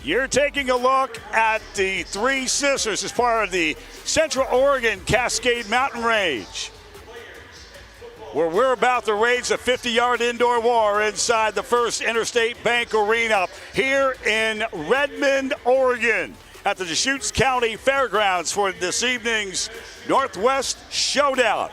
You're taking a look at the Three Sisters as part of the Central Oregon Cascade Mountain Range, where we're about to wage a 50-yard indoor war inside the First Interstate Bank Arena here in Redmond, Oregon, at the Deschutes County Fairgrounds for this evening's Northwest Showdown.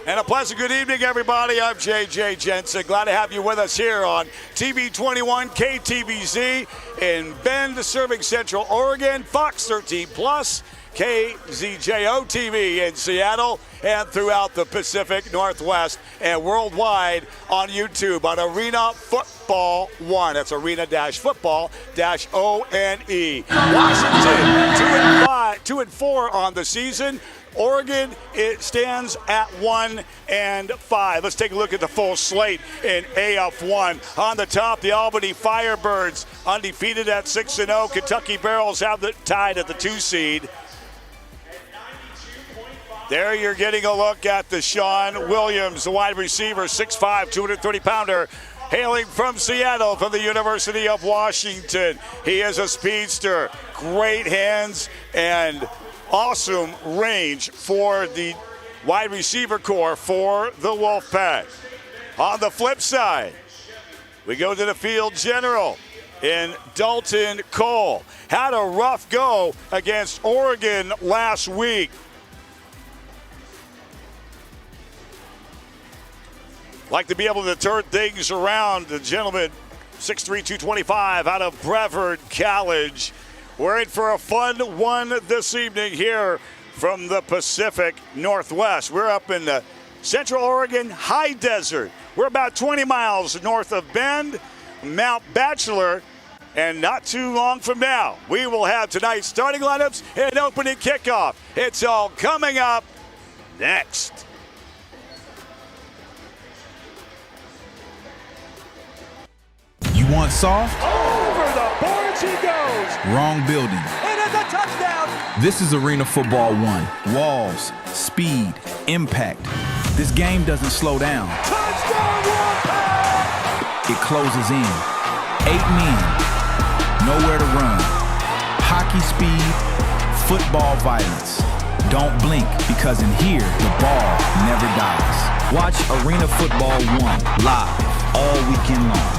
And a pleasant good evening, everybody. I'm J.J. Jensen. Glad to have you with us here on TV 21 KTVZ in Bend, serving Central Oregon, Fox 13 Plus, KZJO TV in Seattle, and throughout the Pacific Northwest and worldwide on YouTube on Arena Football 1. That's arena-football-ONE. Washington 2-4 on the season. Oregon, it stands at 1-5. Let's take a look at the full slate in AF1. On the top, the Albany Firebirds, undefeated at 6-0. Kentucky Barrels have the tied at the 2 seed. There you're getting a look at the Sean Williams, the wide receiver, 6'5", 230-pounder, hailing from Seattle, from the University of Washington. He is a speedster, great hands, and awesome range for the wide receiver core for the Wolfpack. On the flip side, we go to the field general in Dalton Cole. Had a rough go against Oregon last week. Like to be able to turn things around. The gentleman, 6'3", 225, out of Brevard College. We're in for a fun one this evening here from the Pacific Northwest. We're up in the Central Oregon High Desert. We're about 20 miles north of Bend, Mount Bachelor, and not too long from now, we will have tonight's starting lineups and opening kickoff. It's all coming up next. You want soft? Over the boards he goes. Wrong building. It is a touchdown. This is Arena Football 1. Walls, speed, impact. This game doesn't slow down. Touchdown, Wolfpack! It closes in. 8 men. Nowhere to run. Hockey speed, football violence. Don't blink, because in here, the ball never dies. Watch Arena Football 1 live all weekend long.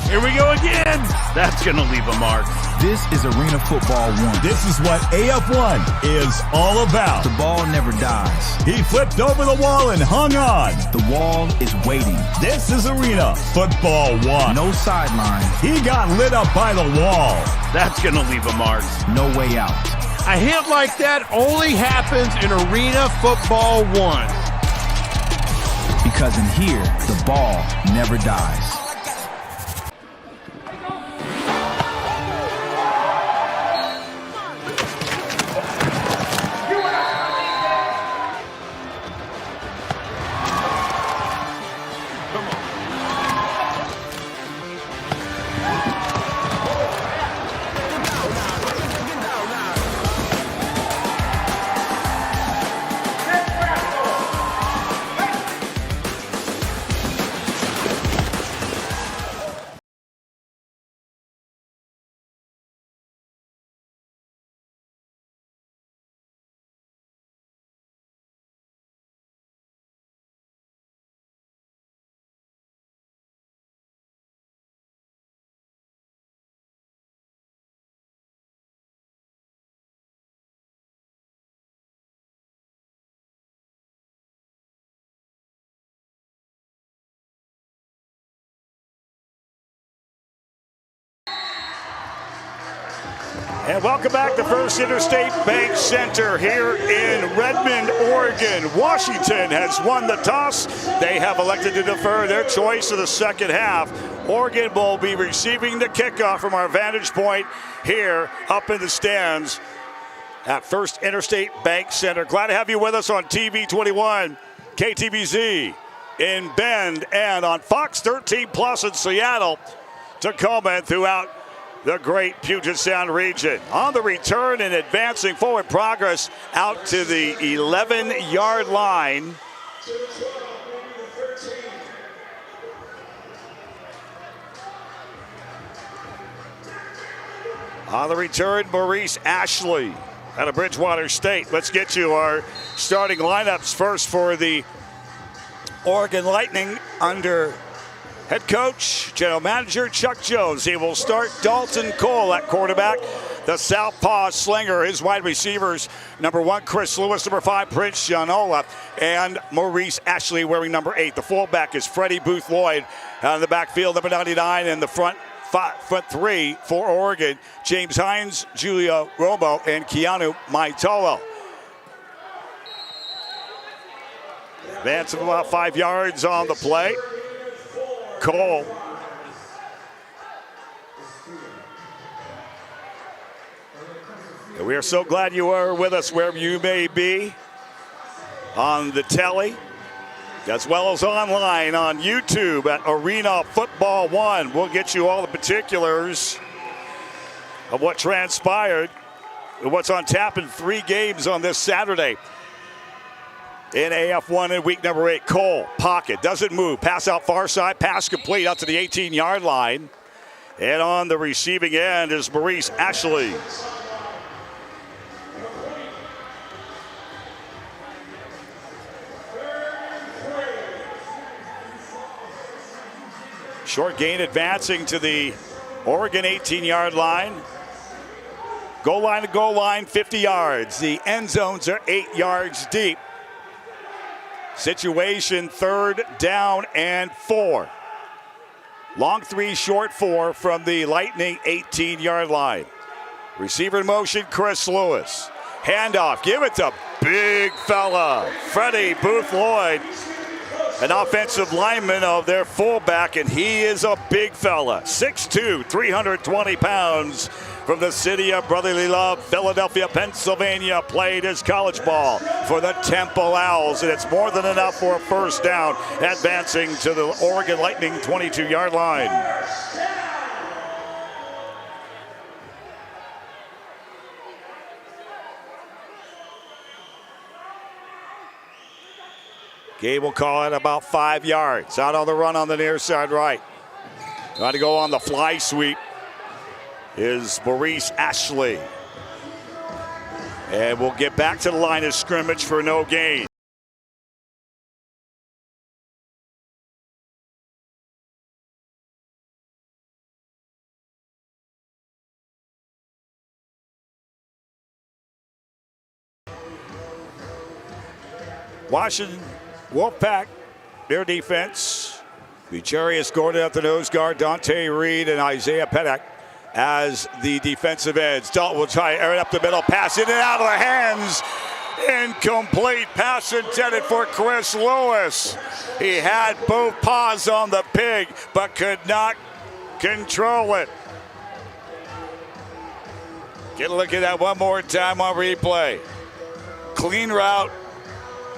Here we go again. That's going to leave a mark. This is Arena Football 1. This is what AF1 is all about. The ball never dies. He flipped over the wall and hung on. The wall is waiting. This is Arena Football 1. No sideline. He got lit up by the wall. That's going to leave a mark. No way out. A hit like that only happens in Arena Football 1. Because in here, the ball never dies. And welcome back to First Interstate Bank Center here in Redmond, Oregon. Washington has won the toss. They have elected to defer their choice to the second half. Oregon will be receiving the kickoff from our vantage point here up in the stands at First Interstate Bank Center. Glad to have you with us on TV 21, KTVZ in Bend, and on Fox 13 Plus in Seattle, Tacoma, and throughout the great Puget Sound region. On the return and advancing forward progress out to the 11-yard line. On the return, Maurice Ashley out of Bridgewater State. Let's get you our starting lineups first for the Oregon Lightning under head coach, general manager Chuck Jones. He will start Dalton Cole at quarterback. The southpaw slinger, his wide receivers, number 1, Chris Lewis, number 5, Prince Gianola, and Maurice Ashley wearing number 8. The fullback is Freddie Booth Lloyd. Out in the backfield, number 99, and the front 3 for Oregon, James Hines, Julio Romo, and Keanu Maitolo. Advance of about 5 yards on the play. Cole. We are so glad you are with us wherever you may be, on the telly, as well as online on YouTube at Arena Football 1. We'll get you all the particulars of what transpired and what's on tap in 3 games on this Saturday. In AF1 in week number 8, Cole, pocket, doesn't move, pass out far side, pass complete out to the 18-yard line. And on the receiving end is Maurice Ashley. Short gain advancing to the Oregon 18-yard line. Goal line to goal line, 50 yards. The end zones are 8 yards deep. Situation 3rd down and 4. Long 3, short 4 from the Lightning 18-yard line. Receiver in motion, Chris Lewis. Handoff, give it to big fella, Freddie Booth Lloyd, an offensive lineman of their fullback, and he is a big fella. 6'2", 320 pounds, from the city of brotherly love, Philadelphia, Pennsylvania, played his college ball for the Temple Owls, and it's more than enough for a first down, advancing to the Oregon Lightning 22-yard line. Gabe will call it about 5 yards. Out on the run on the near side right. Trying to go on the fly sweep is Maurice Ashley. And we'll get back to the line of scrimmage for no gain. Washington Wolfpack, their defense. Jarius Gordon at the nose guard, Dante Reed and Isaiah Pettit as the defensive ends. Dalton will try to air it up the middle, pass in and out of the hands. Incomplete pass intended for Chris Lewis. He had both paws on the pig, but could not control it. Get a look at that one more time on replay. Clean route.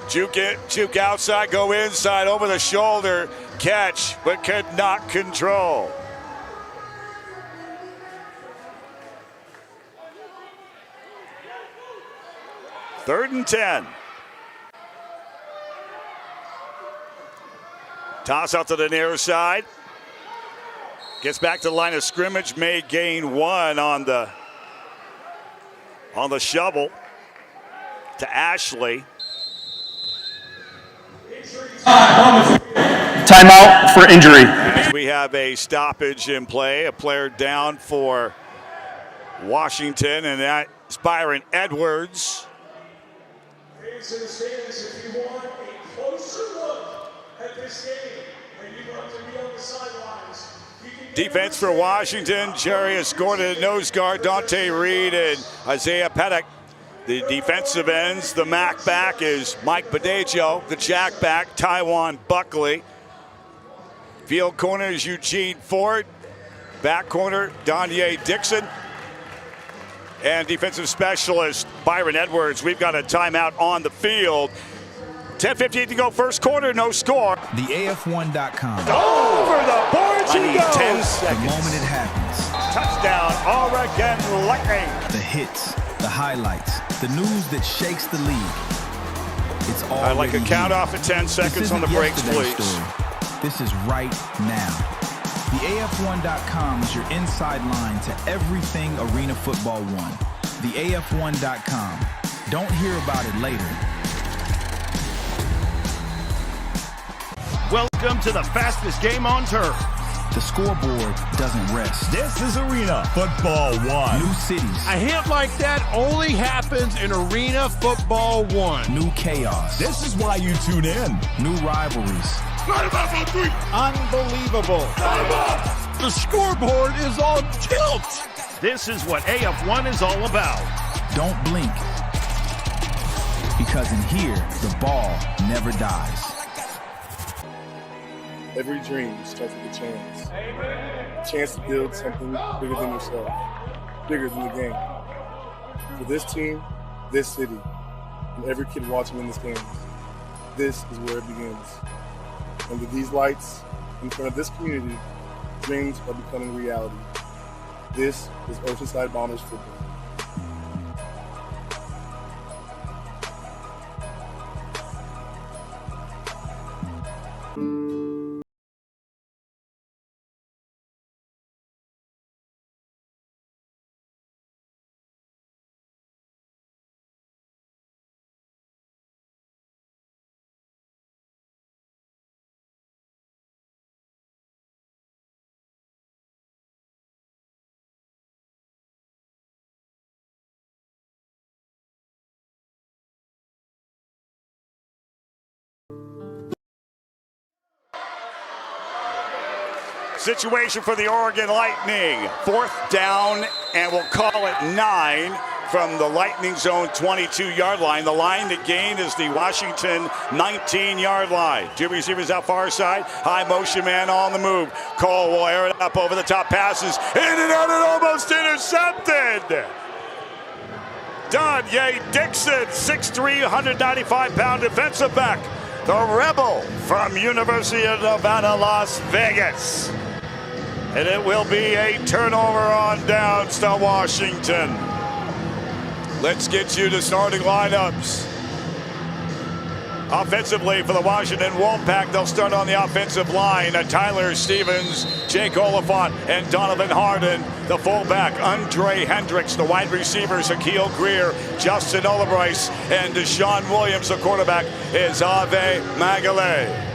Juke outside, go inside, over the shoulder, catch, but could not control. Third and 10. Toss out to the near side. Gets back to the line of scrimmage, may gain 1 on the shovel to Ashley. Timeout for injury. As we have a stoppage in play, a player down for Washington, and that's Byron Edwards. Fans in the stands, if you want a closer look at this game, and you'd like to be on the sidelines. Defense for Washington, Jarius Gordon, nose guard, Dante Reed, and Isaiah Pettit. The defensive ends, the Mac back is Mike Badejo. The Jack back, Tywan Buckley. Field corner is Eugene Ford. Back corner, Danye Dixon. And defensive specialist, Byron Edwards. We've got a timeout on the field. 10:58 to go, first quarter, no score. The AF1.com. Over the boards he goes. 10 The seconds. moment it happens. Touchdown, Oregon Lightning. The hits, the highlights, the news that shakes the league. It's all I'd like a count off at 10 seconds on the brakes, please. This is right now. The AF1.com is your inside line to everything Arena Football 1. The AF1.com. Don't hear about it later. Welcome to the fastest game on turf. The scoreboard doesn't rest. This is Arena Football 1. New cities. A hit like that only happens in Arena Football 1. New chaos. This is why you tune in. New rivalries. Unbelievable. The scoreboard is on tilt. This is what AF1 is all about. Don't blink. Because in here, the ball never dies. Every dream starts with a chance. A chance to build something bigger than yourself, bigger than the game. For this team, this city, and every kid watching in this game, this is where it begins. Under these lights, in front of this community, dreams are becoming reality. This is Oceanside Bombers football. Situation for the Oregon Lightning. 4th down, and we'll call it 9 from the Lightning zone 22-yard line. The line to gain is the Washington 19-yard line. Two receivers out far side. High motion man on the move. Cole will air it up over the top passes. In and out and almost intercepted. Danye Dixon, 6'3", 195-pound defensive back. The Rebel from University of Nevada, Las Vegas. And it will be a turnover on downs to Washington. Let's get you the starting lineups. Offensively for the Washington Wolfpack, they'll start on the offensive line. Tyler Stevens, Jake Oliphant, and Donovan Harden. The fullback, Andre Hendricks. The wide receivers, Akil Greer, Justin Olebrice, and Deshaun Williams. The quarterback is Ave Magalhae.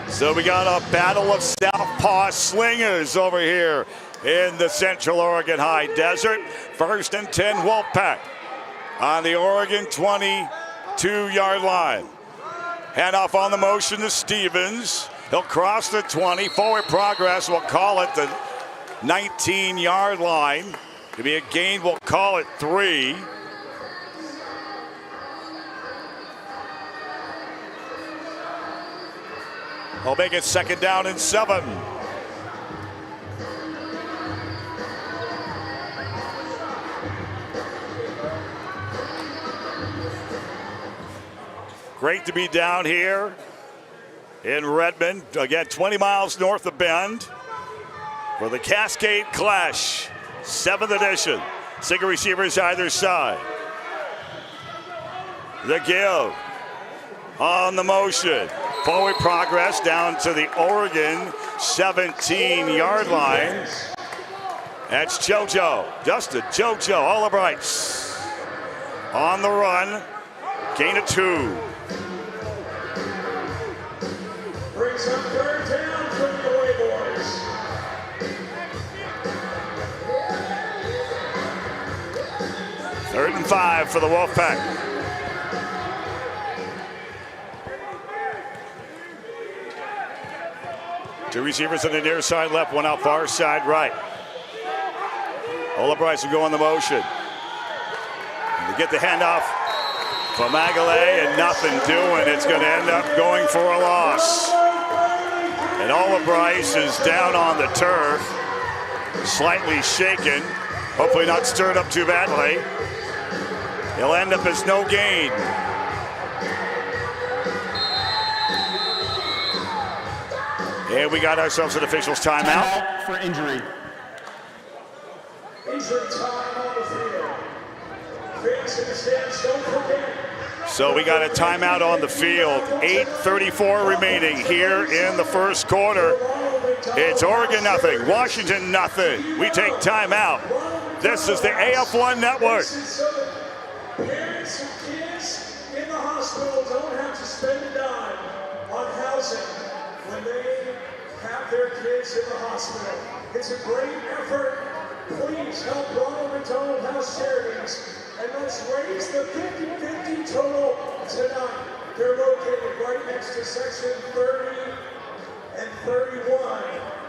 So we got a battle of southpaw slingers over here in the Central Oregon High Desert. 1st and 10 Wolfpack on the Oregon 22-yard line. Handoff on the motion to Stevens. He'll cross the 20. Forward progress, we'll call it the 19-yard line. To be a gain, we'll call it 3. They'll make it 2nd down and 7. Great to be down here in Redmond, again 20 miles north of Bend, for the Cascade Clash, 7th edition. Single receivers either side. The give on the motion. Forward progress down to the Oregon 17-yard line. That's JoJo, just a JoJo Olebrice. On the run, gain of 2. Brings up 3rd down from the away boys. Third and 5 for the Wolfpack. Two receivers on the near side left, one out far side right. Olebrice will go on the motion. To get the handoff from Magalhae, and nothing doing. It's going to end up going for a loss. And Olebrice is down on the turf, slightly shaken, hopefully not stirred up too badly. He'll end up as no gain. And we got ourselves an official's timeout. For injury. Injury time on the field. Fans in the stands, don't forget. So we got a timeout on the field. 8:34 remaining here in the first quarter. It's Oregon nothing, Washington nothing. We take timeout. This is the AF1 Network. Parents and kids in the hospital don't have to spend a dime on housing when they have their kids in the hospital. It's a great effort. Please help Ronald McDonald House Charities, and let's raise the 50-50 total tonight. They're located right next to section 30 and 31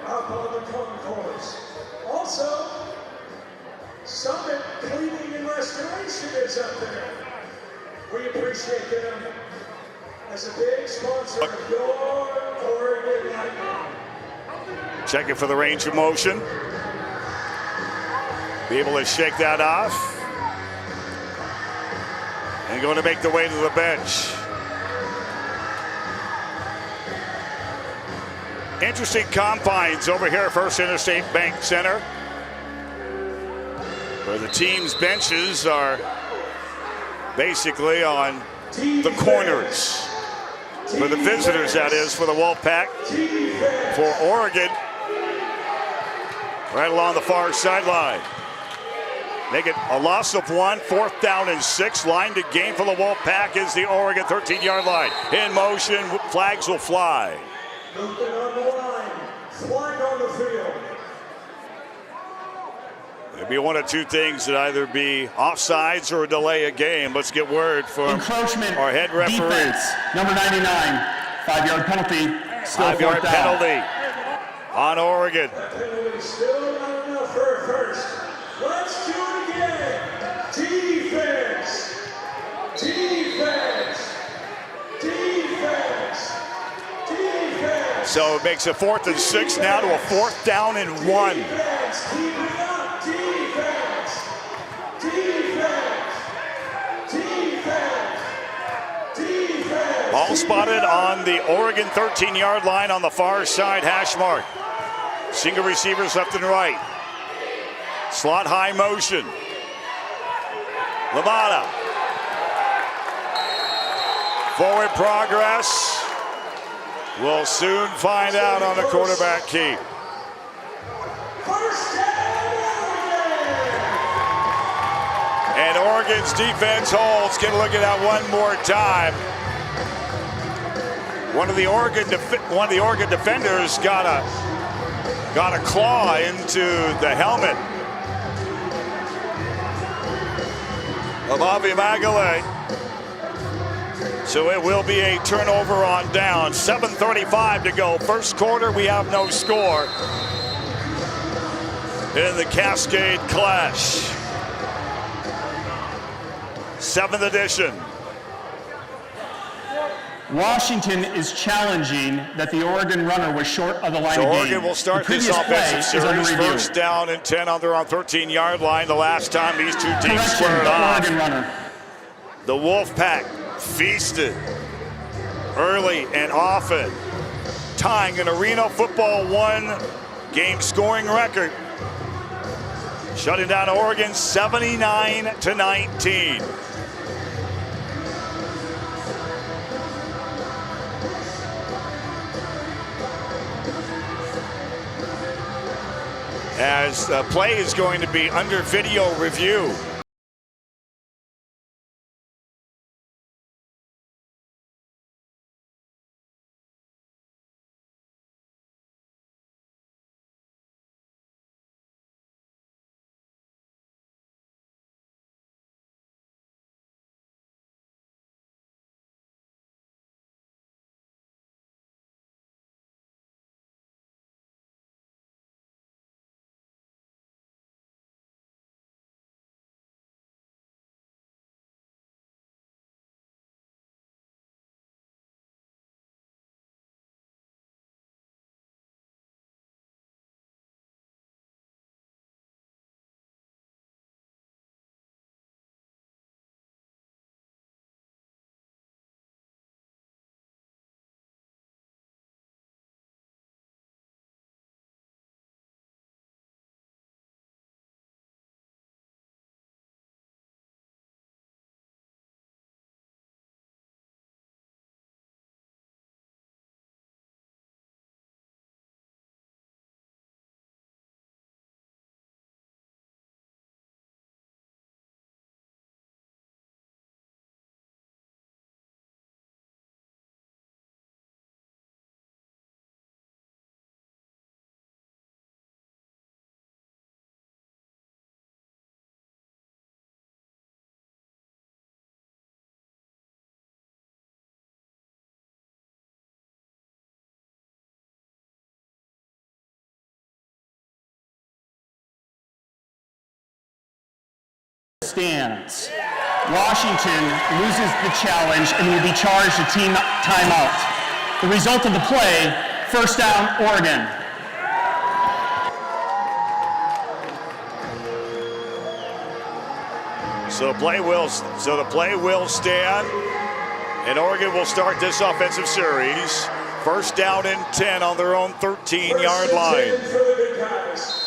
up on the concourse. Also, Summit Cleaning and Restoration is up there. We appreciate them as a big sponsor of your Oregon Lightning. Checking for the range of motion. Be able to shake that off. And going to make the way to the bench. Interesting confines over here at First Interstate Bank Center, where the team's benches are basically on the corners. For the visitors, that is, for the Wolfpack. For Oregon, right along the far sideline. Make it a loss of 1, 4th down and 6. Line to gain for the Wolfpack is the Oregon 13-yard line. In motion, flags will fly. Moving on the line, flying on the field. It'll be one of two things, that either be offsides or delay a game. Let's get word from encroachment, our head referee. Defense, number 99, 5-yard penalty. Still 5-yard penalty on Oregon. That penalty still not enough for a first. Let's do it again. Defense. Defense. Defense. Defense. So it makes a 4th and 6 now to a 4th down and 1. Defense. Keep it up. Defense. Defense. Defense. Defense. Ball spotted on the Oregon 13-yard line on the far side hash mark. Single receivers left and right. Slot high motion. Lamada. Forward progress. We'll soon find out on the quarterback keep. First down, Oregon. And Oregon's defense holds. Get a look at that one more time. One of the Oregon defenders got a claw into the helmet of Avi Magale. So it will be a turnover on down. 7:35 to go. First quarter, we have no score in the Cascade Clash. 7th edition. Washington is challenging that the Oregon runner was short of the line So of game. Oregon will start The this previous play offensive is under series. review. First down and 10 on their 13-yard line. The last time these two teams Correction, squared the off. Oregon runner. The Wolfpack feasted early and often, tying an Arena Football 1 game scoring record, shutting down Oregon 79-19. As the play is going to be under video review. stands. Washington loses the challenge and will be charged a team timeout. The result of the play, first down, Oregon. So the play will stand, and Oregon will start this offensive series. First down and 10 on their own 13-yard line.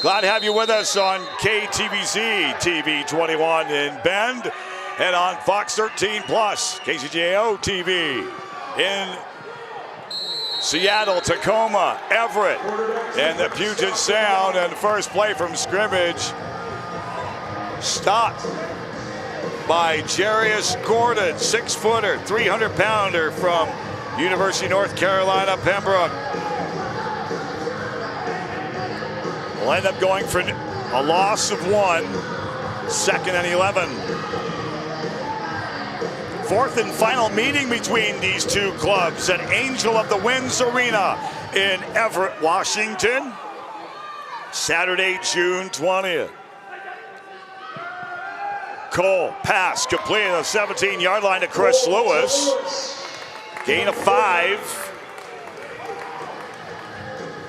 Glad to have you with us on KTVZ TV 21 in Bend and on Fox 13 Plus, KCJO TV in Seattle, Tacoma, Everett, and the Puget Sound. And first play from scrimmage stopped by Jarius Gordon, 6-footer, 300-pounder from University of North Carolina, Pembroke. Will end up going for a loss of 1, 2nd and 11. Fourth and final meeting between these two clubs at Angel of the Winds Arena in Everett, Washington, Saturday, June 20th. Cole, pass, completed on the 17-yard line to Chris Lewis. Gain of 5.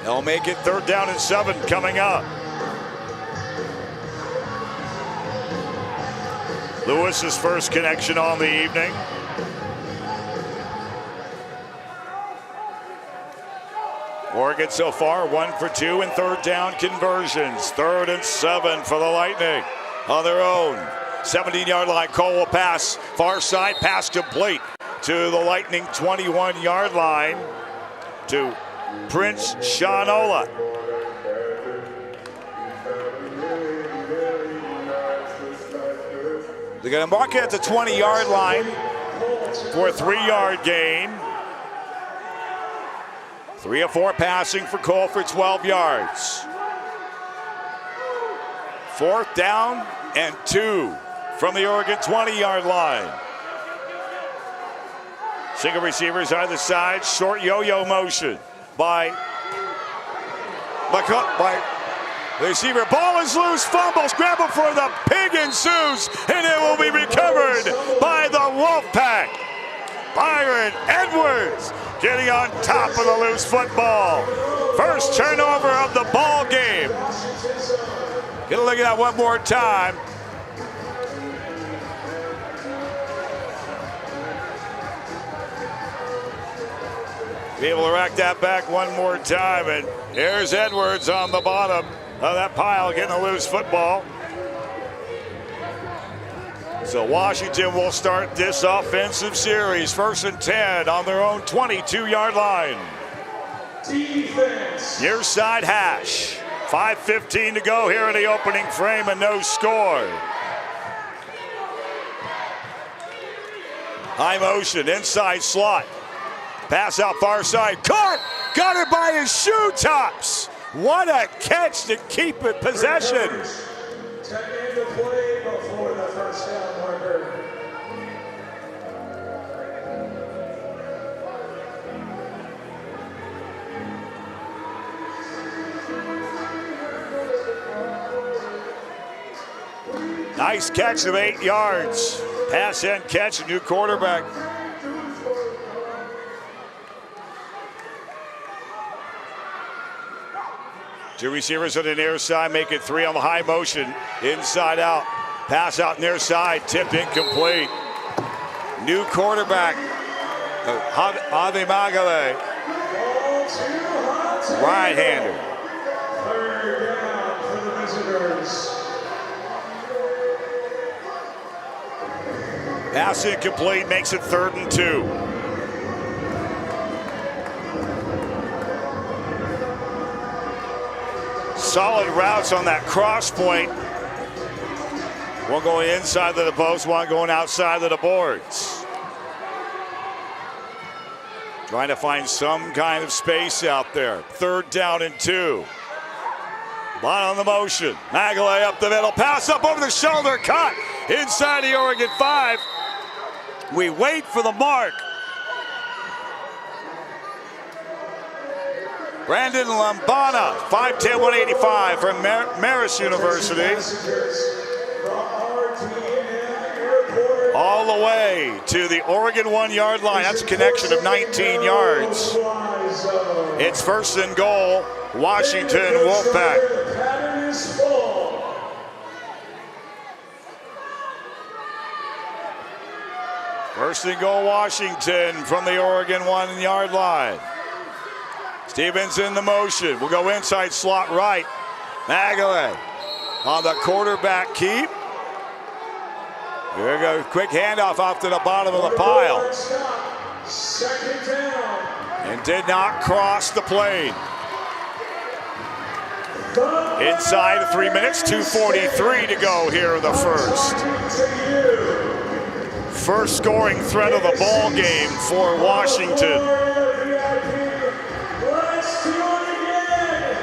They'll make it 3rd down and 7 coming up. Lewis's first connection on the evening. Oregon so far 1 for 2 in 3rd down conversions. 3rd and 7 for the Lightning on their own. 17-yard line, Cole will pass. Far side, pass complete to the Lightning 21-yard line to Prince Shanola. They're going to mark it at the 20-yard line for a 3-yard gain. 3 of 4 passing for Cole for 12 yards. 4th down and 2 from the Oregon 20-yard line. Single receivers on the side, short yo-yo motion by the receiver. Ball is loose, fumbles, scramble for the pig ensues, and it will be recovered by the Wolfpack. Byron Edwards getting on top of the loose football. First turnover of the ball game. Get a look at that one more time. Be able to rack that back one more time, and there's Edwards on the bottom of that pile getting a loose football. So Washington will start this offensive series. 1st and 10 on their own 22-yard line. Defense. Near side hash. 5:15 to go here in the opening frame and no score. High motion, inside slot. Pass out far side, caught! Got it by his shoe tops! What a catch to keep it possession! To end the play before the first down marker. Nice catch of 8 yards. Pass and catch, a new quarterback. Two receivers on the near side, make it 3 on the high motion. Inside out, pass out near side, tipped incomplete. New quarterback, Ave Magale, right-hander. 3rd down for the visitors. Pass incomplete, makes it 3rd and 2. Solid routes on that cross point. One going inside of the post, one going outside of the boards. Trying to find some kind of space out there. 3rd down and 2. Ball on the motion. Magale up the middle. Pass up over the shoulder. Caught inside the Oregon 5. We wait for the mark. Brandon Lambana, 5'10", 185 from Marist University. the way to the Oregon 1-yard line. That's a connection of 19 yards. It's first and goal, Washington Wolfpack. First and goal, Washington from the Oregon 1-yard line. Stevens in the motion. We'll go inside slot right. Magale on the quarterback keep. Here we go. Quick handoff off to the bottom of the pile. And did not cross the plane. Inside 3 minutes, 2:43 to go here in the first. First scoring threat of the ball game for Washington. Let's do it again.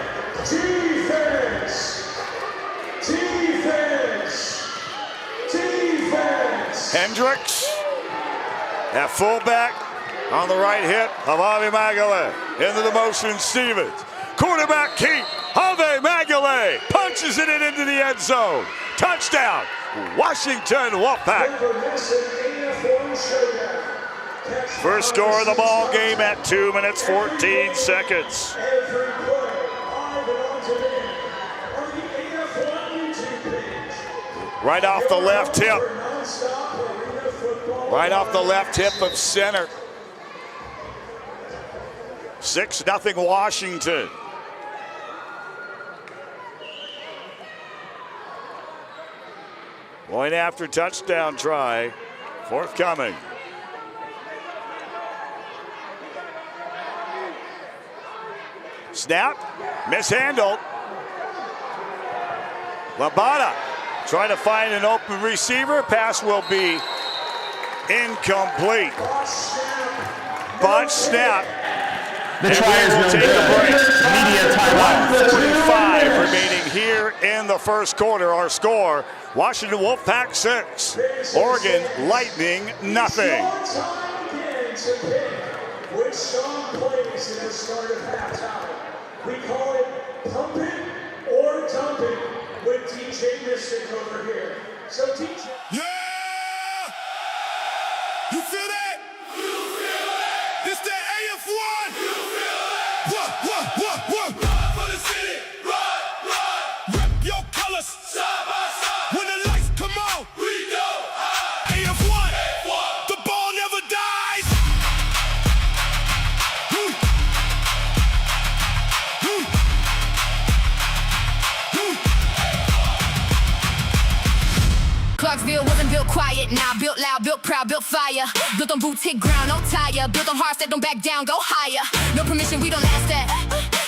Defense. Defense. Defense. Hendricks at fullback on the right hip of Ave Magale. Into the motion, Stevens. Quarterback keep. Ave Magale punches it into the end zone. Touchdown, Washington Wolfpack. First score of the ball game at 2 minutes, 14 seconds. Right off the left hip. Right off the left hip of center. 6-0 Washington. Point after touchdown try forthcoming. Snap, mishandled. Labata trying to find an open receiver. Pass will be incomplete. Botch snap. The try is no take a break. Media timeout. 45 remaining here in the first quarter. Our score, Washington Wolfpack 6, Oregon Lightning nothing. Which song plays in the start of halftime? We call it Pump It or Dump It with DJ Mystic over here. So DJ. Yeah! You feel that? You feel it! This that AF1! You feel it! What? Run for the city! Run! Rep your colors! Side by side! When the lights come on, we go high! AF1! The ball never dies! Clarksville wasn't built quiet, now built loud, built proud, built fire. Built on boots, hit ground, no tire. Built on hearts that don't back down, go higher. No permission, we don't last that.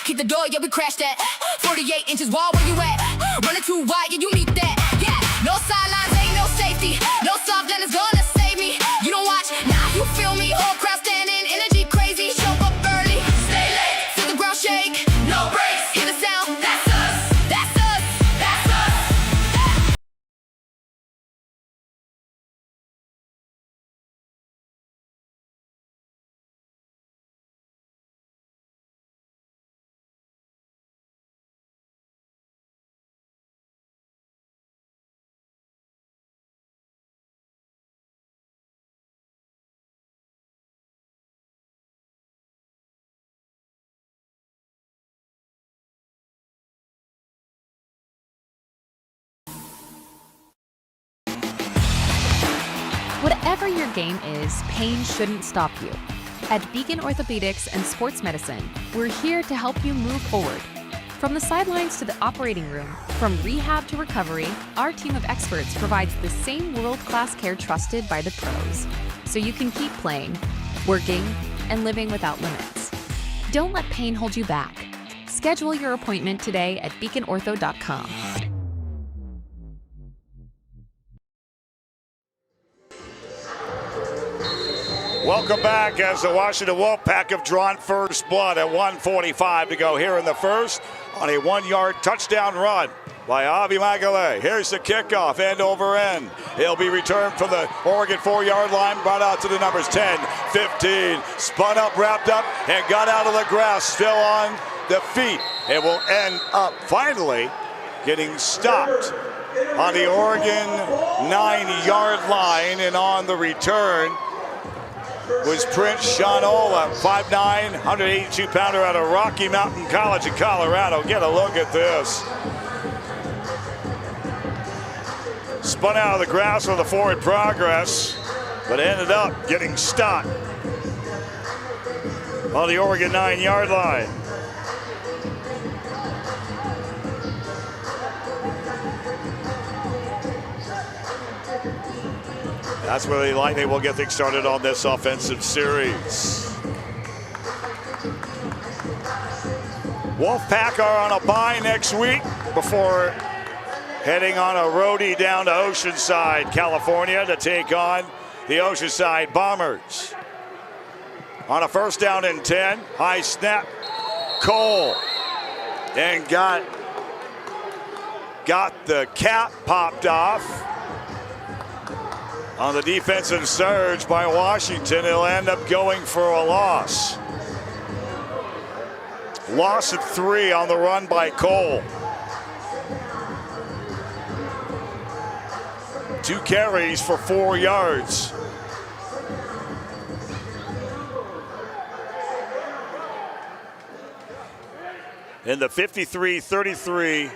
Keep the door, yeah, we crash that. 48 inches wall, where you at? Running too wide, yeah, you need that. Yeah, no sidelines, ain't no safety. No soft land is gonna save me. You don't watch, nah, you feel me. Whole crowd standing, energy crazy. Show up early, stay late, feel the ground shake. No breaks, hear the sound, that's us. That's us, that's us. Whatever your game is, pain shouldn't stop you. At Beacon Orthopedics and Sports Medicine, we're here to help you move forward. From the sidelines to the operating room, from rehab to recovery, our team of experts provides the same world-class care trusted by the pros, so you can keep playing, working, and living without limits. Don't let pain hold you back. Schedule your appointment today at beaconortho.com. Welcome back as the Washington Wolfpack have drawn first blood at 1:45 to go here in the first on a 1-yard touchdown run by Avi Magale. Here's the kickoff, end over end. He'll be returned from the Oregon 4-yard line, brought out to the numbers 10, 15, spun up, wrapped up, and got out of the grass, still on the feet. It will end up finally getting stopped on the Oregon 9-yard line, and on the return was Prince Shanola, 5'9", 182-pounder out of Rocky Mountain College in Colorado. Get a look at this. Spun out of the grass with a forward progress, but ended up getting stopped on the Oregon 9-yard line. That's where the Lightning will get things started on this offensive series. Wolfpack are on a bye next week before heading on a roadie down to Oceanside, California to take on the Oceanside Bombers. On a first down and 10, high snap, Cole, and got the cap popped off. On the defensive surge by Washington, he'll end up going for a loss. Loss of 3 on the run by Cole. 2 carries for 4 yards. In the 53-33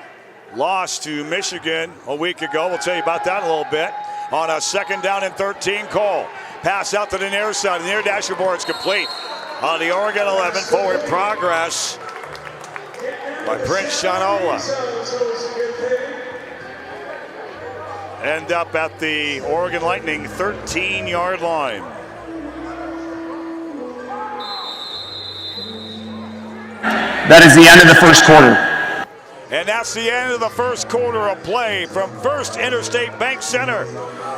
loss to Michigan a week ago, we'll tell you about that in a little bit. On a second down and 13, Cole. Pass out to the near side. The near dasher board's complete. On the Oregon 11, forward progress by Prince Shanola. End up at the Oregon Lightning 13-yard line. That is the end of the first quarter. And that's the end of the first quarter of play from First Interstate Bank Center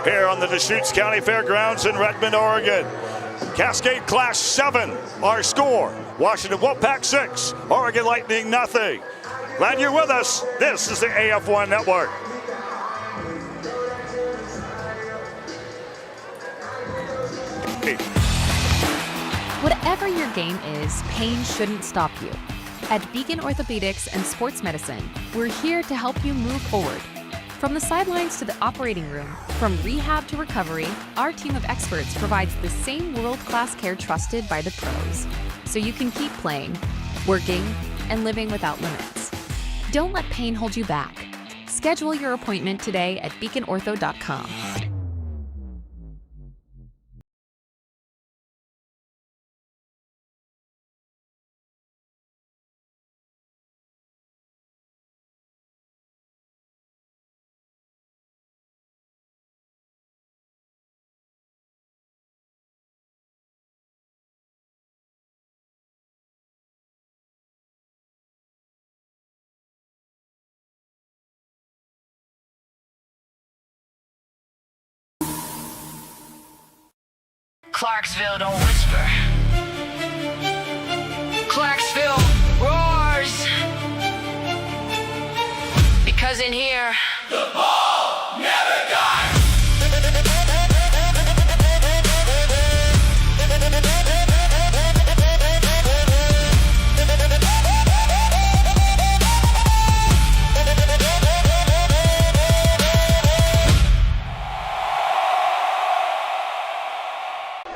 here on the Deschutes County Fairgrounds in Redmond, Oregon. Cascade Class 7, our score. Washington Wolfpack 6, Oregon Lightning nothing. Glad you're with us. This is the AF1 Network. Whatever your game is, pain shouldn't stop you. At Beacon Orthopedics and Sports Medicine, we're here to help you move forward. From the sidelines to the operating room, from rehab to recovery, our team of experts provides the same world-class care trusted by the pros, so you can keep playing, working, and living without limits. Don't let pain hold you back. Schedule your appointment today at beaconortho.com. Clarksville don't whisper. Clarksville roars. Because in here, The ball never dies.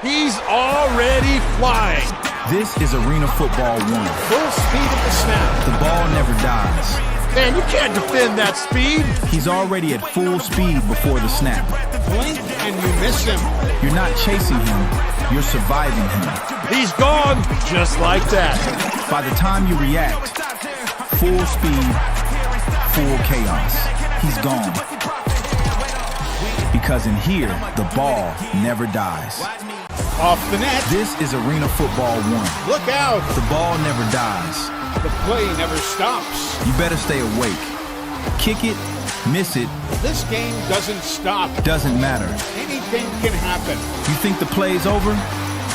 He's already flying. This is Arena Football 1. Full speed at the snap. The ball never dies. Man, you can't defend that speed. He's already at full speed before the snap. Blink and you miss him. You're not chasing him, you're surviving him. He's gone just like that. By the time you react, full speed, full chaos. He's gone. Because in here, the ball never dies. Off the net. This is Arena Football 1. Look out. The ball never dies. The play never stops. You better stay awake. Kick it, miss it, This game doesn't stop. doesn't matter. Anything can happen. You think the play's over?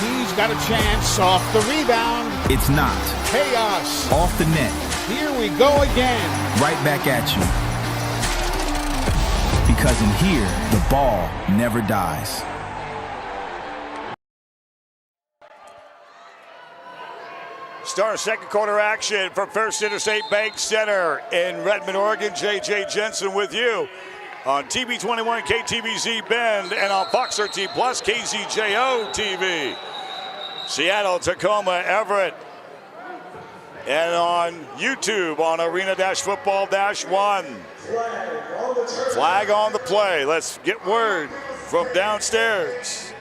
He's got a chance off the rebound. It's not. Chaos. Off the net, Here we go again. right back at you. Because in here, the ball never dies. Start second quarter action from First Interstate Bank Center in Redmond, Oregon. J.J. Jensen with you. on TV21 KTVZ Bend and on Fox 13 Plus KZJO TV. Seattle, Tacoma, Everett, and on YouTube on Arena-Football-1. Flag on the play. Let's get word from downstairs.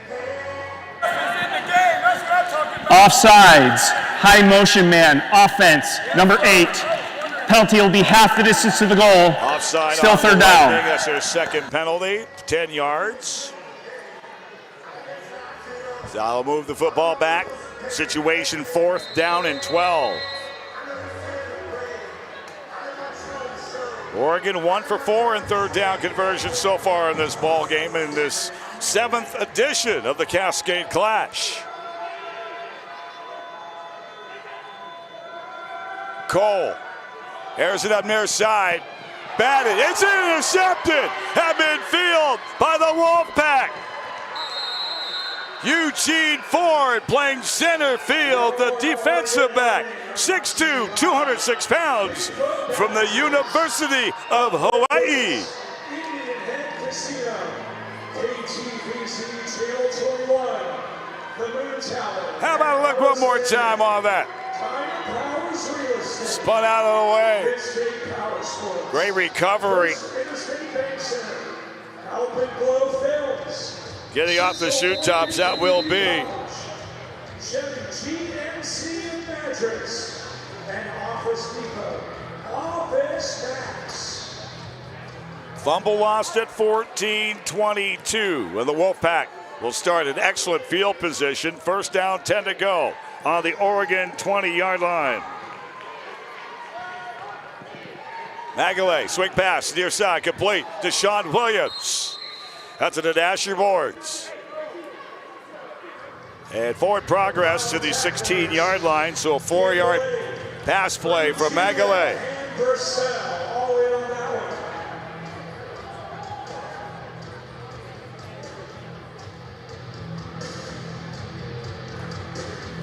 Offsides, high motion man, offense, number 8. Penalty will be half the distance to the goal. Offside. Still third down. That's their second penalty, 10 yards. So I'll move the football back. Situation 4th down and 12. Oregon 1 for 4 in third down conversions so far in this ball game in this 7th edition of the Cascade Clash. Cole airs it up near side. Batted. It's intercepted at midfield by the Wolfpack. Eugene Ford playing center field, the defensive back. 6'2", 206 pounds from the University of Hawaii. How about a look one more time on that? Spun out of the way. Great recovery. Getting off the shoot tops, that will be. Fumble lost at 14-22. And the Wolfpack will start in excellent field position. First down, 10 to go on the Oregon 20-yard line. Magalay, swing pass, near side, complete. Deshaun Williams. That's to the dasher boards. And forward progress to the 16-yard line, so a 4-yard pass play from Magalay.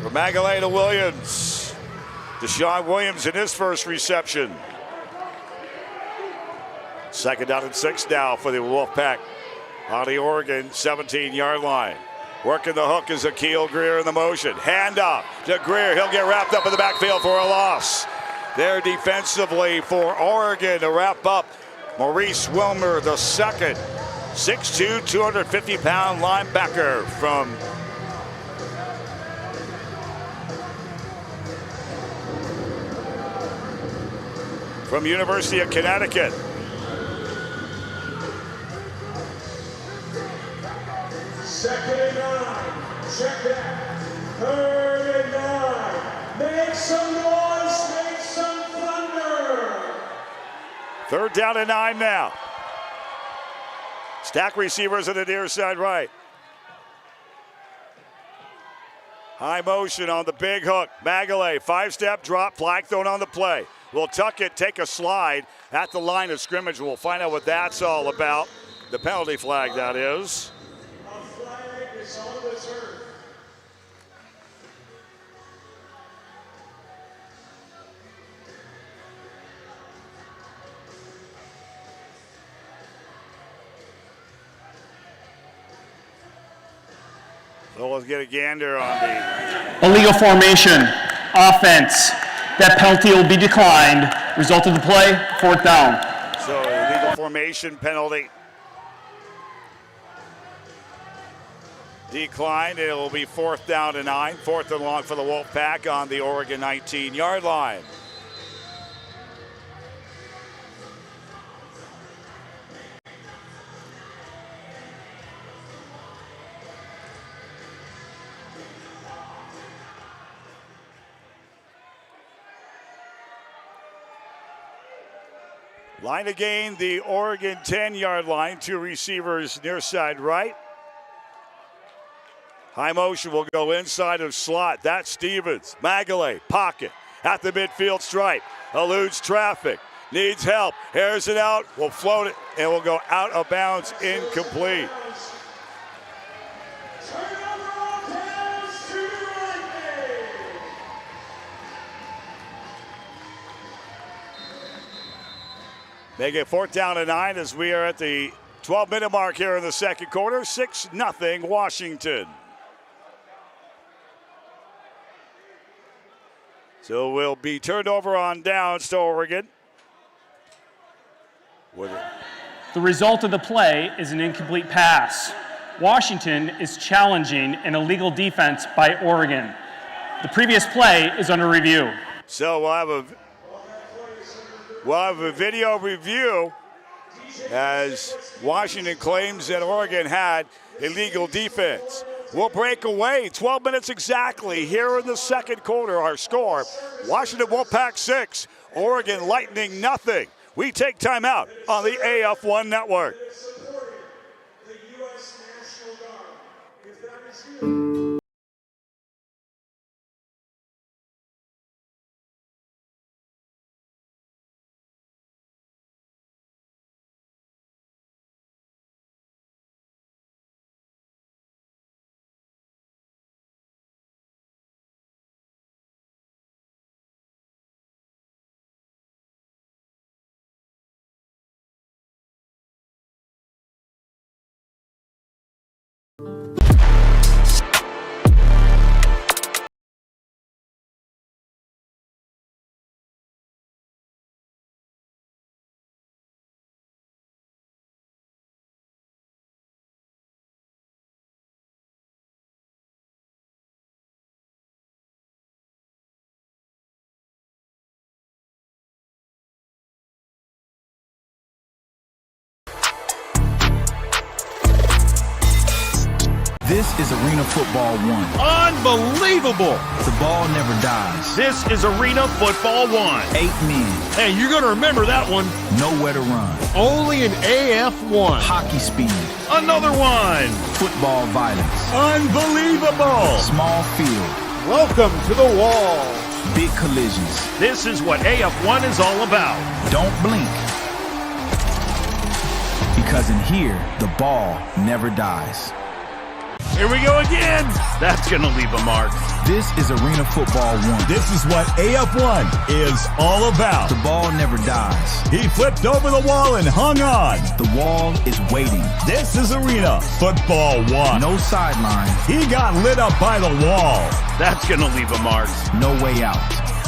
From Magalay to Williams. Deshaun Williams in his first reception. Second down and 6 now for the Wolfpack on the Oregon 17-yard line. Working the hook is Akil Greer in the motion. Hand off to Greer. He'll get wrapped up in the backfield for a loss. There defensively for Oregon to wrap up. Maurice Wilmer the second. 6'2", 250-pound linebacker from University of Connecticut. Second and 9. Check that. Third and 9. Make some noise. Make some thunder. Third down and 9 now. Stack receivers on the near side right. High motion on the big hook. Magalay, 5-step drop, flag thrown on the play. We'll tuck it, take a slide at the line of scrimmage. We'll find out what that's all about. The penalty flag, that is. On the turf. So let's get a gander on the Illegal formation, offense. That penalty will be declined. Result of the play, 4th down. So illegal formation penalty. Declined. It will be 4th down and 9. 4th and long for the Wolfpack on the Oregon 19-yard line. Line to gain, the Oregon 10-yard line. 2 receivers near side right. High motion will go inside of slot. That's Stevens. Magalay, pocket at the midfield stripe. Eludes traffic. Needs help. Airs it out. Will float it and will go out of bounds. Incomplete. Make it 4th down and 9 as we are at the 12-minute mark here in the second quarter. 6-0 Washington. So we'll be turned over on downs to Oregon. The result of the play is an incomplete pass. Washington is challenging an illegal defense by Oregon. The previous play is under review. So we'll have a video review as Washington claims that Oregon had illegal defense. We'll break away. 12 minutes exactly here in the second quarter. Our score, Washington Wolfpack 6, Oregon Lightning nothing. We take time out on the AF1 network. This is Arena Football 1. Unbelievable. The ball never dies. This is Arena Football 1. 8 men. Hey, you're going to remember that one. Nowhere to run. Only an AF1. Hockey speed. Another one. Football violence. Unbelievable. Small field. Welcome to the wall. Big collisions. This is what AF1 is all about. Don't blink. Because in here, the ball never dies. Here we go again. That's going to leave a mark. This is Arena Football 1. This is what AF1 is all about. The ball never dies. He flipped over the wall and hung on. The wall is waiting. This is Arena Football 1. No sideline. He got lit up by the wall. That's going to leave a mark. No way out.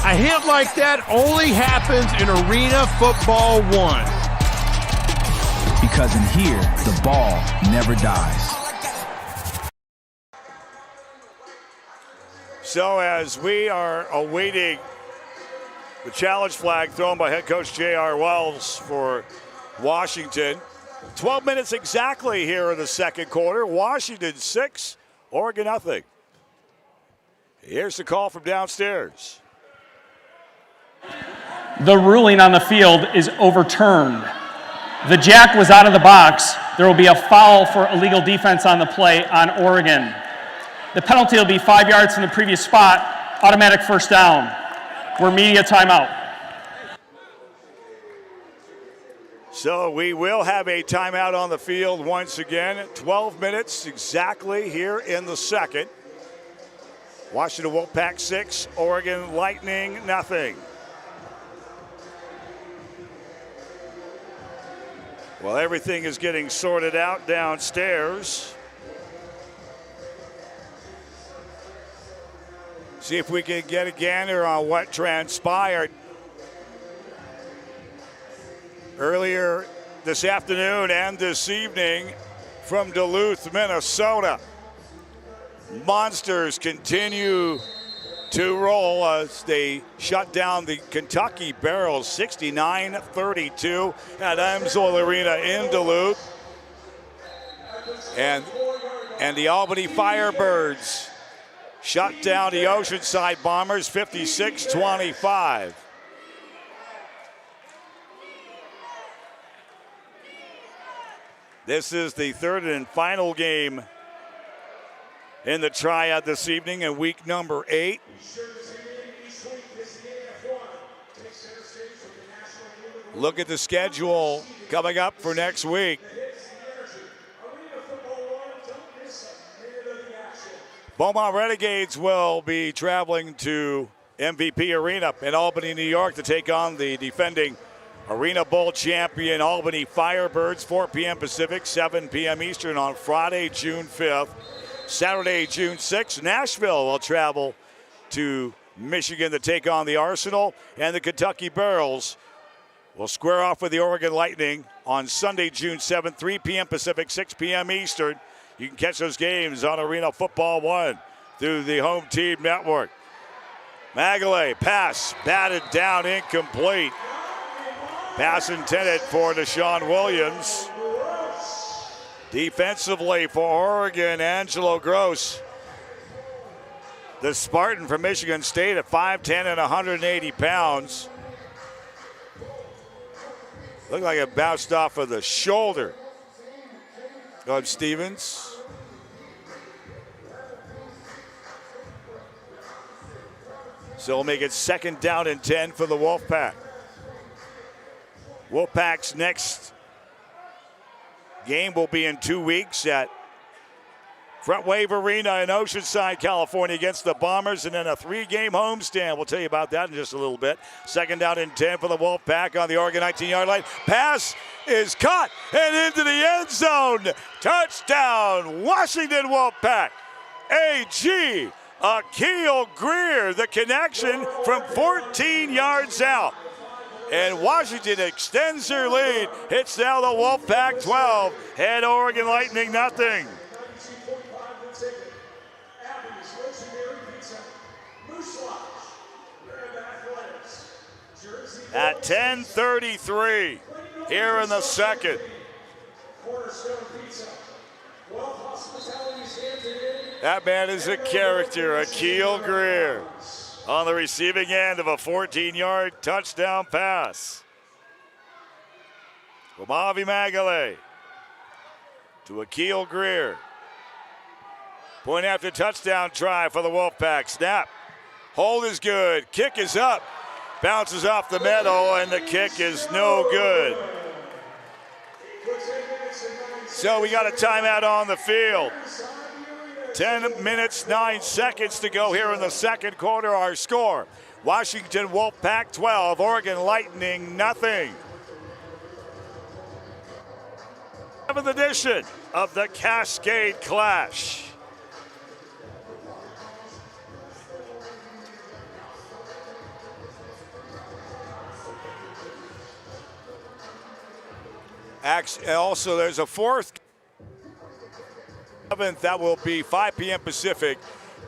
A hit like that only happens in Arena Football 1. Because in here, the ball never dies. So as we are awaiting the challenge flag thrown by head coach J.R. Wells for Washington, 12 minutes exactly here in the second quarter. Washington 6, Oregon nothing. Here's the call from downstairs. The ruling on the field is overturned. The jack was out of the box. There will be a foul for illegal defense on the play on Oregon. The penalty will be 5 yards from the previous spot, automatic first down. We're media timeout. So we will have a timeout on the field once again. 12 minutes exactly here in the second. Washington Wolfpack 6, Oregon Lightning nothing. Well, everything is getting sorted out downstairs. See if we can get a gander on what transpired earlier this afternoon and this evening from Duluth, Minnesota. Monsters continue to roll as they shut down the Kentucky Barrels 69-32 at Amsoil Arena in Duluth. And the Albany Firebirds shut down the Oceanside Bombers 56-25. This is the third and final game in the triad this evening in week number 8. Look at the schedule coming up for next week. Beaumont Renegades will be traveling to MVP Arena in Albany, New York to take on the defending Arena Bowl champion Albany Firebirds, 4 p.m. Pacific, 7 p.m. Eastern on Friday, June 5th. Saturday, June 6th, Nashville will travel to Michigan to take on the Arsenal, and the Kentucky Barrels will square off with the Oregon Lightning on Sunday, June 7th, 3 p.m. Pacific, 6 p.m. Eastern. You can catch those games on Arena Football 1 through the Home Team Network. Magalay, pass, batted down, incomplete. Pass intended for Deshaun Williams. Defensively for Oregon, Angelo Gross. The Spartan from Michigan State at 5'10" and 180 pounds. Looked like it bounced off of the shoulder of Stevens. So we'll make it 2nd down and 10 for the Wolfpack. Wolfpack's next game will be in 2 weeks at Front Wave Arena in Oceanside, California against the Bombers, and then a 3-game homestand. We'll tell you about that in just a little bit. 2nd down and 10 for the Wolfpack on the Oregon 19-yard line. Pass is caught and into the end zone. Touchdown, Washington Wolfpack. A.G. Akil Greer, the connection from 14 yards out. And Washington extends their lead. It's now the Wolfpack 12, head Oregon Lightning nothing. At 10:33 here in the second. That man is a character, Akil Greer, on the receiving end of a 14-yard touchdown pass. From Avi Magalay to Akil Greer. Point after touchdown try for the Wolfpack. Snap. Hold is good. Kick is up. Bounces off the metal, and the kick is no good. So we got a timeout on the field. 10 minutes, 9 seconds to go here in the second quarter. Our score, Washington Wolfpack 12, Oregon Lightning nothing. 7th edition of the Cascade Clash. Also, there's a 4th. 7th, that will be 5 p.m. Pacific,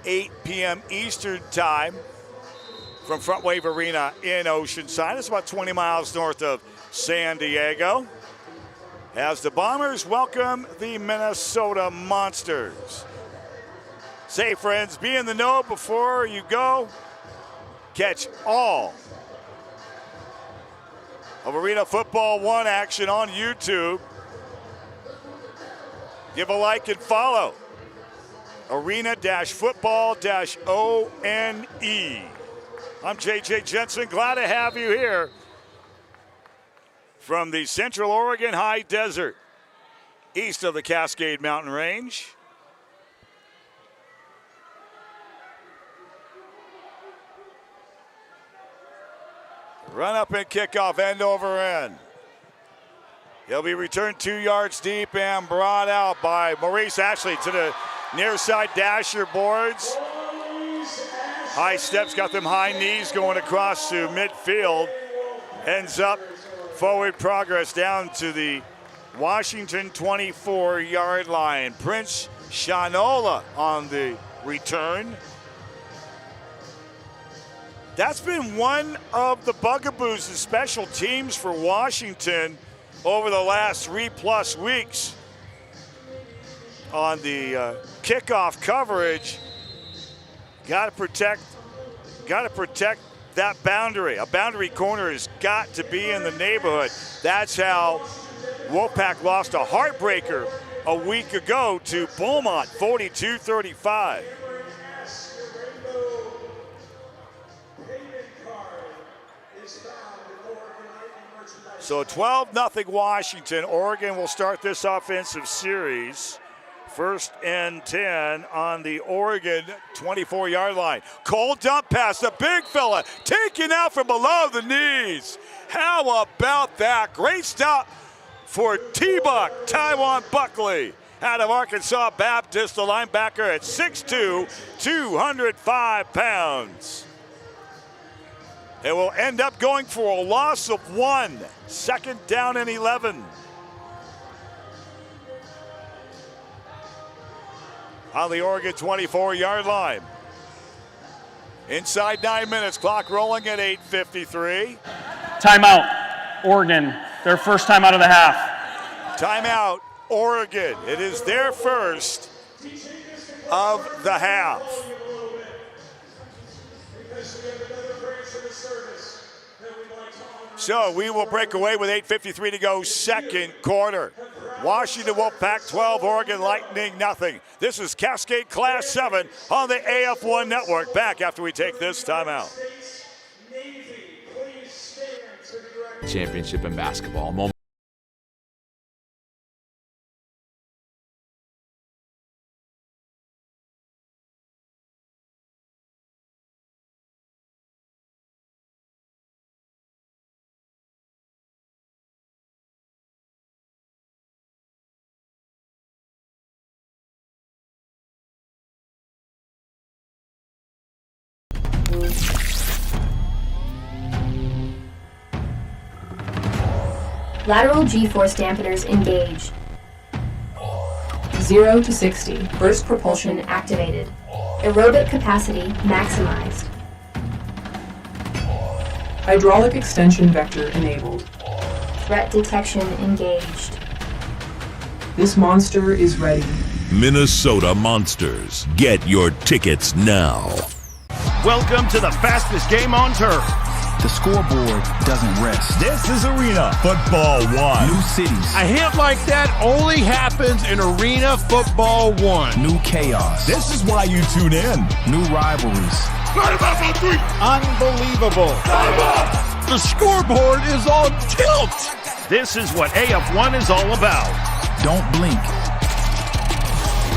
8 p.m. Eastern time from Front Wave Arena in Oceanside. It's about 20 miles north of San Diego. As the Bombers welcome the Minnesota Monsters. Say, friends, be in the know before you go. Catch all of Arena Football 1 action on YouTube. Give a like and follow. Arena-football-ONE. I'm JJ Jensen. Glad to have you here from the Central Oregon High Desert, east of the Cascade Mountain Range. Run up and kickoff, end over end. He'll be returned 2 yards deep and brought out by Maurice Ashley to the near side dasher boards. High steps, got them high knees going across to midfield. Ends up forward progress down to the Washington 24-yard line. Prince Shanola on the return. That's been one of the bugaboos in special teams for Washington over the last 3+ weeks. On the kickoff coverage, got to protect that boundary. A boundary corner has got to be in the neighborhood. That's how Wolfpack lost a heartbreaker a week ago to Beaumont, 42-35. So 12-0 Washington. Oregon will start this offensive series First and 10 on the Oregon 24-yard line. Cold dump pass, the big fella taken out from below the knees. How about that? Great stop for T-Buck, Tywan Buckley, out of Arkansas Baptist, the linebacker at 6'2", 205 pounds. It will end up going for a loss of 1. Second down and 11. On the Oregon 24-yard line. Inside 9 minutes, clock rolling at 8:53. Timeout, Oregon, their first time out of the half. Timeout, Oregon. It is their first of the half. So we will break away with 8:53 to go, second quarter. Washington Wolfpack 12, Oregon Lightning nothing. This is Cascade Class 7 on the AF1 network. Back after we take this timeout. Championship in basketball. Moment. Lateral G-force dampeners engaged. 0 to 60. Burst propulsion activated. Aerobic capacity maximized. Hydraulic extension vector enabled. Threat detection engaged. This monster is ready. Minnesota Monsters. Get your tickets now. Welcome to the fastest game on turf. The scoreboard doesn't rest. This is Arena Football 1. New cities. A hit like that only happens in Arena Football 1. New chaos. This is why you tune in. New rivalries. Unbelievable. The scoreboard is on tilt. This is what AF1 is all about. Don't blink.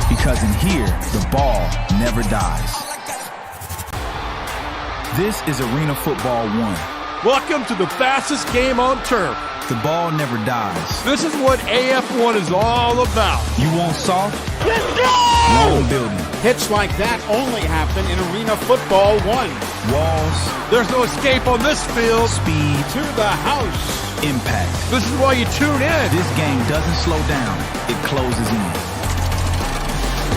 Because in here, the ball never dies. This is Arena Football 1. Welcome to the fastest game on turf. The ball never dies. This is what AF1 is all about. You want soft? Let's go! Wrong building. Hits like that only happen in Arena Football 1. Walls. There's no escape on this field. Speed. To the house. Impact. This is why you tune in. This game doesn't slow down. It closes in.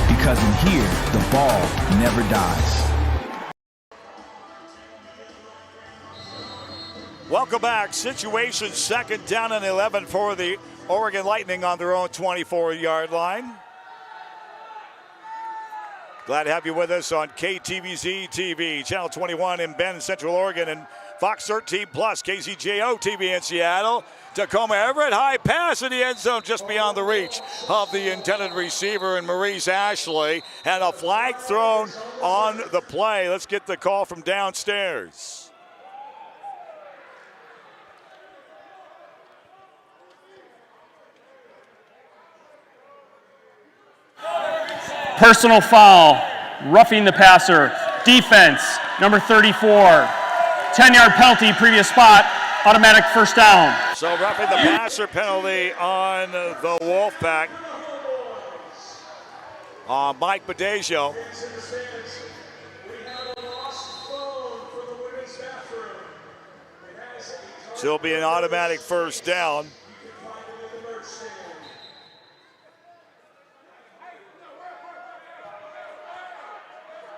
Because in here, the ball never dies. Welcome back. Situation second down and 11 for the Oregon Lightning on their own 24-yard line. Glad to have you with us on KTVZ TV, Channel 21 in Bend, Central Oregon, and Fox 13 Plus, KCJO TV in Seattle. Tacoma Everett, high pass in the end zone just beyond the reach of the intended receiver and Maurice Ashley. And a flag thrown on the play. Let's get the call from downstairs. Personal foul, roughing the passer. Defense, number 34. 10-yard penalty, previous spot, automatic first down. So roughing the passer penalty on the Wolfpack. Mike Badesio. So it'll be an automatic first down.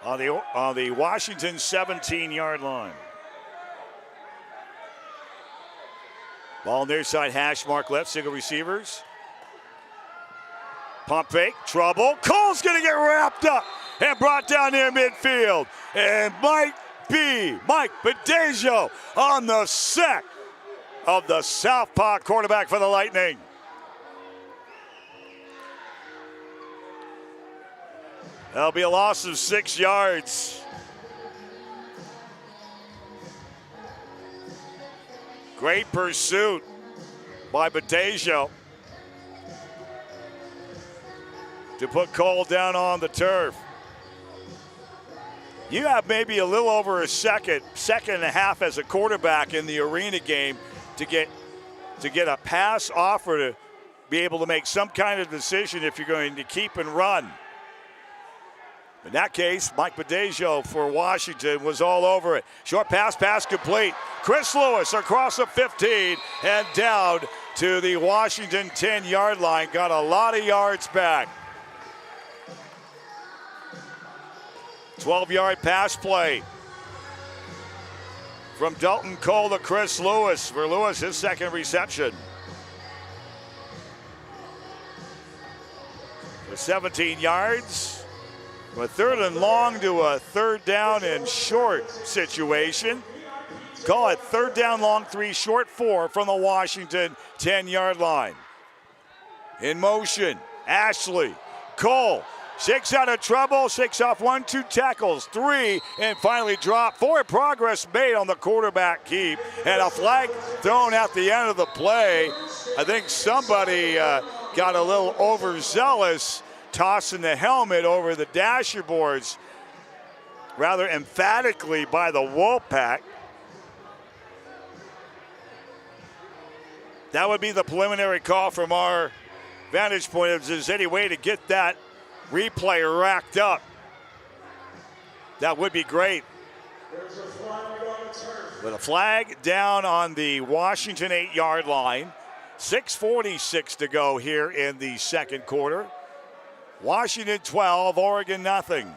On the Washington 17-yard line. Ball near side hash mark left, single receivers. Pump fake, trouble. Cole's gonna get wrapped up and brought down near midfield. And Mike Badesio on the sack of the southpaw quarterback for the Lightning. That'll be a loss of 6 yards. Great pursuit by Badesio. to put Cole down on the turf. You have maybe a little over a second and a half as a quarterback in the arena game to get a pass offer to be able to make some kind of decision if you're going to keep and run. In that case, Mike Badejo for Washington was all over it. Short pass complete. Chris Lewis across the 15 and down to the Washington 10-yard line. Got a lot of yards back. 12-yard pass play from Dalton Cole to Chris Lewis. For Lewis, his second reception. For 17 yards. From a third and long to a third down and short situation. Call it third down long, 3 short, 4 from the Washington 10-yard line. In motion, Ashley. Cole. 6 out of trouble, 6 off 1, 2 tackles, 3, and finally dropped. 4 progress made on the quarterback keep, and a flag thrown at the end of the play. I think somebody got a little overzealous, tossing the helmet over the dashboards rather emphatically by the Wolfpack. That would be the preliminary call from our vantage point. If there's any way to get that replay racked up, that would be great. With a flag down on the Washington 8-yard line. 6:46 to go here in the second quarter. Washington 12, Oregon nothing.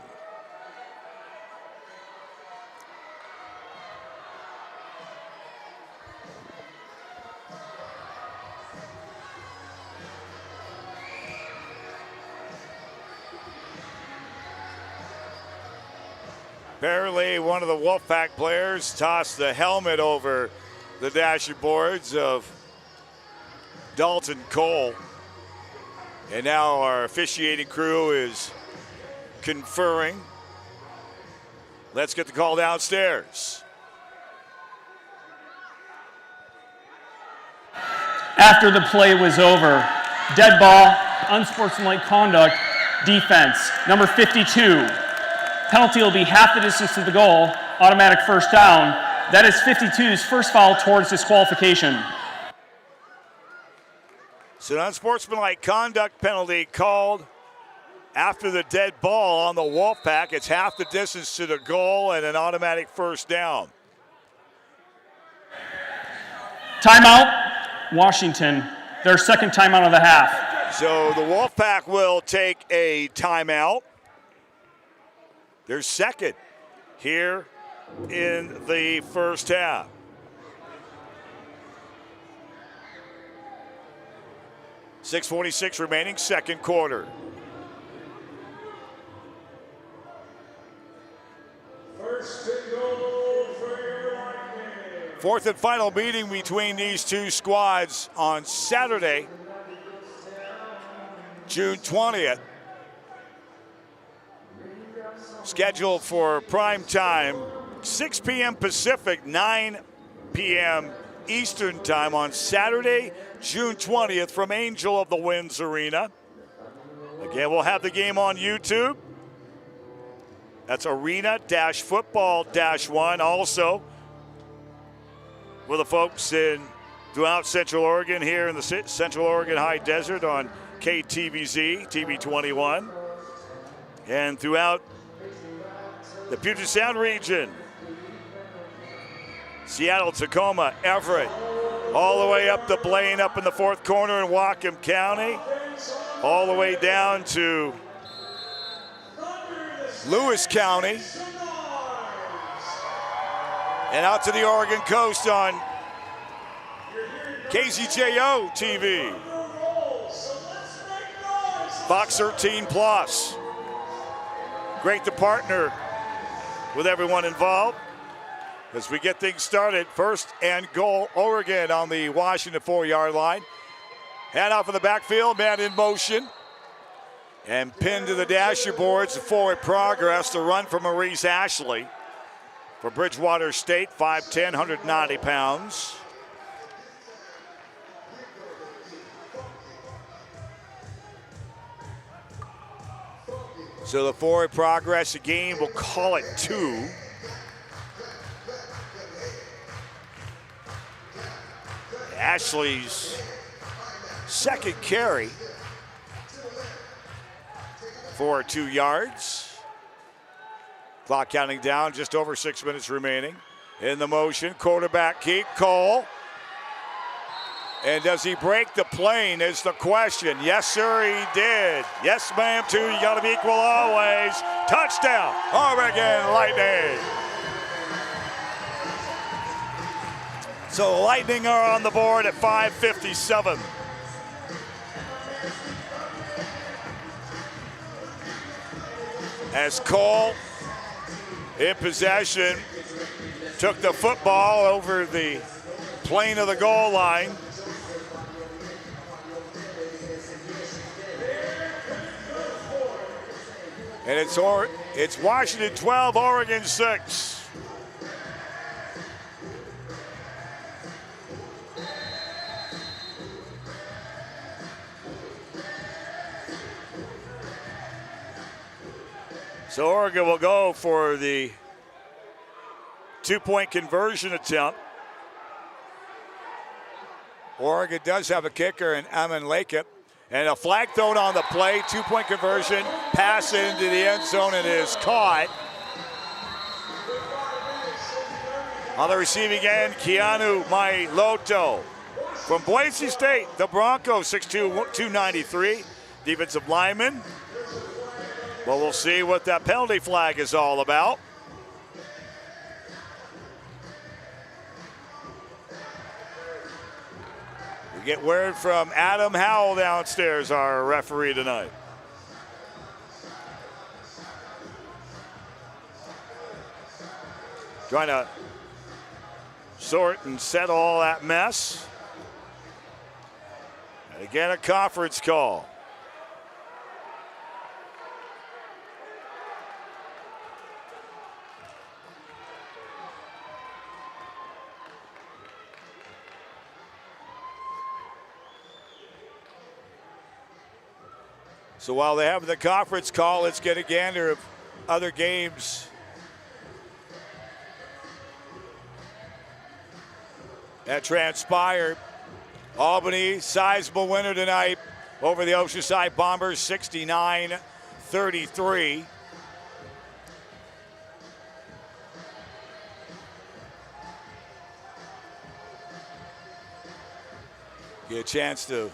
Apparently, one of the Wolfpack players tossed the helmet over the dashboards of Dalton Cole. And now our officiating crew is conferring. Let's get the call downstairs. After the play was over, dead ball, unsportsmanlike conduct, defense, number 52. Penalty will be half the distance to the goal, automatic first down. That is 52's first foul towards disqualification. So an unsportsmanlike conduct penalty called after the dead ball on the Wolfpack. It's half the distance to the goal and an automatic first down. Timeout, Washington. Their second timeout of the half. So the Wolfpack will take a timeout. Their second here in the first half. .646 remaining, second quarter. First and goal for your Lightning. Fourth and final meeting between these two squads on Saturday, June 20th. Scheduled for prime time, 6 p.m. Pacific, 9 p.m. Eastern time on Saturday, June 20th from Angel of the Winds Arena. Again, we'll have the game on YouTube. That's Arena-Football-1. Also, with the folks throughout Central Oregon here in the Central Oregon High Desert on KTVZ, TV21. And throughout the Puget Sound region, Seattle, Tacoma, Everett, all the way up to Blaine, up in the fourth corner in Whatcom County, all the way down to Lewis County, and out to the Oregon coast on KZJO TV, Fox 13 Plus. Great to partner with everyone involved as we get things started. First and goal, Oregon on the Washington 4-yard line. Hand off in the backfield, man in motion. And pinned to the dashboards, forward progress, the run from Maurice Ashley for Bridgewater State, 5'10", 190 pounds. So the forward progress, the game will call it 2. Ashley's second carry for 2 yards. Clock counting down, just over 6 minutes remaining. In the motion, quarterback keep Cole. And does he break the plane is the question. Yes, sir, he did. Yes, ma'am, too. You got to be equal always. Touchdown, Oregon Lightning. So Lightning are on the board at 5:57. As Cole, in possession, took the football over the plane of the goal line. And it's Washington 12, Oregon 6. So Oregon will go for the 2-point conversion attempt. Oregon does have a kicker in Ammon Lakeup. And a flag thrown on the play, 2-point conversion, pass into the end zone, and it is caught. On the receiving end, Keanu Mailoto. From Boise State, the Broncos, 6'2", 293, defensive lineman. Well, we'll see what that penalty flag is all about. We get word from Adam Howell downstairs, our referee tonight. Trying to sort and settle all that mess. And again, a conference call. So while they have the conference call, let's get a gander of other games that transpired. Albany, sizable winner tonight over the Oceanside Bombers, 69-33. Get a chance to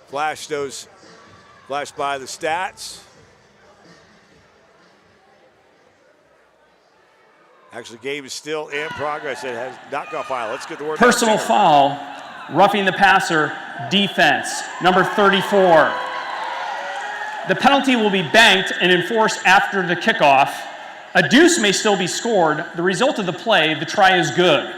flash by the stats. Actually, game is still in progress. It has not gone final. Let's get the word. Personal foul, roughing the passer, defense, number 34. The penalty will be banked and enforced after the kickoff. A deuce may still be scored. The result of the play, the try is good.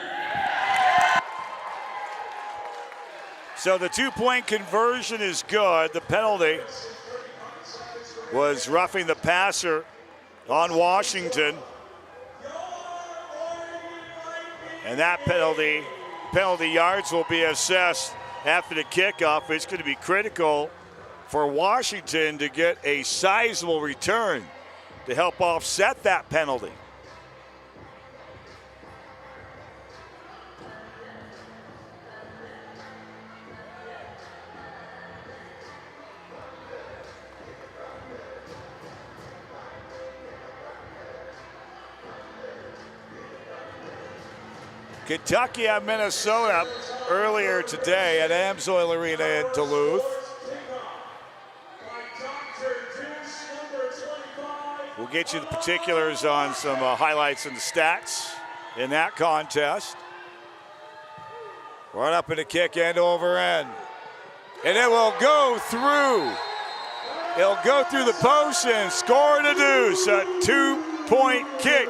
So the 2-point conversion is good. The penalty was roughing the passer on Washington. And that penalty yards will be assessed after the kickoff. It's going to be critical for Washington to get a sizable return to help offset that penalty. Kentucky at Minnesota earlier today at Amsoil Arena in Duluth. We'll get you the particulars on some highlights and the stats in that contest. Run up in the kick, end over end. And it will go through. It'll go through the post and score the deuce. A 2-point kick.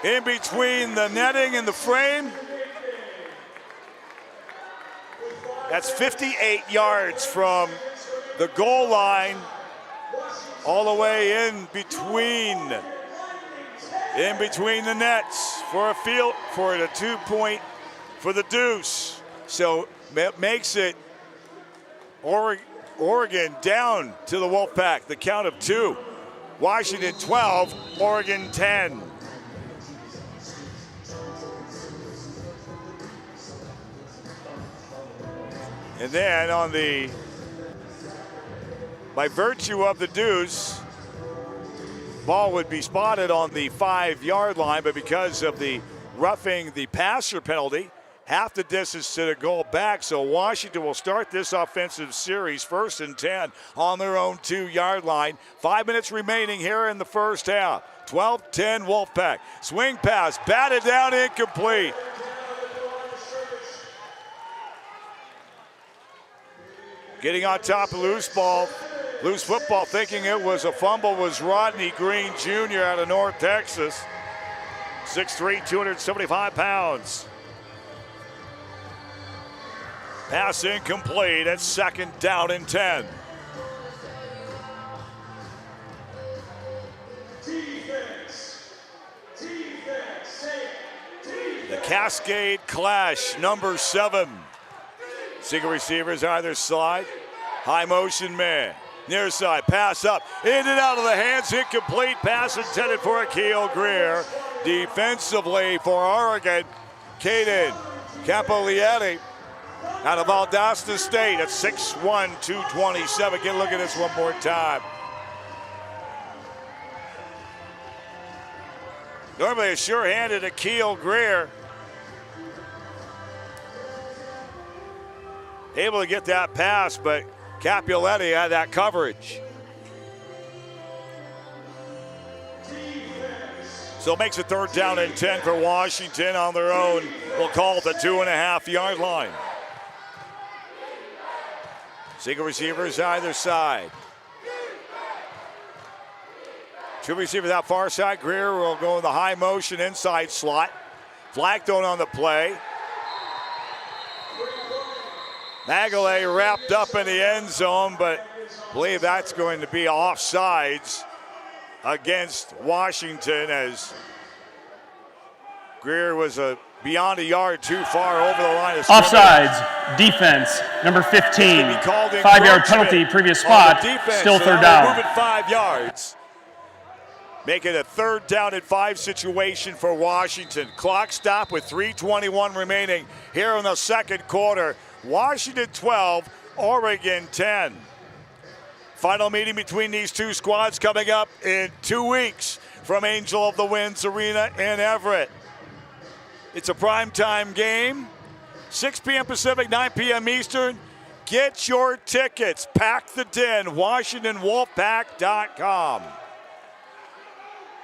In between the netting and the frame. That's 58 yards from the goal line all the way in between the nets for a field for the 2-point for the deuce. So it makes it Oregon down to the Wolfpack. The count of 2. Washington 12, Oregon 10. And then by virtue of the deuce, ball would be spotted on the 5-yard line, but because of the roughing the passer penalty, half the distance to the goal back. So Washington will start this offensive series 1st and 10 on their own 2-yard line. 5 minutes remaining here in the first half. 12-10 Wolfpack. Swing pass, batted down, incomplete. Getting on top of loose football, thinking it was a fumble, was Rodney Green Jr. out of North Texas. 6'3", 275 pounds. Pass incomplete at 2nd down and 10. The Cascade Clash, number 7. Single receivers either side. High motion man. Near side, pass up, in and out of the hands, incomplete. Pass intended for Akil Greer. Defensively for Oregon, Caden Capolietti out of Valdosta State at 6'1", 227. Get a look at this one more time. Normally a sure-handed Akil Greer. Able to get that pass, but Capuletti had that coverage. So it makes it 3rd down and 10 for Washington on their own. We'll call it the 2.5-yard line. Single receivers either side. 2 receivers out far side. Greer will go in the high motion inside slot. Flag thrown on the play. Magalay wrapped up in the end zone, but I believe that's going to be offsides against Washington, as Greer was beyond a yard too far over the line of scrimmage. Offsides, defense, number 15. 5-yard penalty, previous spot, still 3rd down. Moving 5 yards. Make it a 3rd down and 5 situation for Washington. Clock stop with 3:21 remaining here in the 2nd quarter. Washington 12, Oregon 10. Final meeting between these two squads coming up in 2 weeks from Angel of the Winds Arena in Everett. It's a primetime game, 6 p.m. Pacific, 9 p.m. Eastern. Get your tickets. Pack the den, WashingtonWolfpack.com.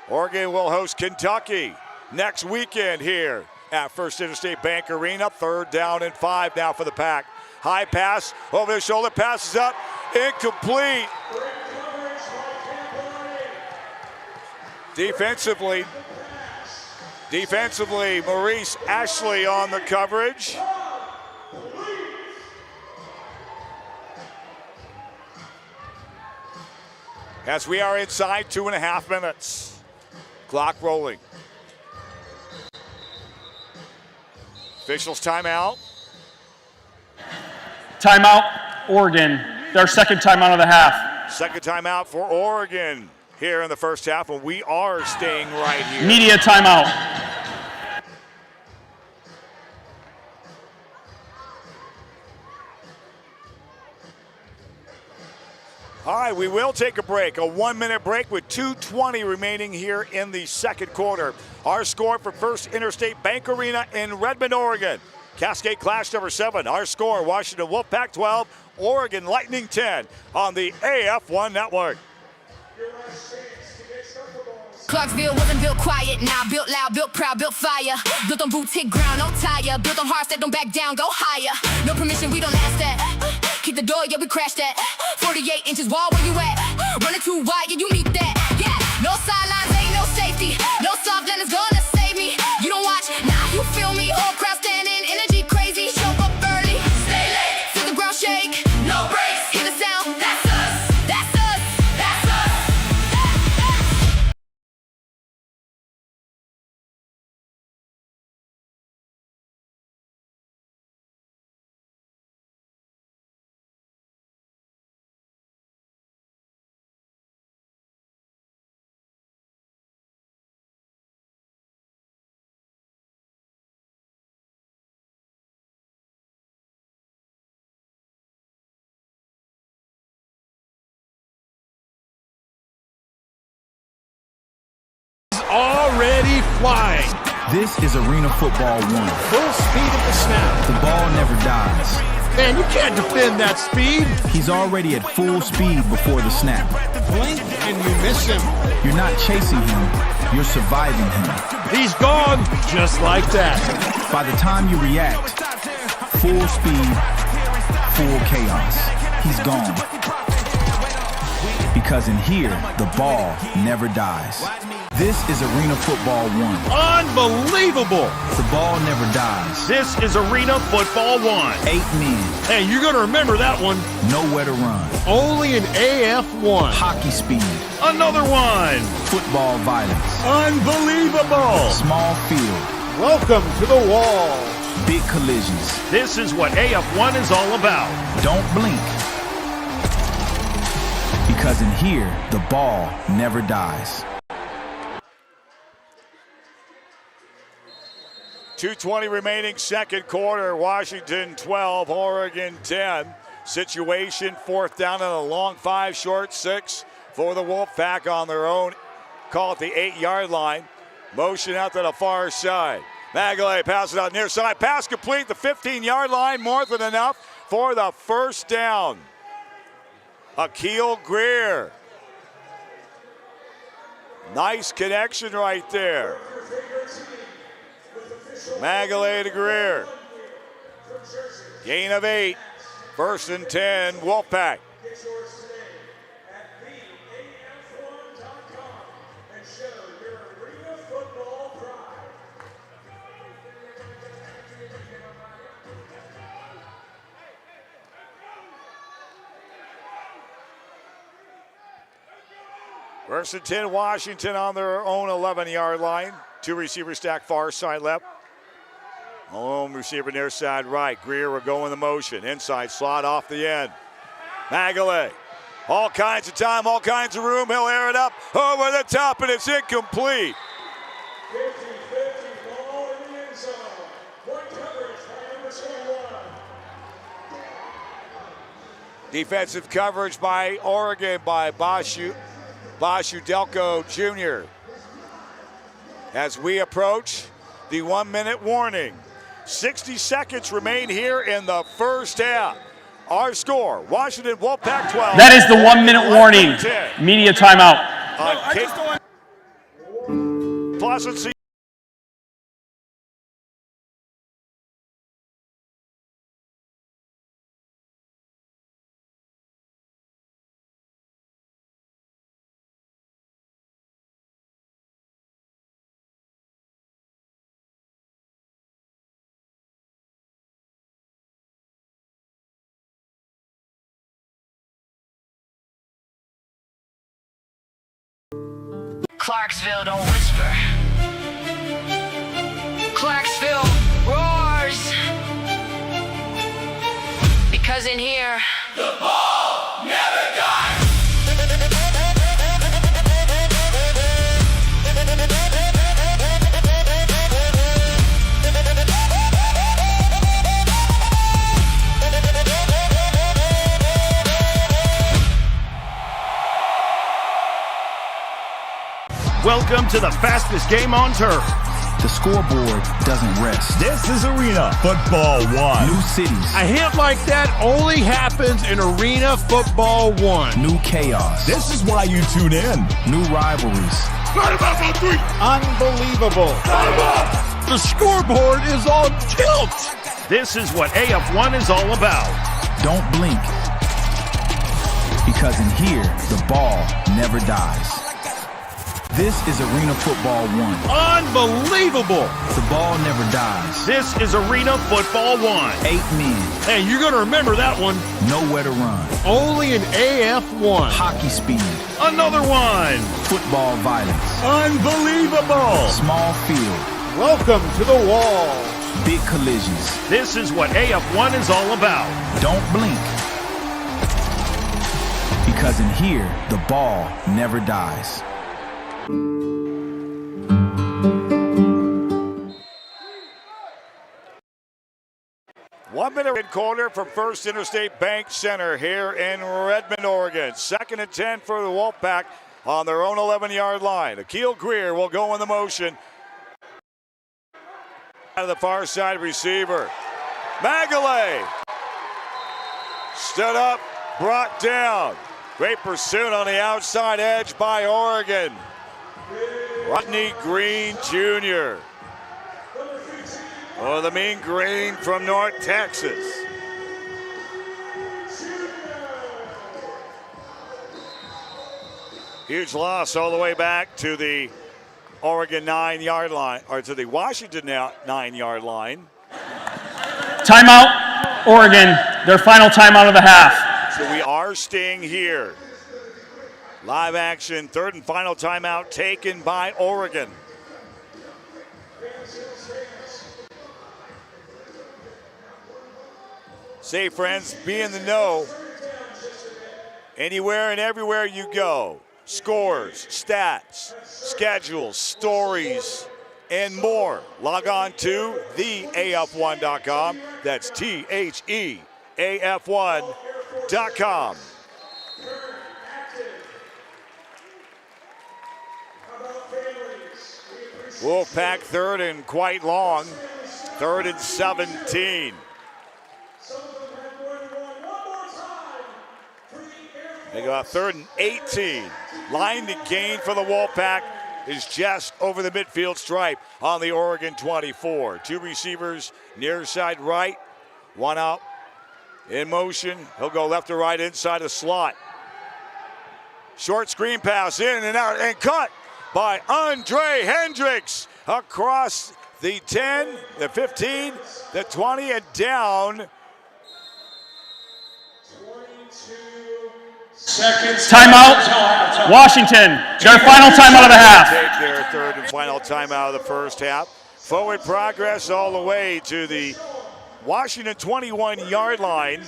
Oregon will host Kentucky next weekend here at First Interstate Bank Arena. 3rd down and 5 now for the Pack. High pass over the shoulder, passes up, incomplete. Defensively, Maurice Ashley on the coverage. As we are inside 2.5 minutes. Clock rolling. Officials timeout. Timeout, Oregon. Their 2nd timeout of the half. 2nd timeout for Oregon here in the first half, and we are staying right here. Media timeout. All right, we will take a break, a 1-minute break with 2:20 remaining here in the 2nd quarter. Our score for First Interstate Bank Arena in Redmond, Oregon. Cascade Clash number 7. Our score, Washington Wolfpack 12, Oregon Lightning 10 on the AF1 network. Clarksville wasn't built quiet, now built loud, built proud, built fire. Built on boots, hit ground, no tire. Built on hearts that don't back down, go higher. No permission, we don't ask that. Keep the door, yeah, we crash that. 48 inches wall, where you at? Running too wide, yeah, you need that. Yeah, no sidelines, ain't no safety. No soft landing's gonna save me. You don't watch, nah, you feel me. Whole crowd standing, energy crazy. Show up early, stay late, feel the ground shake. No breaks, hear the sound, that's us. That's us, that's us. already flying. This is Arena Football 1. Full speed at the snap. The ball never dies. Man, you can't defend that speed. He's already at full speed before the snap. Blink and you miss him. You're not chasing him, you're surviving him. He's gone just like that. By the time you react, full speed, full chaos. He's gone. Because in here, the ball never dies. This is Arena Football 1. Unbelievable. The ball never dies. This is Arena Football 1. 8 men. Hey, you're going to remember that one. Nowhere to run. Only an AF1. Hockey speed. Another one. Football violence. Unbelievable. Small field. Welcome to the wall. Big collisions. This is what AF1 is all about. Don't blink. Because in here, the ball never dies. 2:20 remaining second quarter. Washington 12, Oregon 10. Situation, fourth down and a long 5, short 6 for the Wolfpack on their own. Call it the 8-yard line. Motion out to the far side. Magalay passes out near side. Pass complete, the 15-yard line. More than enough for the first down. Akil Greer. Nice connection right there. Magalay to Greer. Gain of 8. First and 10, Wolfpack. First and 10, Washington on their own 11-yard line. 2 receivers stacked far side left. Home receiver near side right. Greer will go in the motion. Inside slot off the end. Magalay. All kinds of time, all kinds of room. He'll air it up over the top, and it's incomplete. 50-50 ball in the end zone. One coverage by number 21. Defensive coverage by Oregon by Bashu Delco Jr. As we approach the 1-minute warning. 60 seconds remain here in the first half. Our score, Washington Wolfpack 12. That is the 1-minute warning. Media timeout. Pleasant season. Clarksville don't whisper. Clarksville roars. Because in here, The ball never dies. Welcome to the fastest game on turf. The scoreboard doesn't rest. This is Arena Football 1. New cities. A hit like that only happens in Arena Football 1. New chaos. This is why you tune in. New rivalries. Unbelievable. The scoreboard is on tilt. This is what AF1 is all about. Don't blink. Because in here, the ball never dies. This is Arena Football 1. Unbelievable. The ball never dies. This is Arena Football 1. 8 men. Hey, you're going to remember that one. Nowhere to run. Only an AF1. Hockey speed. Another one. Football violence. Unbelievable. Small field. Welcome to the wall. Big collisions. This is what AF1 is all about. Don't blink. Because in here, the ball never dies. 1 minute quarter from First Interstate Bank Center here in Redmond, Oregon. 2nd and 10 for the Wolfpack on their own 11-yard line. Akil Greer will go in the motion. Out of the far side receiver. Magalay stood up, brought down. Great pursuit on the outside edge by Oregon. Rodney Green Jr. Oh, the Mean Green from North Texas. Huge loss all the way back to the Oregon 9-yard line, or to the Washington 9-yard line. Timeout, Oregon, their final timeout of the half. So we are staying here. Live action, third and final timeout taken by Oregon. Say, friends, be in the know. Anywhere and everywhere you go. Scores, stats, schedules, stories, and more. Log on to theaf1.com. That's THEAF1.com. Wolfpack third and quite long. 3rd and 17. They got 3rd and 18. Line to gain for the Wolfpack is just over the midfield stripe on the Oregon 24. 2 receivers near side right. 1 out in motion. He'll go left to right inside the slot. Short screen pass in and out and cut by Andre Hendricks across the 10, the 15, the 20, and down. Timeout, Washington, their final timeout of the half. Take their 3rd and final timeout of the first half. Forward progress all the way to the Washington 21-yard line.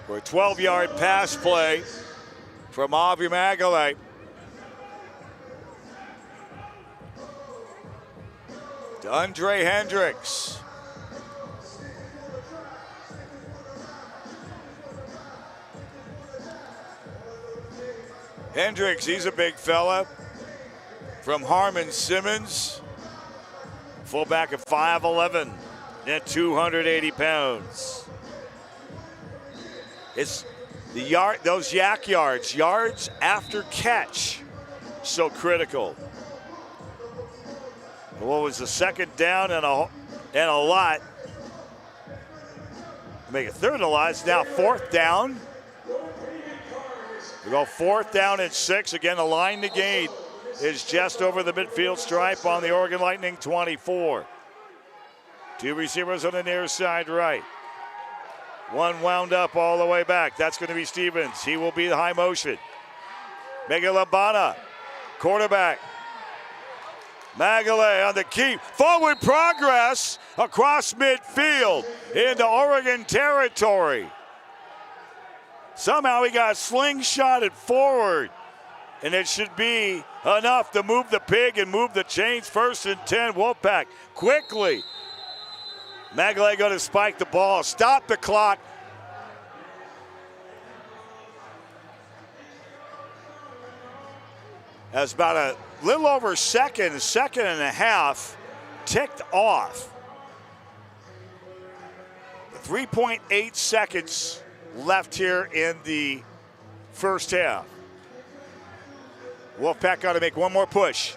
For a 12-yard pass play from Avi Magalay. To Andre Hendricks. Hendricks, he's a big fella from Harmon Simmons. Fullback of 5'11" and 280 pounds. It's the those yak yards after catch, so critical. What was the 2nd down and a lot? Make it 3rd and a lot. It's now 4th down. We go 4th down and 6. Again, the line to gain is just over the midfield stripe on the Oregon Lightning 24. 2 receivers on the near side right. 1 wound up all the way back. That's going to be Stevens. He will be the high motion. Mega Labana, quarterback. Magalay on the key. Forward progress across midfield into Oregon territory. Somehow he got slingshotted forward, and it should be enough to move the pig and move the chains. 1st and 10, Wolfpack quickly. Magalay going to spike the ball, stop the clock. That's about a little over a second and a half ticked off. 3.8 seconds left here in the first half. Wolfpack got to make one more push.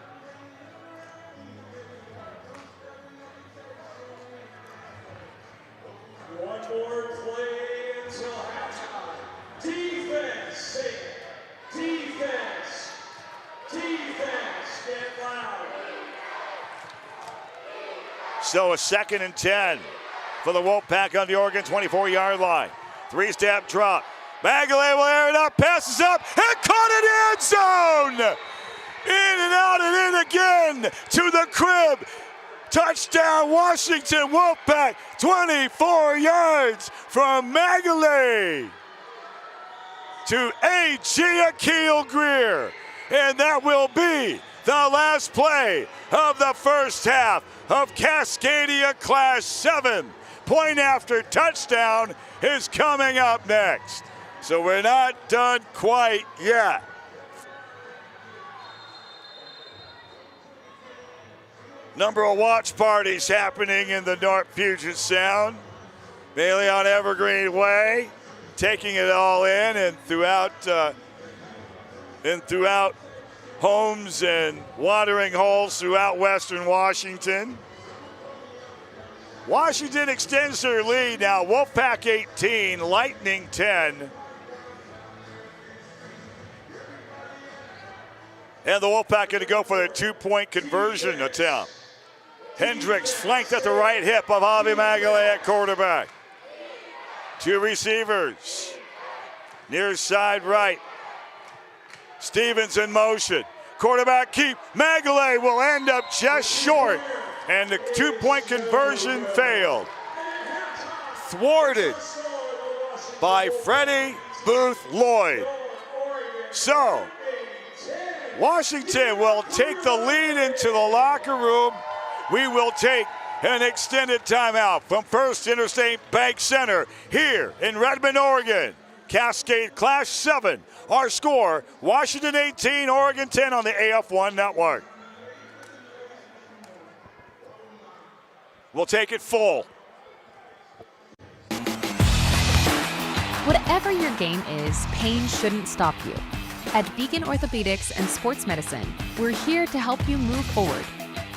One more play until halftime. Defense, defense, defense, get loud. So a 2nd and 10 for the Wolfpack on the Oregon 24-yard line. 3-step drop. Magalay will air it up, passes up, and caught it end zone! In and out and in again to the crib. Touchdown, Washington. Wolfpack, 24 yards from Magalay to A.G. Akil Greer. And that will be the last play of the first half of Cascadia Class 7. Point after touchdown is coming up next. So we're not done quite yet. Number of watch parties happening in the North Puget Sound, mainly on Evergreen Way, taking it all in and throughout homes and watering holes throughout Western Washington. Washington extends their lead now. Wolfpack 18, Lightning 10. And the Wolfpack going to go for their two-point conversion attempt. Hendricks flanked at the right hip of Javi Magalay at quarterback. Two receivers. Near side right. Stevens in motion. Quarterback keep. Magalay will end up just short. And the two-point conversion failed. Thwarted by Freddie Booth Lloyd. So, Washington will take the lead into the locker room. We will take an extended timeout from First Interstate Bank Center here in Redmond, Oregon. Cascade Clash 7. Our score, Washington 18, Oregon 10 on the AF1 network. We'll take it full. Whatever your game is, pain shouldn't stop you. At Beacon Orthopedics and Sports Medicine, we're here to help you move forward.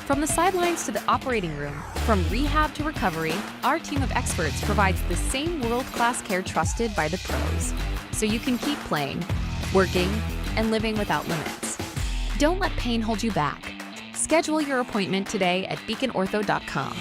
From the sidelines to the operating room, from rehab to recovery, our team of experts provides the same world-class care trusted by the pros, so you can keep playing, working, and living without limits. Don't let pain hold you back. Schedule your appointment today at beaconortho.com.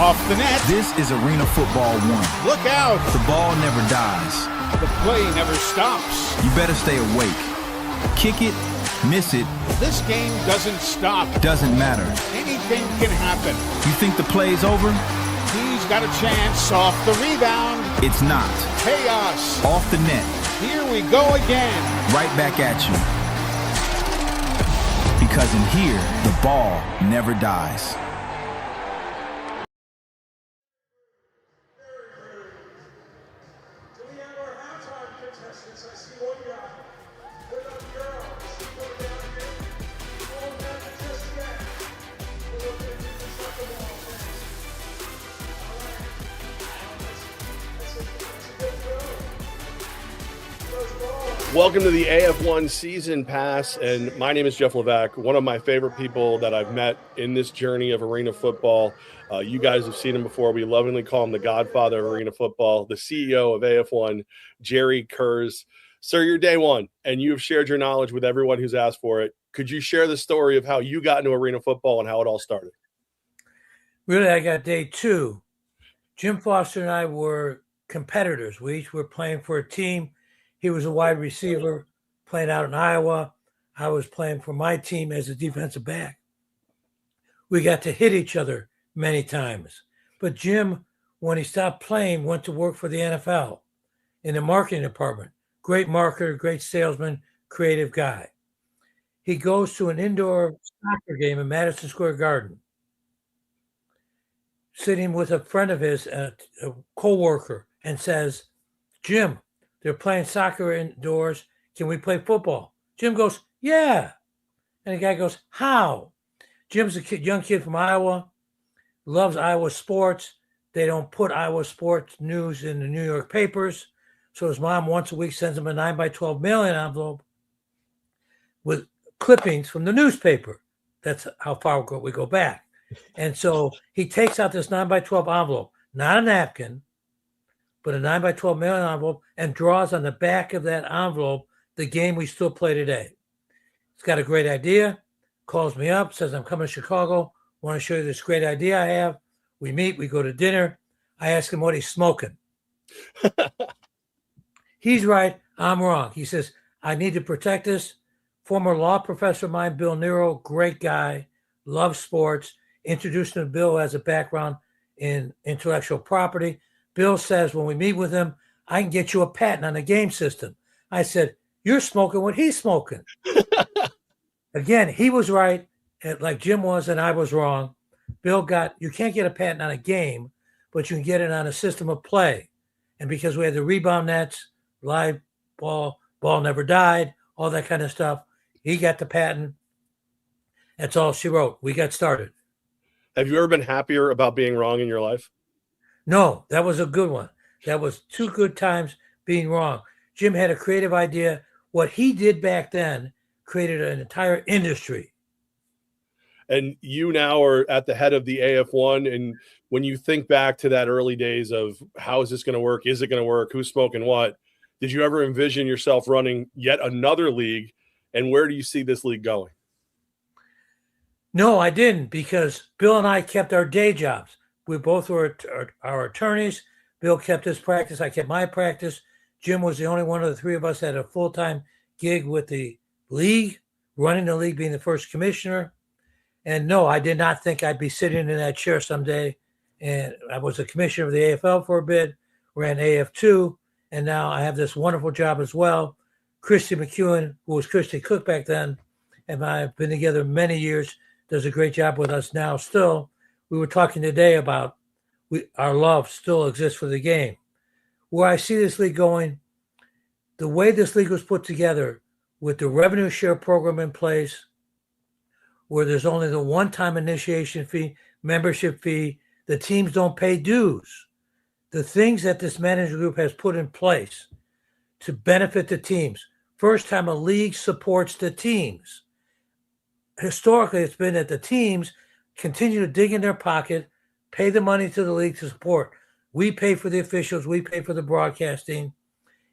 Off the net. This is Arena Football 1. Look out. The ball never dies. The play never stops. You better stay awake. Kick it, miss it. This game doesn't stop. Doesn't matter. Anything can happen. You think the play's over? He's got a chance off the rebound. It's not. Chaos. Off the net. Here we go again. Right back at you. Because in here, the ball never dies. Welcome to the AF1 Season Pass, and my name is Jeff Levac, one of my favorite people that I've met in this journey of arena football. You guys have seen him before. We lovingly call him the godfather of arena football, the CEO of AF1, Jerry Kurz. Sir, you're day one, and you have shared your knowledge with everyone who's asked for it. Could you share the story of how you got into arena football and how it all started? Really, I got day two. Jim Foster and I were competitors. We each were playing for a team. He was a wide receiver playing out in Iowa. I was playing for my team as a defensive back. We got to hit each other many times. But Jim, when he stopped playing, went to work for the NFL in the marketing department. Great marketer, great salesman, creative guy. He goes to an indoor soccer game in Madison Square Garden, sitting with a friend of his, a co-worker, and says, "Jim, they're playing soccer indoors. Can we play football?" Jim goes, "Yeah." And the guy goes, "How?" Jim's a young kid from Iowa, loves Iowa sports, They don't put Iowa sports news in the New York papers. So his mom once a week sends him a 9x12 mailing envelope with clippings from the newspaper. That's how far we go back. And so he takes out this 9x12 envelope, not a napkin, but a 9x12 mailing envelope, and draws on the back of that envelope the game we still play today. He's got a great idea, calls me up, says, I'm coming to Chicago, want to show you this great idea I have. We meet, we go to dinner. I ask him what he's smoking. He's right, I'm wrong. He says, I need to protect this. Former law professor of mine, Bill Nero, great guy, loves sports, introduced him to Bill as a background in intellectual property. Bill says, when we meet with him, I can get you a patent on the game system. I said, you're smoking what he's smoking. Again, he was right, like Jim was, and I was wrong. Bill you can't get a patent on a game, but you can get it on a system of play. And because we had the rebound nets, live ball never died, all that kind of stuff, he got the patent. That's all she wrote. We got started. Have you ever been happier about being wrong in your life? No, that was a good one. That was 2 good times being wrong. Jim had a creative idea. What he did back then created an entire industry. And you now are at the head of the AF1. And when you think back to that early days of how is this going to work? Is it going to work? Who's smoking what? Did you ever envision yourself running yet another league? And where do you see this league going? No, I didn't, because Bill and I kept our day jobs. We both were our attorneys. Bill kept his practice. I kept my practice. Jim was the only one of the 3 of us that had a full-time gig with the league, running the league, being the first commissioner. And no, I did not think I'd be sitting in that chair someday. And I was a commissioner of the AFL for a bit, ran AF2, and now I have this wonderful job as well. Christy McEwen, who was Christy Cook back then, and I have been together many years, does a great job with us now still. We were talking today about our love still exists for the game. Where I see this league going, the way this league was put together with the revenue share program in place, where there's only the one-time initiation fee, membership fee, the teams don't pay dues. The things that this management group has put in place to benefit the teams. First time a league supports the teams. Historically, it's been that the teams continue to dig in their pocket, pay the money to the league to support. We pay for the officials. We pay for the broadcasting.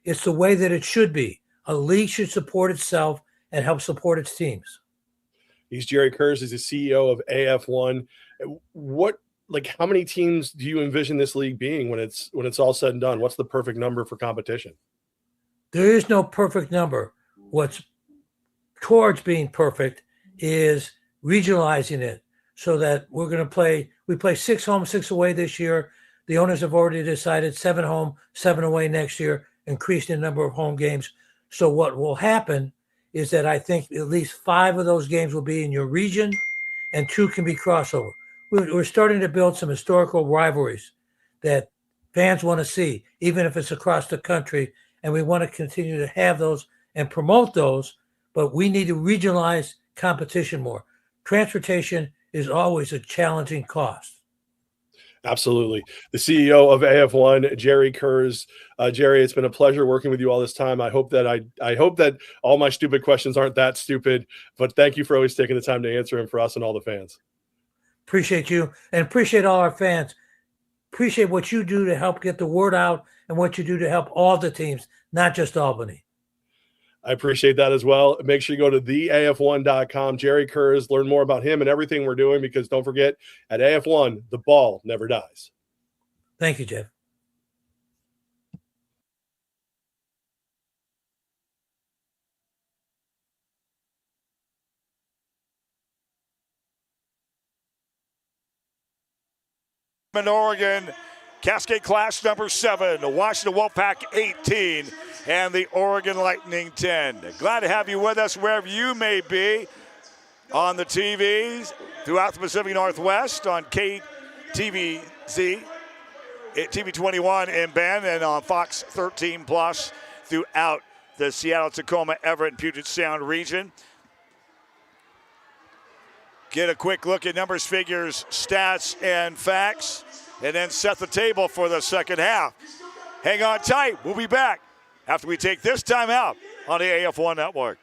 It's the way that it should be. A league should support itself and help support its teams. He's Jerry Kurz. He's the CEO of AF1. How many teams do you envision this league being when it's all said and done? What's the perfect number for competition? There is no perfect number. What's towards being perfect is regionalizing it so that we play 6 home, 6 away this year. The owners have already decided 7 home, 7 away next year, increasing the number of home games. So what will happen is that I think at least 5 of those games will be in your region and 2 can be crossover. We're starting to build some historical rivalries that fans want to see, even if it's across the country. And we want to continue to have those and promote those, but we need to regionalize competition more. Transportation is always a challenging cost. Absolutely. The CEO of AF1, Jerry Kurz. Jerry, it's been a pleasure working with you all this time. I hope that all my stupid questions aren't that stupid, but thank you for always taking the time to answer them for us and all the fans. Appreciate you and appreciate all our fans. Appreciate what you do to help get the word out and what you do to help all the teams, not just Albany. I appreciate that as well. Make sure you go to theaf1.com. Jerry Kurz, learn more about him and everything we're doing, because don't forget, at AF1, the ball never dies. Thank you, Jeff. In Oregon, Cascade Clash number 7, the Washington Wolfpack 18, and the Oregon Lightning 10. Glad to have you with us wherever you may be on the TVs throughout the Pacific Northwest, on KTVZ, TV 21 in Bend, and on Fox 13 Plus throughout the Seattle, Tacoma, Everett, and Puget Sound region. Get a quick look at numbers, figures, stats, and facts and then set the table for the second half. Hang on tight. We'll be back after we take this time out on the AF1 network.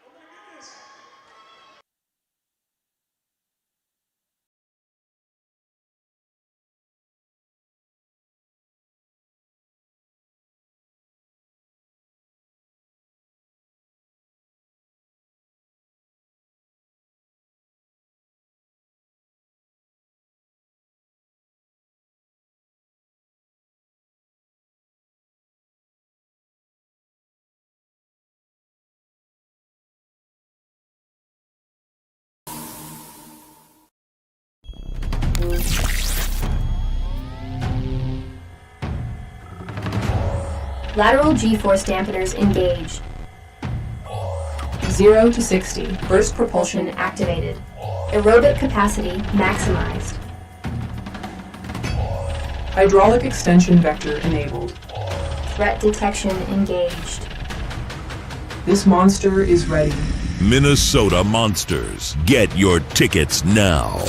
Lateral G-force dampeners engaged. 0 to 60. Burst propulsion activated. Aerobic capacity maximized. Hydraulic extension vector enabled. Threat detection engaged. This monster is ready. Minnesota Monsters. Get your tickets now.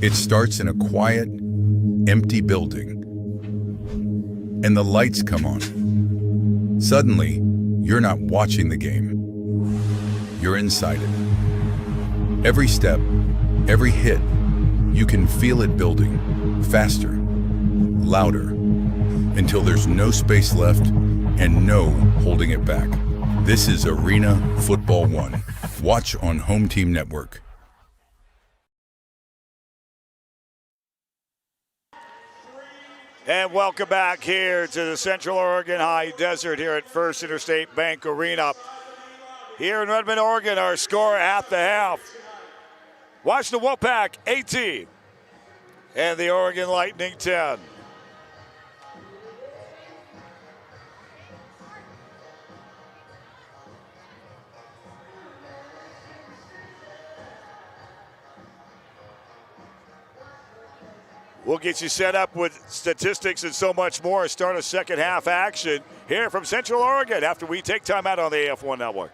It starts in a quiet, empty building, and the lights come on. Suddenly, you're not watching the game. You're inside it. Every step, every hit, you can feel it building, faster, louder, until there's no space left and no holding it back. This is Arena Football 1. Watch on Home Team Network. And welcome back here to the Central Oregon High Desert here at First Interstate Bank Arena. Here in Redmond, Oregon, our score at the half. Washington Wolfpack 18 and the Oregon Lightning 10. We'll get you set up with statistics and so much more. Start a second half action here from Central Oregon after we take time out on the AF1 network.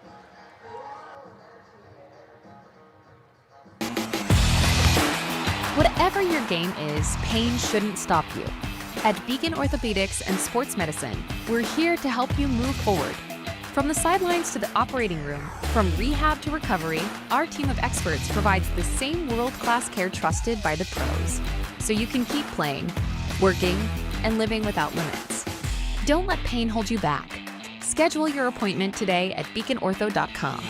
Whatever your game is, pain shouldn't stop you. At Beacon Orthopedics and Sports Medicine, we're here to help you move forward. From the sidelines to the operating room, from rehab to recovery, our team of experts provides the same world-class care trusted by the pros, so you can keep playing, working, and living without limits. Don't let pain hold you back. Schedule your appointment today at beaconortho.com.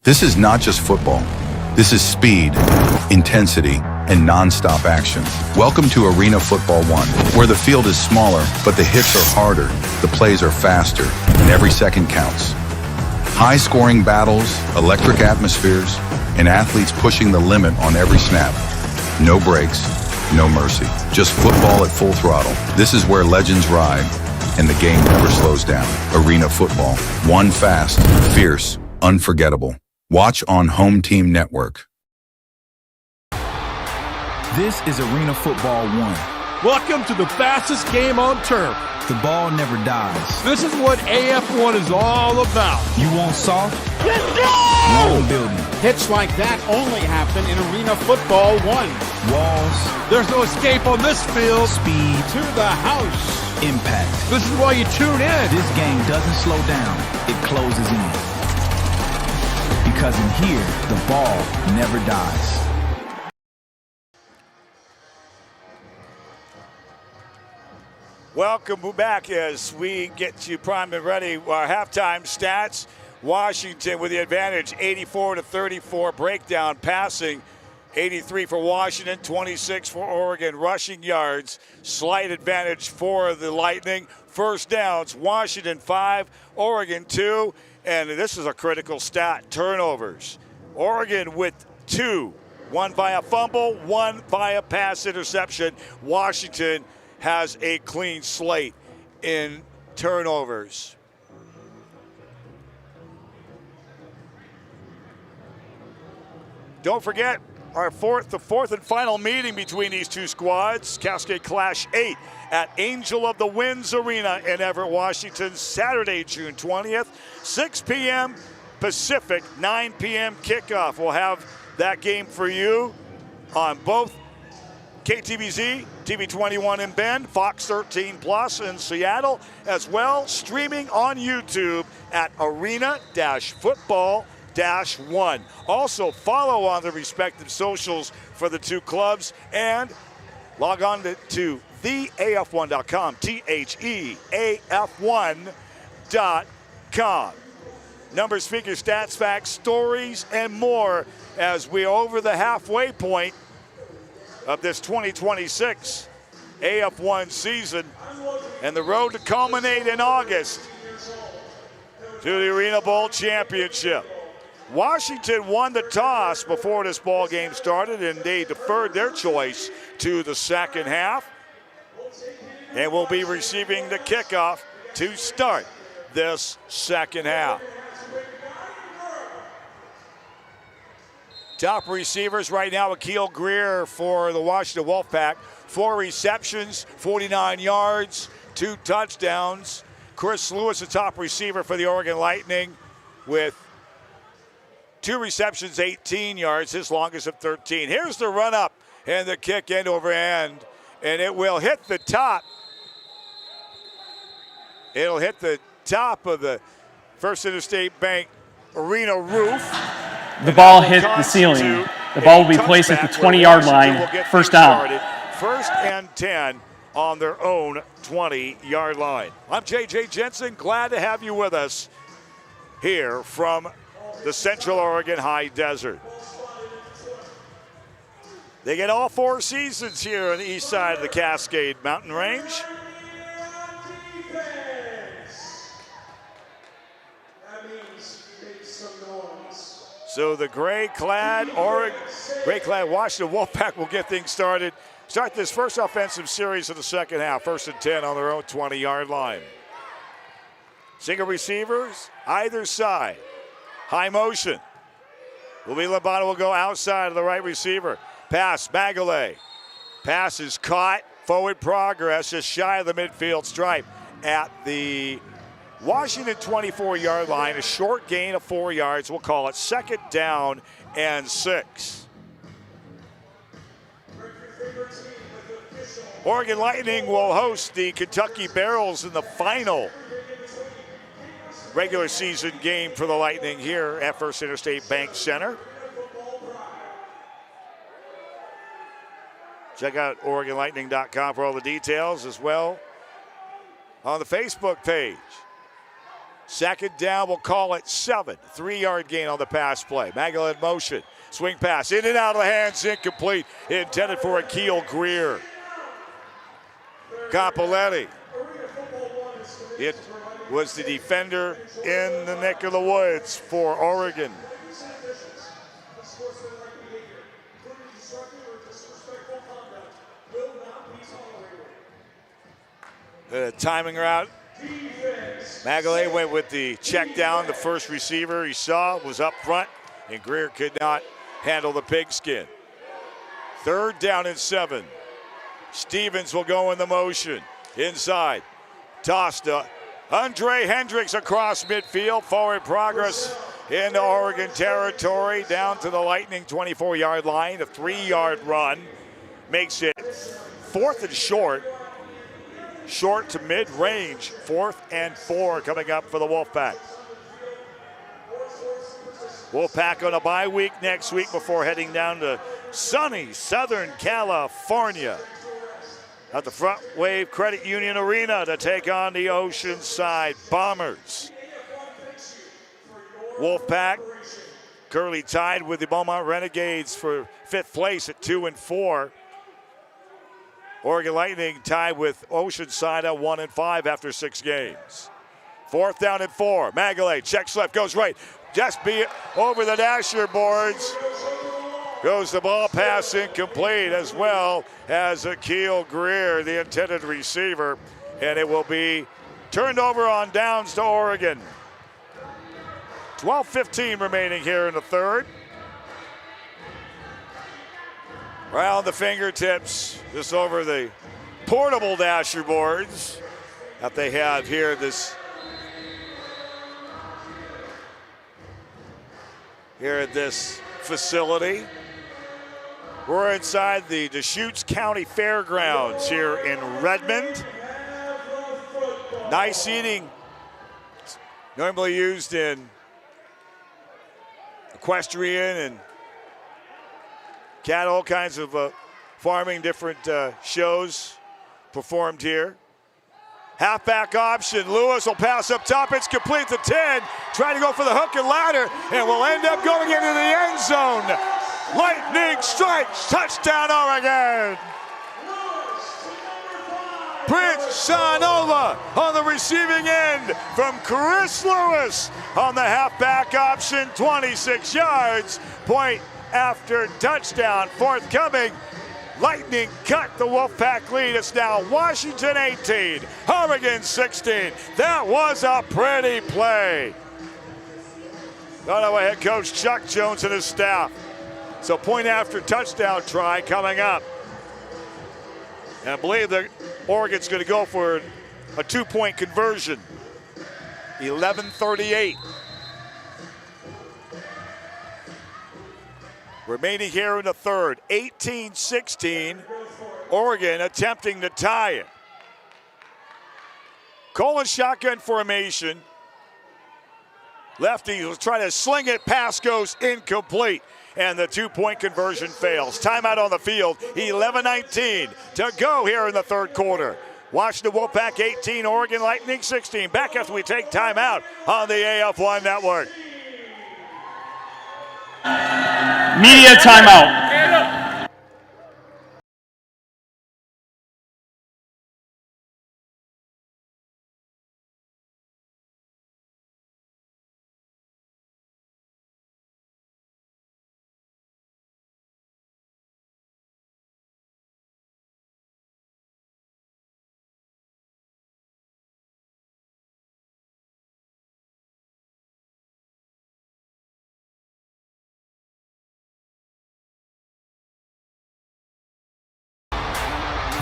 This is not just football. This is speed, intensity, and nonstop action. Welcome to Arena Football 1, where the field is smaller, but the hits are harder, the plays are faster, and every second counts. High-scoring battles, electric atmospheres, and athletes pushing the limit on every snap. No breaks, no mercy. Just football at full throttle. This is where legends ride, and the game never slows down. Arena Football. One fast, fierce, unforgettable. Watch on Home Team Network. This is Arena Football 1. Welcome to the fastest game on turf. The ball never dies. This is what AF1 is all about. You want soft? Let's go! Wrong building. Hits like that only happen in Arena Football 1. Walls. There's no escape on this field. Speed. To the house. Impact. This is why you tune in. This game doesn't slow down. It closes in. Because in here, the ball never dies. Welcome back as we get you primed and ready. Our halftime stats. Washington with the advantage, 84-34 breakdown passing. 83 for Washington, 26 for Oregon. Rushing yards, slight advantage for the Lightning. First downs, Washington 5, Oregon 2. And this is a critical stat, turnovers. Oregon with 2, one via fumble, one via pass interception. Washington has a clean slate in turnovers. Don't forget the fourth and final meeting between these two squads, Cascade Clash 8 at Angel of the Winds Arena in Everett, Washington, Saturday, June 20th, 6 p.m. Pacific, 9 p.m. kickoff. We'll have that game for you on both KTVZ, TV21 in Bend, Fox 13 Plus in Seattle, as well streaming on YouTube at Arena-Football-1. Also follow on the respective socials for the two clubs and log on to theaf1.com, THEAF1.com. Numbers, figures, stats, facts, stories, and more as we're over the halfway point of this 2026 AF1 season and the road to culminate in August to the Arena Bowl Championship. Washington won the toss before this ball game started, and they deferred their choice to the second half and will be receiving the kickoff to start this second half. Top receivers right now, Akil Greer for the Washington Wolfpack. 4 receptions, 49 yards, 2 touchdowns. Chris Lewis, the top receiver for the Oregon Lightning, with 2 receptions, 18 yards, his longest of 13. Here's the run up and the kick end over end, and it will hit the top. It'll hit the top of the First Interstate Bank Arena roof. The ball hit the ceiling. The ball will be placed at the 20-yard line. First down. First and 10 on their own 20-yard line. I'm J.J. Jensen. Glad to have you with us here from the Central Oregon High Desert. They get all 4 seasons here on the east side of the Cascade Mountain Range. So the gray-clad Washington Wolfpack will get things started. Start this first offensive series of the second half. First and 10 on their own 20-yard line. Single receivers, either side. High motion. Lobato will go outside of the right receiver. Pass, Magalay. Pass is caught. Forward progress, just shy of the midfield stripe at the Washington 24-yard line, a short gain of 4 yards. We'll call it second down and 6. Oregon Lightning will host the Kentucky Barrels in the final regular season game for the Lightning here at First Interstate Bank Center. Check out OregonLightning.com for all the details, as well on the Facebook page. Second down, we'll call it 7. 3-yard gain on the pass play. Magdalene motion. Swing pass in and out of the hands, incomplete. Intended for Akil Greer. Capoletti. It was the defender in the neck of the woods for Oregon. The timing route. Magalay went with the check down. The first receiver he saw was up front, and Greer could not handle the pigskin. Third down and 7. Stevens will go in the motion. Inside. Toss to Andre Hendricks across midfield. Forward progress into Oregon territory. Down to the Lightning 24-yard line. A 3-yard run makes it 4th and short. Short to mid-range, 4th and 4 coming up for the Wolfpack. Wolfpack on a bye week next week before heading down to sunny Southern California. at the Front Wave Credit Union Arena to take on the Oceanside Bombers. Wolfpack currently tied with the Beaumont Renegades for 5th place at 2-4. Oregon Lightning tied with Oceanside at 1-5 after 6 games. 4th down and 4. Magalay checks left, goes right. Just be over the dasher boards. Goes the ball pass incomplete, as well as Akil Greer, the intended receiver. And it will be turned over on downs to Oregon. 12:15 remaining here in the third. Round the fingertips, just over the portable dasher boards that they have here at this facility. We're inside the Deschutes County Fairgrounds here in Redmond. Nice seating, normally used in equestrian and cattle, all kinds of farming, different shows performed here. Halfback option, Lewis will pass up top, it's complete to 10, trying to go for the hook and ladder, and will end up going into the end zone. Lightning strikes, touchdown Oregon. Prince Shanova on the receiving end from Chris Lewis on the halfback option, 26 yards, point after touchdown forthcoming. Lightning cut the Wolfpack lead. It's now Washington 18, Oregon 16. That was a pretty play. Illinois head coach Chuck Jones and his staff. So point after touchdown try coming up. And I believe that Oregon's going to go for a 2-point conversion. 11:38. Remaining here in the third, 18-16. Oregon attempting to tie it. Colin shotgun formation. Lefty was trying to sling it, pass goes incomplete, and the 2-point conversion fails. Timeout on the field, 11:19 to go here in the third quarter. Washington Wolfpack 18, Oregon Lightning 16. Back after we take timeout on the AF1 network. Media timeout.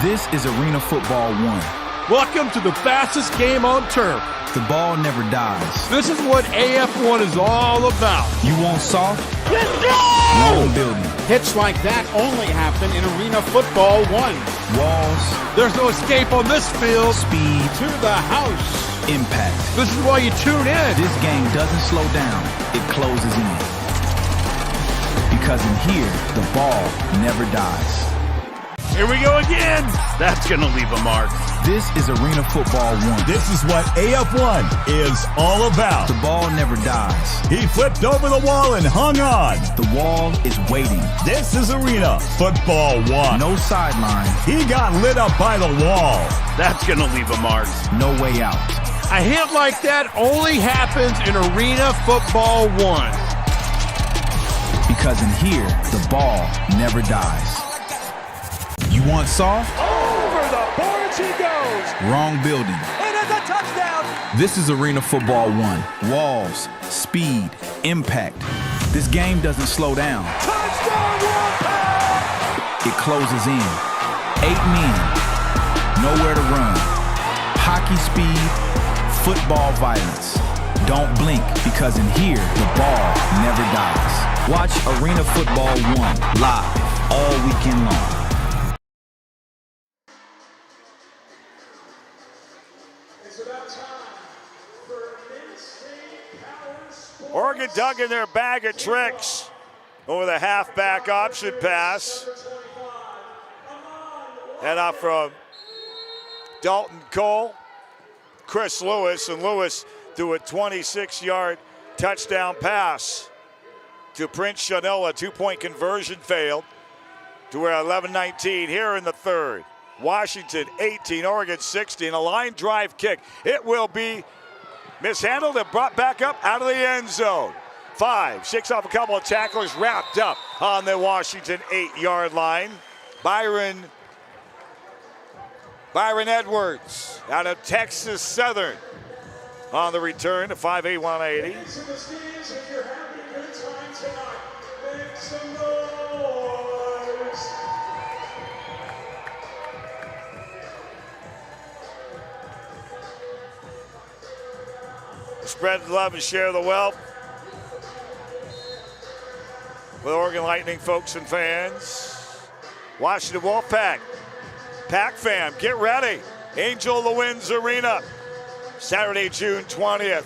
This is Arena Football 1. Welcome to the fastest game on turf. The ball never dies. This is what AF1 is all about. You want soft? Let's go! Wrong building. Hits like that only happen in Arena Football 1. Walls. There's no escape on this field. Speed. To the house. Impact. This is why you tune in. This game doesn't slow down. It closes in. Because in here, the ball never dies. Here we go again. That's going to leave a mark. This is Arena Football 1. This is what AF1 is all about. The ball never dies. He flipped over the wall and hung on. The wall is waiting. This is Arena Football 1. No sideline. He got lit up by the wall. That's going to leave a mark. No way out. A hit like that only happens in Arena Football 1. Because in here, the ball never dies. You want soft? Over the boards he goes. Wrong building. And it's a touchdown. This is Arena Football 1. Walls, speed, impact. This game doesn't slow down. Touchdown, Wolfpack! It closes in. 8 men, nowhere to run. Hockey speed, football violence. Don't blink, because in here, the ball never dies. Watch Arena Football 1 live all weekend long. Oregon dug in their bag of tricks over the halfback option pass. And off from Dalton Cole, Chris Lewis, and Lewis threw a 26-yard touchdown pass to Prince Chanel. A two-point conversion failed. To we're 11-19 here in the third. Washington 18, Oregon 16. A line drive kick. It will be mishandled and brought back up out of the end zone. 5, shakes off a couple of tacklers, wrapped up on the Washington 8-yard line. Byron Edwards out of Texas Southern on the return to 5'8", 180. Spread the love and share the wealth with Oregon Lightning folks and fans. Washington Wolfpack, Pack fam, get ready. Angel of the Winds Arena, Saturday, June 20th.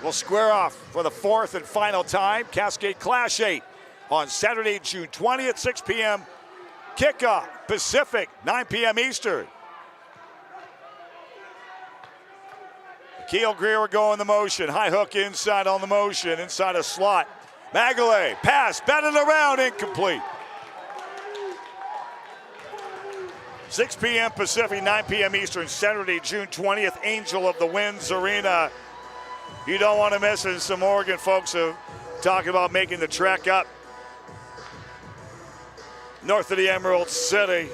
We'll square off for the fourth and final time. Cascade Clash 8 on Saturday, June 20th, 6 p.m. Kickoff, Pacific, 9 p.m. Eastern. Keel Greer will go in the motion. High hook inside on the motion, inside a slot. Magalay, pass, batted around, incomplete. 6 p.m. Pacific, 9 p.m. Eastern, Saturday, June 20th, Angel of the Winds Arena. You don't want to miss it. Some Oregon folks are talking about making the trek up north of the Emerald City,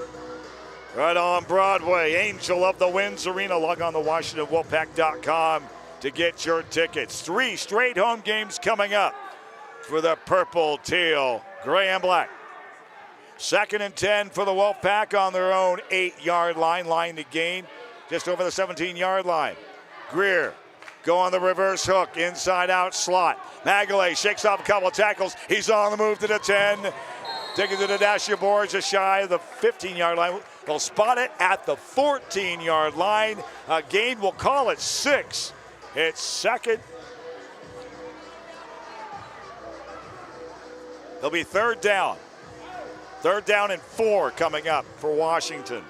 right on Broadway. Angel of the Winds Arena. Log on to WashingtonWolfpack.com to get your tickets. 3 straight home games coming up for the purple, teal, gray, and black. 2nd and 10 for the Wolfpack on their own 8-yard line. Line to gain just over the 17-yard line. Greer go on the reverse hook, inside out slot. Magalay shakes off a couple of tackles. He's on the move to the 10. Taking to the dasher boards just shy of the 15-yard line. They'll spot it at the 14-yard line. Gain, we'll call it 6. It's second. It'll be third down. 3rd down and 4 coming up for Washington.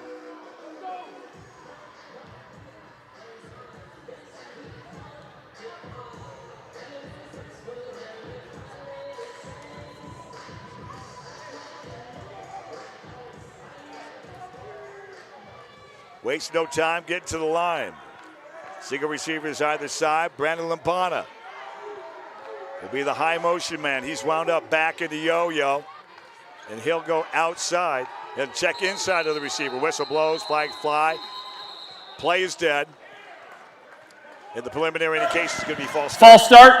Waste no time, get to the line. Single receivers either side. Brandon Lampana will be the high motion man. He's wound up back in the yo-yo. And he'll go outside and check inside of the receiver. Whistle blows, flags fly. Play is dead. And the preliminary indication is going to be false start. False start.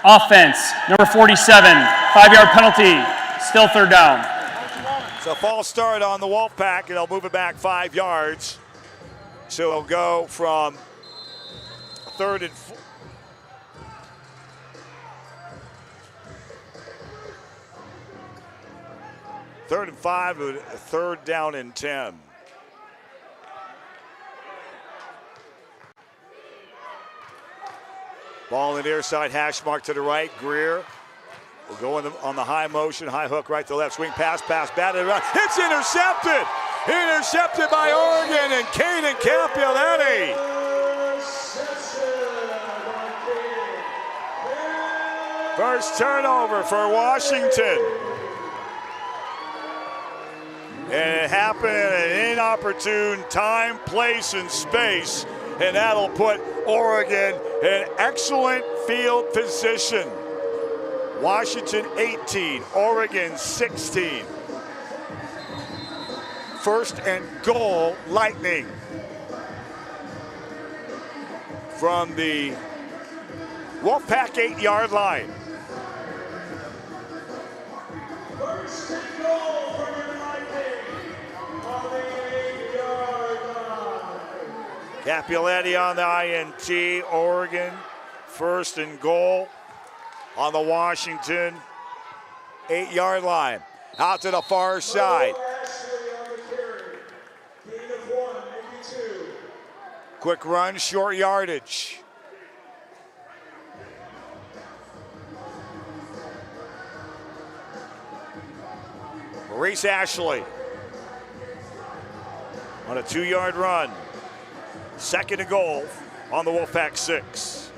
Offense, number 47. 5-yard penalty. Still 3rd down. So false start on the Wolfpack, and they'll move it back 5 yards. So it'll go from 3rd and 4. Third and 5, 3rd down and 10. Ball in the near side, hash mark to the right. Greer will go on the high motion, high hook right to left. Swing pass, batted around. It's intercepted! Intercepted by Oregon and Caden Capuletti. First turnover for Washington. And it happened in an inopportune time, place, and space. And that'll put Oregon in excellent field position. Washington 18, Oregon 16. 1st and goal, Lightning. From the Wolfpack 8-yard line. First and goal for the Lightning on the 8-yard line. Capuletti on the INT, Oregon 1st and goal on the Washington 8-yard line. Out to the far side. Quick run, short yardage. Maurice Ashley on a 2-yard run. 2nd and goal on the Wolfpack 6.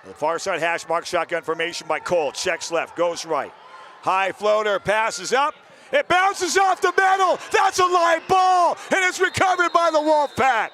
The far side hash mark shotgun formation by Cole. Checks left, goes right. High floater, passes up. It bounces off the middle. That's a live ball, and it's recovered by the Wolfpack.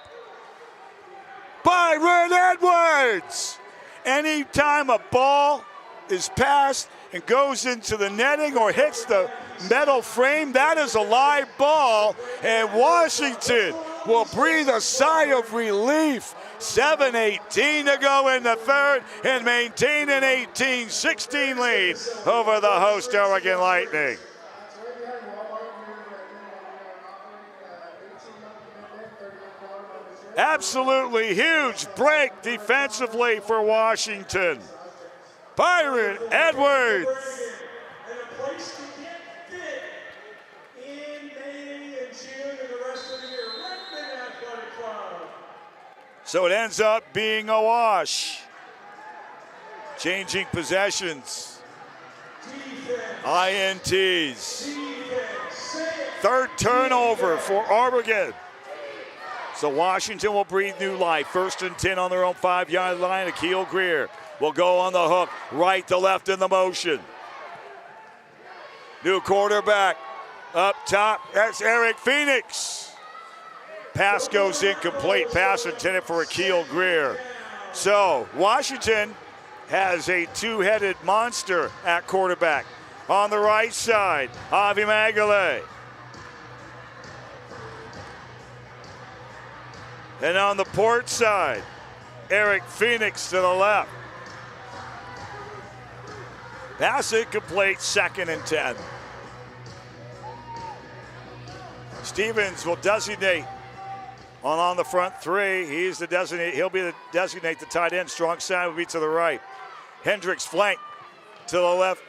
Byron Edwards. Anytime a ball is passed and goes into the netting or hits the metal frame, that is a live ball, and Washington will breathe a sigh of relief. 7:18 to go in the third and maintain an 18-16 lead over the host Oregon Lightning. Absolutely huge break defensively for Washington. Byron Edwards. So it ends up being a wash. Changing possessions. INTs. 3rd turnover for Oregon. So Washington will breathe new life. 1st and 10 on their own 5-yard line. Akil Greer will go on the hook. Right to left in the motion. New quarterback up top. That's Eric Phoenix. Pass goes incomplete. Pass intended for Akil Greer. So Washington has a 2-headed monster at quarterback. On the right side, Avi Magale. And on the port side, Eric Phoenix to the left. Pass incomplete, 2nd and 10. Stevens will designate on the front 3. He's the designate. He'll be the designate the tight end. Strong side will be to the right. Hendricks flank to the left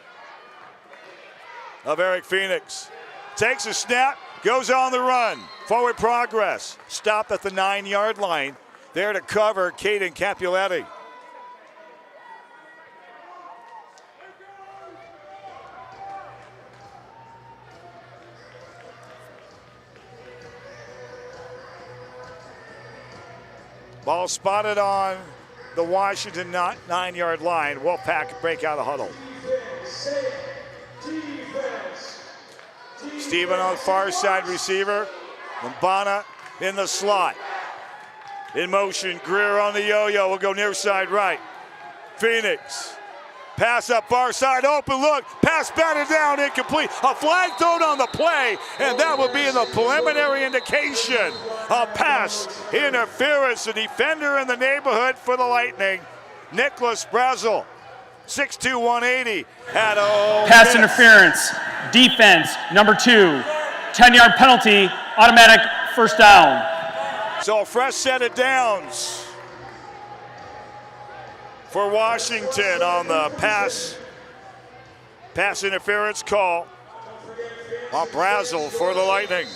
of Eric Phoenix. Takes a snap, goes on the run. Forward progress. Stop at the 9-yard line. There to cover Caden Capuletti. Ball spotted on the Washington 9-yard line. Wolfpack break out of huddle. Steven on the far side receiver. Mbana in the slot. In motion, Greer on the yo-yo. Will go near side right. Phoenix. Pass up far side, open look. Pass batted down, incomplete. A flag thrown on the play, and that would be the preliminary indication. A pass interference. A defender in the neighborhood for the Lightning. Nicholas Brazel, 6'2", 180. Pass interference. Defense, number 2. 10-yard penalty, automatic first down. So a fresh set of downs for Washington on the pass interference call on Brazel for the Lightning.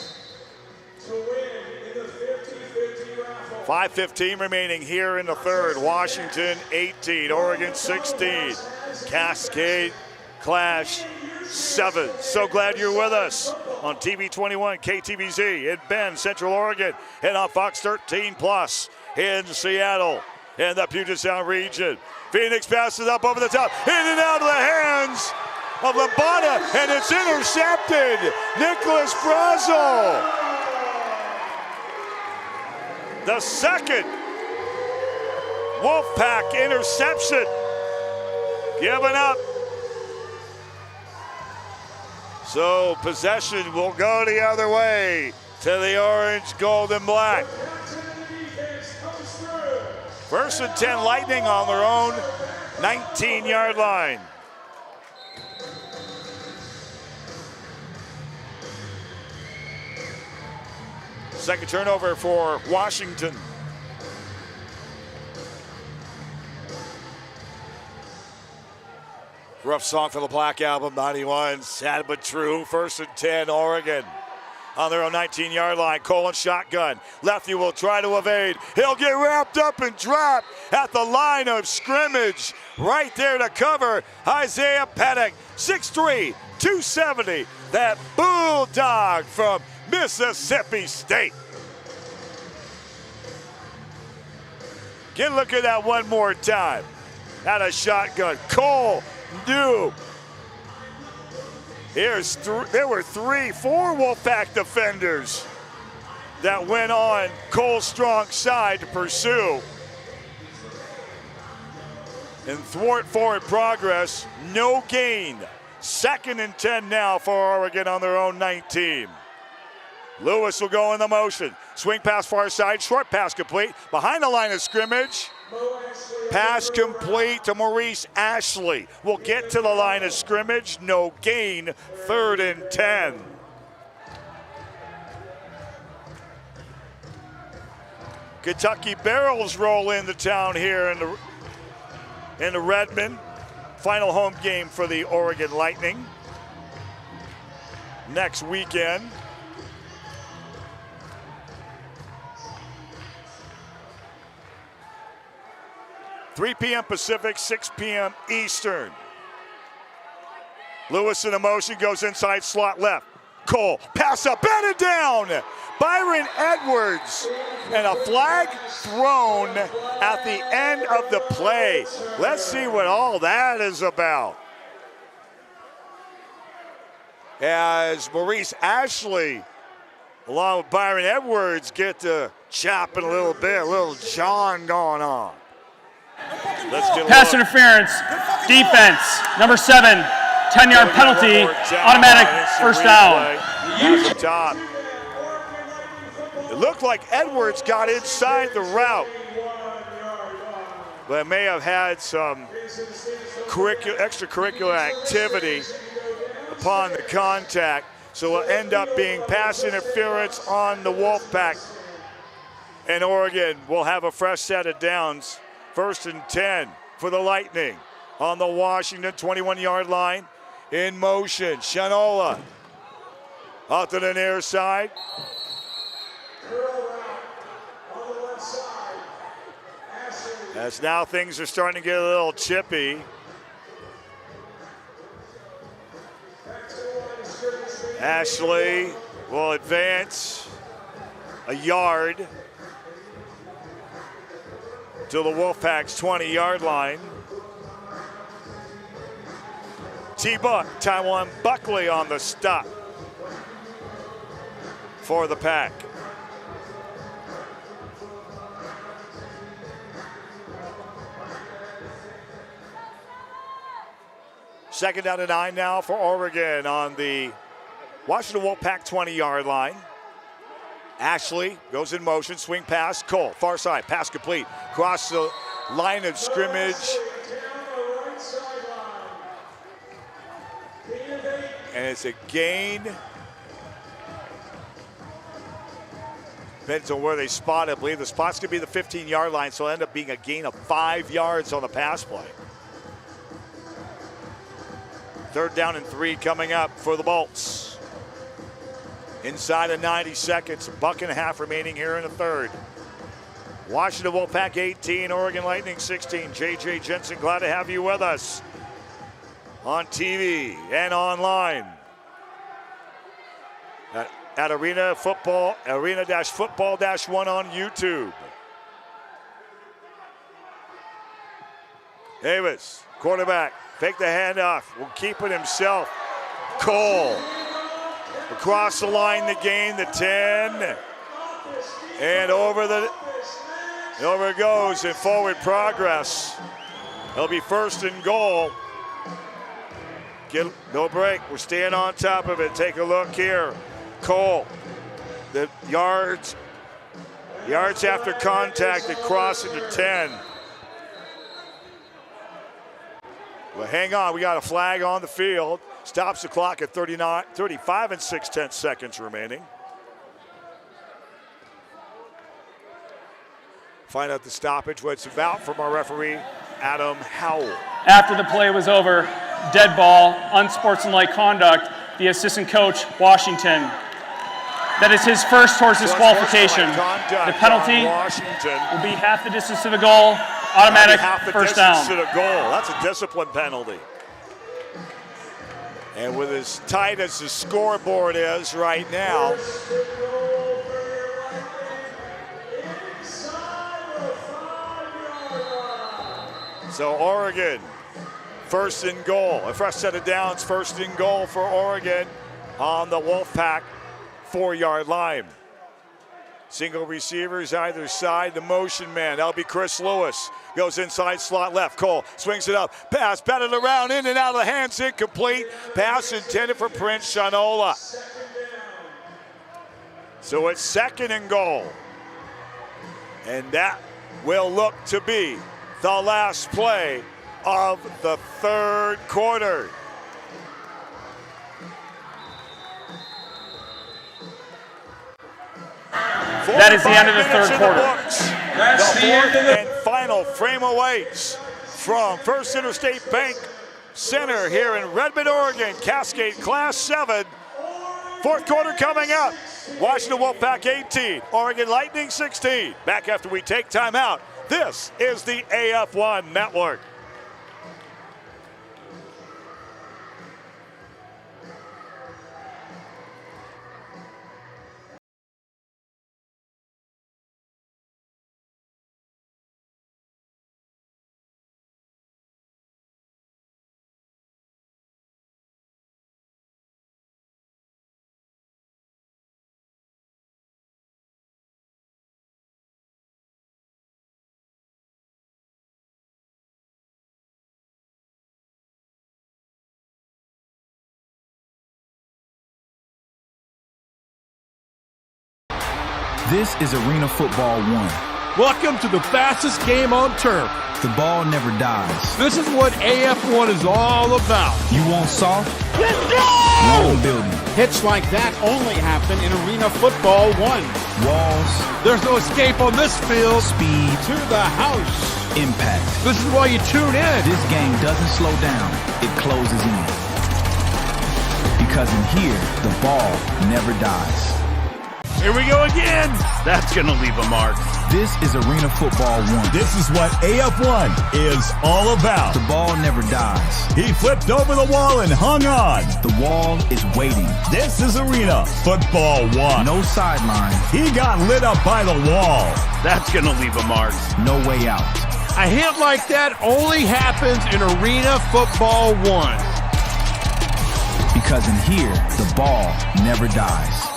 5:15 remaining here in the third. Washington 18, Oregon 16. Cascade Clash 7. So glad you're with us on TV 21, KTVZ in Bend, Central Oregon, and on Fox 13 Plus in Seattle in the Puget Sound region. Phoenix passes up over the top, in and out of the hands of Labata, and it's intercepted. Nicholas Brazel. The second Wolfpack interception given up. So possession will go the other way to the orange, gold, and black. 1st and 10, Lightning on their own 19-yard line. Second turnover for Washington. Rough song for the Black Album, 91. Sad but true. 1st and 10, Oregon. on their own 19-yard line. Cole in shotgun. Lefty will try to evade. He'll get wrapped up and dropped at the line of scrimmage. Right there to cover Isaiah Pettick. 6'3", 270. That bulldog from Mississippi State. Get a look at that one more time. At a shotgun. Cole knew. There were 4 Wolfpack defenders that went on Cole's strong side to pursue and thwart forward progress. No gain. 2nd and 10 now for Oregon on their own 19. Lewis will go in the motion. Swing pass far side, short pass complete. Behind the line of scrimmage. Pass complete to Maurice Ashley. Will get to the line of scrimmage. No gain. 3rd and 10. Kentucky Barrels roll into town here in the Redmond. Final home game for the Oregon Lightning next weekend. 3 p.m. Pacific, 6 p.m. Eastern. Lewis in a motion, goes inside slot left. Cole, pass up, batted down. Byron Edwards, and a flag thrown at the end of the play. Let's see what all that is about. As Maurice Ashley, along with Byron Edwards, get to chopping a little bit, a little John going on. Let's get pass interference, defense, number 7, 10-yard penalty, automatic first down. At the top. It looked like Edwards got inside the route, but may have had some extracurricular activity upon the contact, so it'll end up being pass interference on the Wolfpack. And Oregon will have a fresh set of downs. 1st and 10 for the Lightning on the Washington 21-yard line. In motion, Shanola out to the near side. As now things are starting to get a little chippy. Ashley will advance a yard to the Wolfpack's 20-yard line. T-Buck, Taiwan Buckley on the stop for the Pack. Second down and 9 now for Oregon on the Washington Wolfpack 20-yard line. Ashley goes in motion, swing pass, Cole, far side, pass complete. Cross the line of scrimmage. And it's a gain. Depends on where they spot it. I believe the spot's gonna be the 15-yard line, so it'll end up being a gain of 5 yards on the pass play. 3rd down and 3 coming up for the Bolts. Inside of 90 seconds, $1.50 remaining here in the 3rd. Washington Wolfpack 18, Oregon Lightning 16. JJ Jensen, glad to have you with us on TV and online at Arena-Football-1 on YouTube. Davis, quarterback, fake the handoff, will keep it himself. Cole. Across the line to gain the 10. And over it goes in forward progress. It'll be 1st and goal. No break. We're staying on top of it. Take a look here. Cole. The yards after contact across into 10. Well, hang on. We got a flag on the field. Stops the clock at 35 and 6/10 seconds remaining. Find out the stoppage, what it's about from our referee, Adam Howell. After the play was over, dead ball, unsportsmanlike conduct, the assistant coach, Washington. That is his first towards disqualification. The penalty Washington will be half the distance to the goal, automatic half the first distance down. to the goal. That's a discipline penalty. And with as tight as the scoreboard is right now, so Oregon, first and goal. A fresh set of downs, first and goal for Oregon on the Wolfpack 4-yard line. Single receivers either side, the motion man. That'll be Chris Lewis. Goes inside slot left. Cole swings it up. Pass batted around, in and out of the hands, incomplete. Pass intended for Prince Shanola. So it's second and goal. And that will look to be the last play of the third quarter. That is the end of the third quarter. That's the fourth and final frame awaits from First Interstate Bank Center here in Redmond, Oregon. Cascade Class 7. Fourth quarter coming up. Washington Wolfpack 18, Oregon Lightning 16. Back after we take time out. This is the AF1 Network. This is Arena Football 1. Welcome to the fastest game on turf. The ball never dies. This is what AF1 is all about. You want soft? Let's go! Wrong building. Hits like that only happen in Arena Football 1. Walls. There's no escape on this field. Speed. To the house. Impact. This is why you tune in. This game doesn't slow down. It closes in. Because in here, the ball never dies. Here we go again. That's going to leave a mark. This is Arena Football 1. This is what AF1 is all about. The ball never dies. He flipped over the wall and hung on. The wall is waiting. This is Arena Football 1. No sideline. He got lit up by the wall. That's going to leave a mark. No way out. A hit like that only happens in Arena Football 1. Because in here, the ball never dies.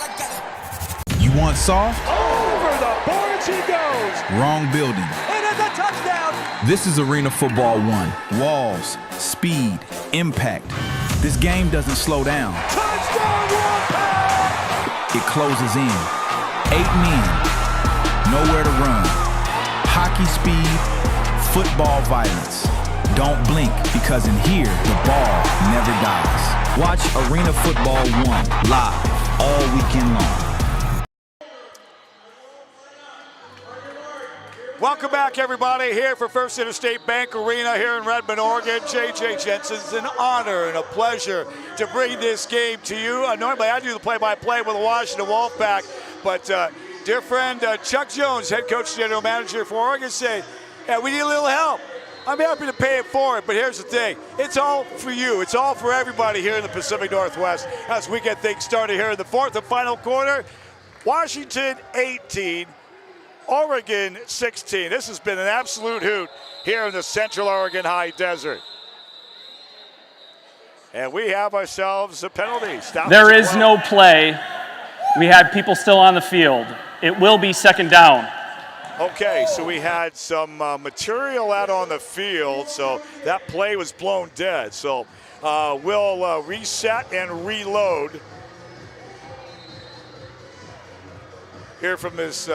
You want soft? Over the boards he goes. Wrong building. It is a touchdown. This is Arena Football 1. Walls, speed, impact. This game doesn't slow down. Touchdown, Wolfpack! It closes in. 8 men, nowhere to run. Hockey speed, football violence. Don't blink, because in here, the ball never dies. Watch Arena Football 1 live all weekend long. Welcome back, everybody, here for First Interstate Bank Arena here in Redmond, Oregon. J.J. Jensen, it's an honor and a pleasure to bring this game to you. Normally, I do the play-by-play with the Washington Wolfpack, but dear friend Chuck Jones, head coach, general manager for Oregon, said, "Yeah, we need a little help." I'm happy to pay it forward, but here's the thing. It's all for you. It's all for everybody here in the Pacific Northwest as we get things started here in the fourth and final quarter. Washington 18. Oregon 16. This has been an absolute hoot here in the Central Oregon High Desert. And we have ourselves a penalty. There is no play. We had people still on the field. It will be second down. Okay, so we had some material out on the field, so that play was blown dead. So we'll reset and reload here from this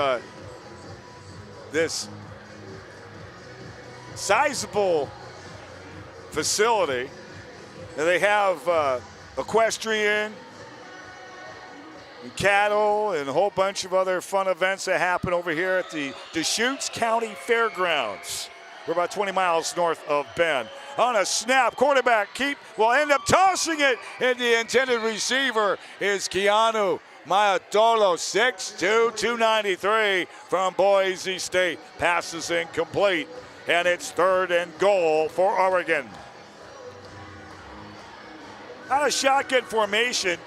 this sizable facility. And they have equestrian and cattle and a whole bunch of other fun events that happen over here at the Deschutes County Fairgrounds. We're about 20 miles north of Bend. On a snap, quarterback will end up tossing it, and the intended receiver is Keanu Mayatolo, 6'2", 293 from Boise State. Pass is incomplete, and it's 3rd and goal for Oregon. Out of shotgun formation.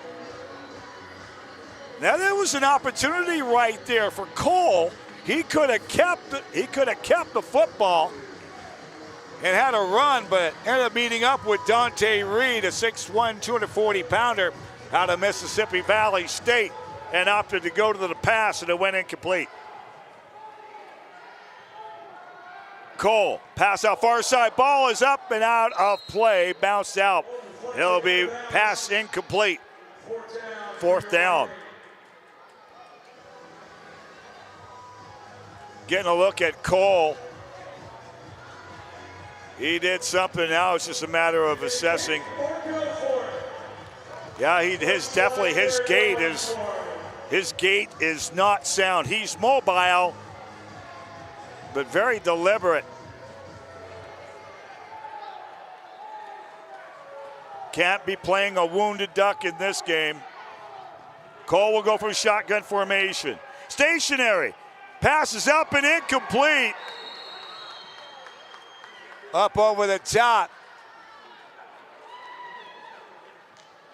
Now there was an opportunity right there for Cole. He could have kept the football and had a run, but ended up meeting up with Dante Reed, a 6'1", 240-pounder out of Mississippi Valley State, and opted to go to the pass, and it went incomplete. Cole, pass out far side, ball is up and out of play, bounced out. It'll be pass incomplete. 4th down. Getting a look at Cole. He did something. Now it's just a matter of assessing. Yeah, his gait is not sound. He's mobile, but very deliberate. Can't be playing a wounded duck in this game. Cole will go for shotgun formation. Stationary. Passes up and incomplete. Up over the top.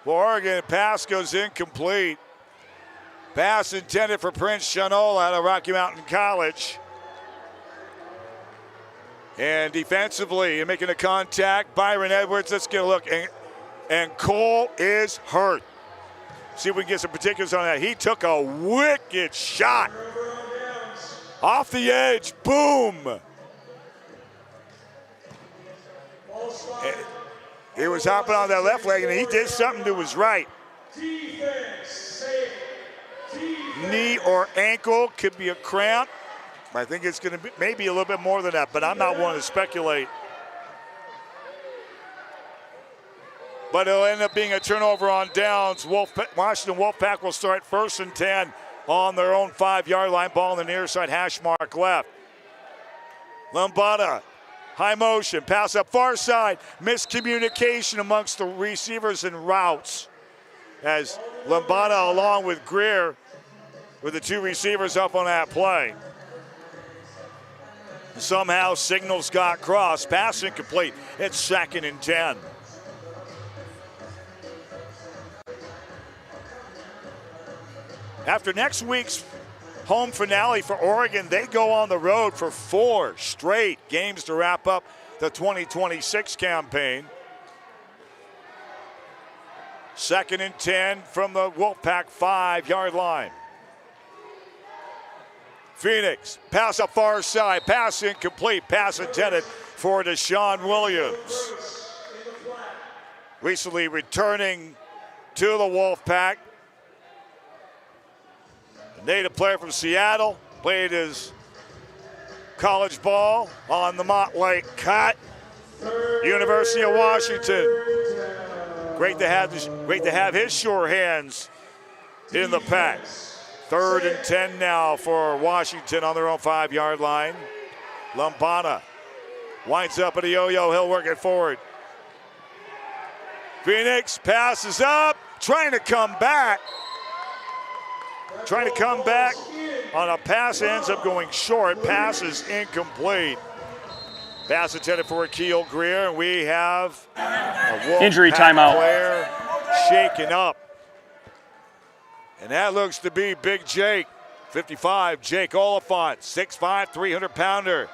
For Oregon, pass goes incomplete. Pass intended for Prince Shanola out of Rocky Mountain College. And defensively, making a contact, Byron Edwards. Let's get a look. And Cole is hurt. See if we can get some particulars on that. He took a wicked shot. Off the edge, boom. He was hopping on that left leg, and he did something to his right. Knee or ankle, could be a cramp. I think it's going to be maybe a little bit more than that, but I'm not one to speculate. But it'll end up being a turnover on downs. Washington Wolfpack will start 1st and 10 on their own 5-yard line. Ball on the near side, hash mark left. Lambada, high motion, pass up far side. Miscommunication amongst the receivers and routes. As Lambada along with Greer with the 2 receivers up on that play. Somehow signals got crossed. Pass incomplete. It's 2nd and 10. After next week's home finale for Oregon, they go on the road for 4 straight games to wrap up the 2026 campaign. 2nd and 10 from the Wolfpack 5-yard line. Phoenix, pass up far side, pass incomplete, pass intended for Deshaun Williams. Recently returning to the Wolfpack. A native player from Seattle, played his college ball on the Montlake Cut. University of Washington. Great to have his sure hands in the pack. 3rd and 10 now for Washington on their own 5-yard line. Lambana winds up at a yo-yo. He'll work it forward. Phoenix passes up, trying to come back. On a pass, ends up going short. Pass is incomplete. Pass intended for Akil Greer, and we have a injury timeout player shaken up. And that looks to be Big Jake, 55, Jake Oliphant, 6'5", 300-pounder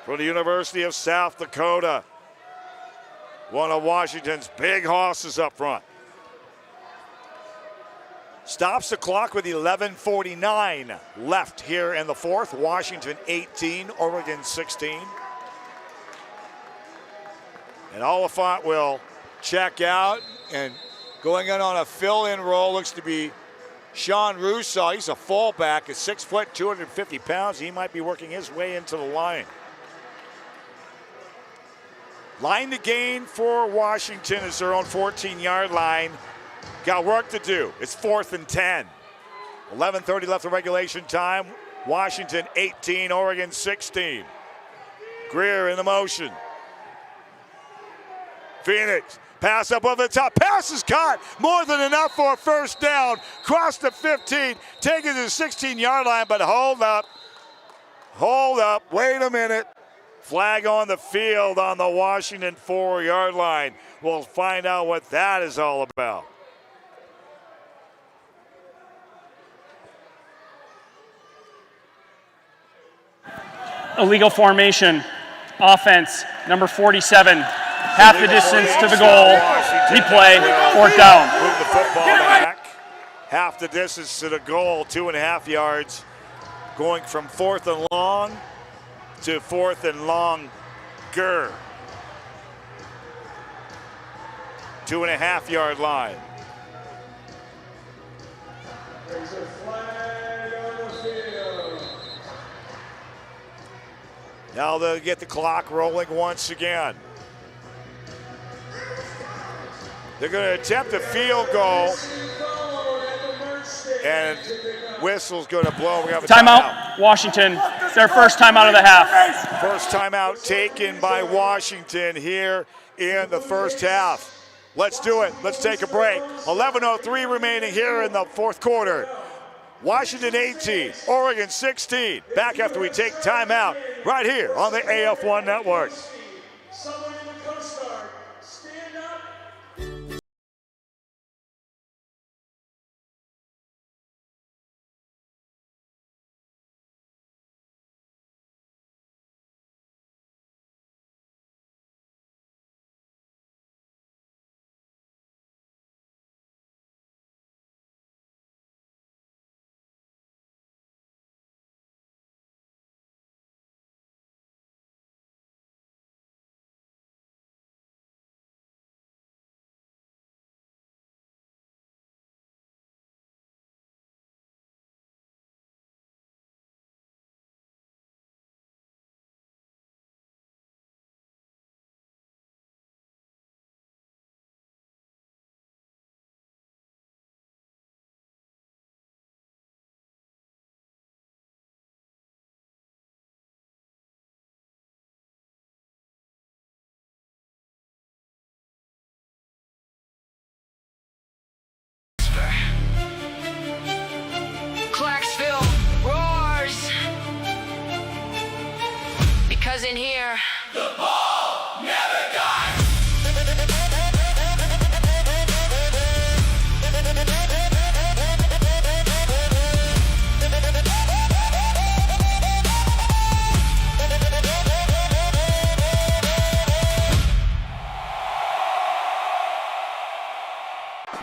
from the University of South Dakota. One of Washington's big hosses up front. Stops the clock with 11:49 left here in the 4th. Washington 18, Oregon 16. And Oliphant will check out, and going in on a fill-in role looks to be Sean Russo. He's a fullback at 6 foot, 250 pounds. He might be working his way into the line. Line to gain for Washington is their own 14-yard line. Got work to do. It's 4th and 10. 11:30 left of regulation time. Washington 18, Oregon 16. Greer in the motion. Phoenix, pass up over the top. Pass is caught. More than enough for a first down. Cross the 15, take it to the 16-yard line, but hold up. Hold up. Wait a minute. Flag on the field on the Washington 4-yard line. We'll find out what that is all about. Illegal formation. Offense, number 47. Half the distance to the goal. Replay, fourth down. Move the football back. Half the distance to the goal, 2.5 yards. Going from 4th and long to 4th and longer. 2.5-yard line. There's a flag on the field. Now they'll get the clock rolling once again. They're going to attempt a field goal, and whistle's going to blow. We have a timeout. Washington. It's their first timeout of the half. First timeout taken by Washington here in the first half. Let's do it. Let's take a break. 11:03 remaining here in the fourth quarter. Washington 18, Oregon 16. Back after we take timeout right here on the AF1 Network. Someone in the Coast Guard, stand up. Clarksville roars. Because in here, The ball never dies.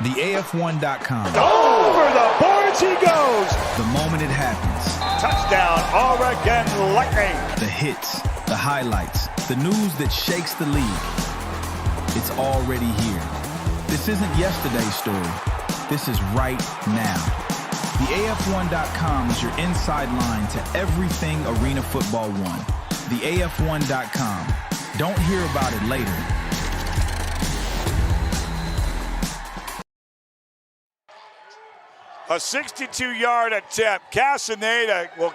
The AF1.com. Over the boards he goes. The moment it happens. Touchdown, Oregon Lightning. The hits, the highlights, the news that shakes the league. It's already here. This isn't yesterday's story. This is right now. The AF1.com is your inside line to everything Arena Football 1. The AF1.com. Don't hear about it later. A 62-yard attempt. Castaneda will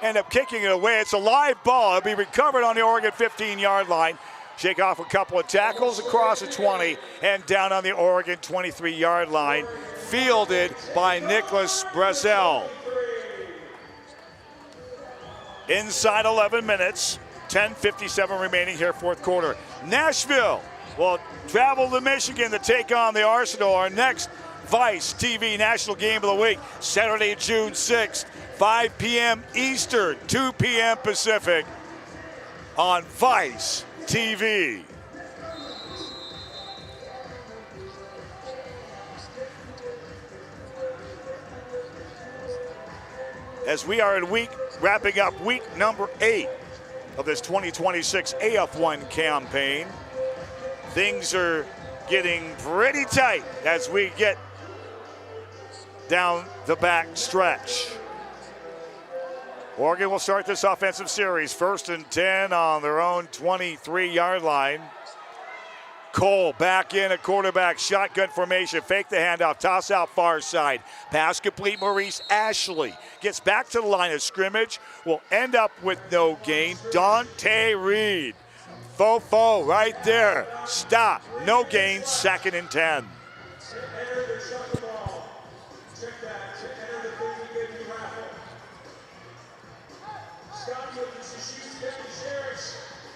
end up kicking it away. It's a live ball. It'll be recovered on the Oregon 15-yard line. Shake off a couple of tackles across the 20 and down on the Oregon 23-yard line. Fielded by Nicholas Brazel. Inside 11 minutes. 10:57 remaining here, fourth quarter. Nashville will travel to Michigan to take on the Arsenal. Our next Vice TV National Game of the Week, Saturday, June 6th, 5 p.m. Eastern, 2 p.m. Pacific on Vice TV. As we are wrapping up week number 8 of this 2026 AF1 campaign, things are getting pretty tight as we get down the back stretch. Oregon will start this offensive series. 1st and 10 on their own 23-yard line. Cole back in a quarterback shotgun formation. Fake the handoff, toss out far side. Pass complete. Maurice Ashley gets back to the line of scrimmage. Will end up with no gain. Dante Reed Fofo right there. Stop. No gain. 2nd and 10.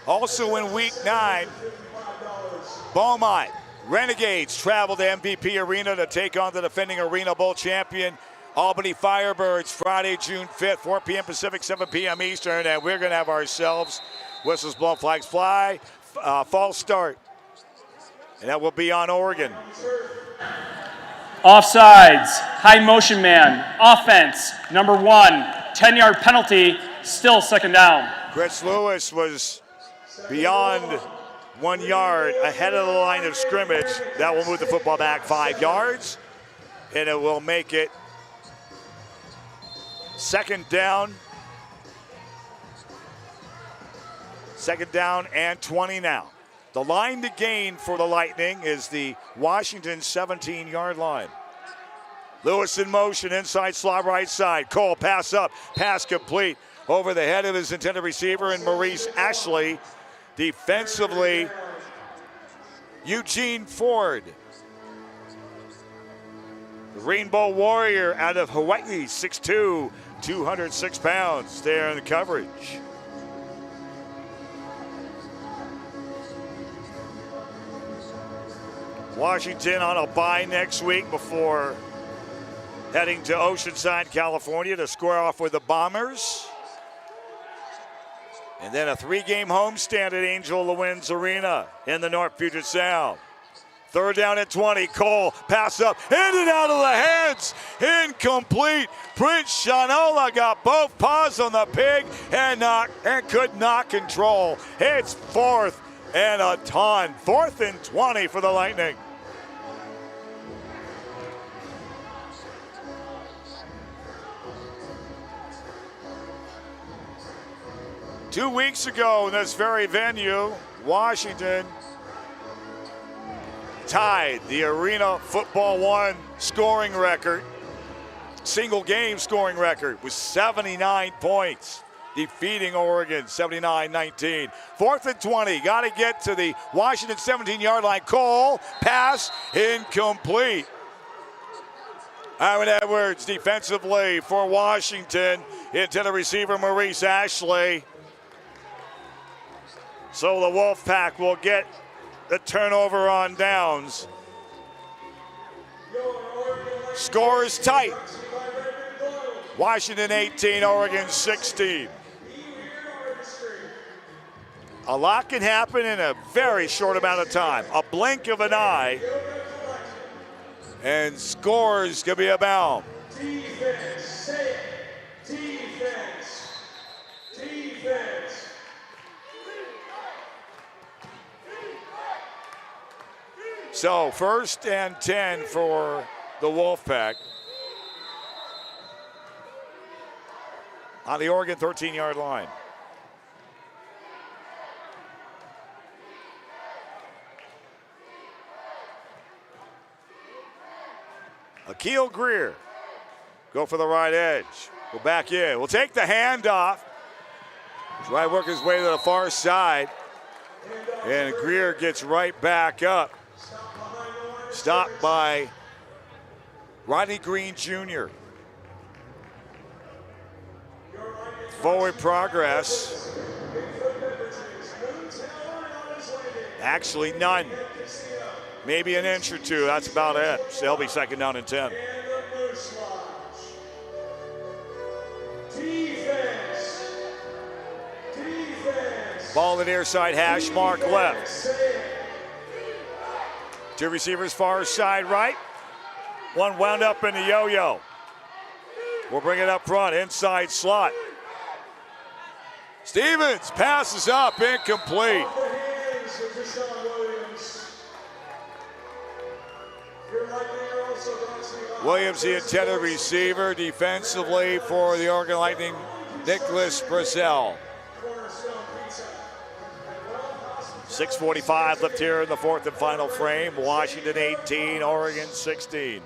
Also in week 9, Beaumont Renegades travel to MVP Arena to take on the defending Arena Bowl champion Albany Firebirds Friday, June 5th, 4 p.m. Pacific, 7 p.m. Eastern, and we're going to have ourselves whistles blown, flags fly, false start, and that will be on Oregon. Offsides, high motion man, offense, number 1, 10-yard penalty, still 2nd down. Chris Lewis was beyond 1 yard ahead of the line of scrimmage. That will move the football back 5 yards, and it will make it 2nd down. 2nd down and 20 now. The line to gain for the Lightning is the Washington 17-yard line. Lewis in motion, inside slot right side. Cole pass up, pass complete over the head of his intended receiver and Maurice Ashley. Defensively, Eugene Ford. The Rainbow Warrior out of Hawaii, 6'2", 206 pounds there in the coverage. Washington on a bye next week before heading to Oceanside, California to square off with the Bombers. And then a 3-game homestand at Angel Lewins Arena in the North Puget Sound. 3rd down and 20. Cole, pass up, in and out of the hands. Incomplete. Prince Shanola got both paws on the pig and could not control. It's 4th and a ton. 4th and 20 for the Lightning. Two weeks ago in this very venue, Washington tied the Arena Football 1 scoring record, single game scoring record, with 79 points, defeating Oregon 79-19. 4th and 20, got to get to the Washington 17-yard line. Cole, pass, incomplete. Aaron Edwards defensively for Washington, into the receiver Maurice Ashley. So the Wolfpack will get the turnover on downs. Score is tight. Washington 18, Oregon 16. A lot can happen in a very short amount of time. A blink of an eye, and scores can be abound. Defense, defense, defense. So 1st and 10 for the Wolfpack on the Oregon 13-yard line. Akil Greer, go for the right edge. Go back in. We'll take the handoff. Try to work his way to the far side. And Greer gets right back up. Stopped by Rodney Green Jr. Forward progress. Actually none. Maybe an inch or two, that's about it. So they'll be 2nd down and 10. Ball in the near side hash mark left. 2 receivers far side right. One wound up in the yo-yo. We'll bring it up front, inside slot. Stevens passes up, incomplete. Williams, the intended receiver, defensively for the Oregon Lightning, Nicholas Brazel. 6:45 left here in the 4th and final frame. Washington 18, Oregon 16.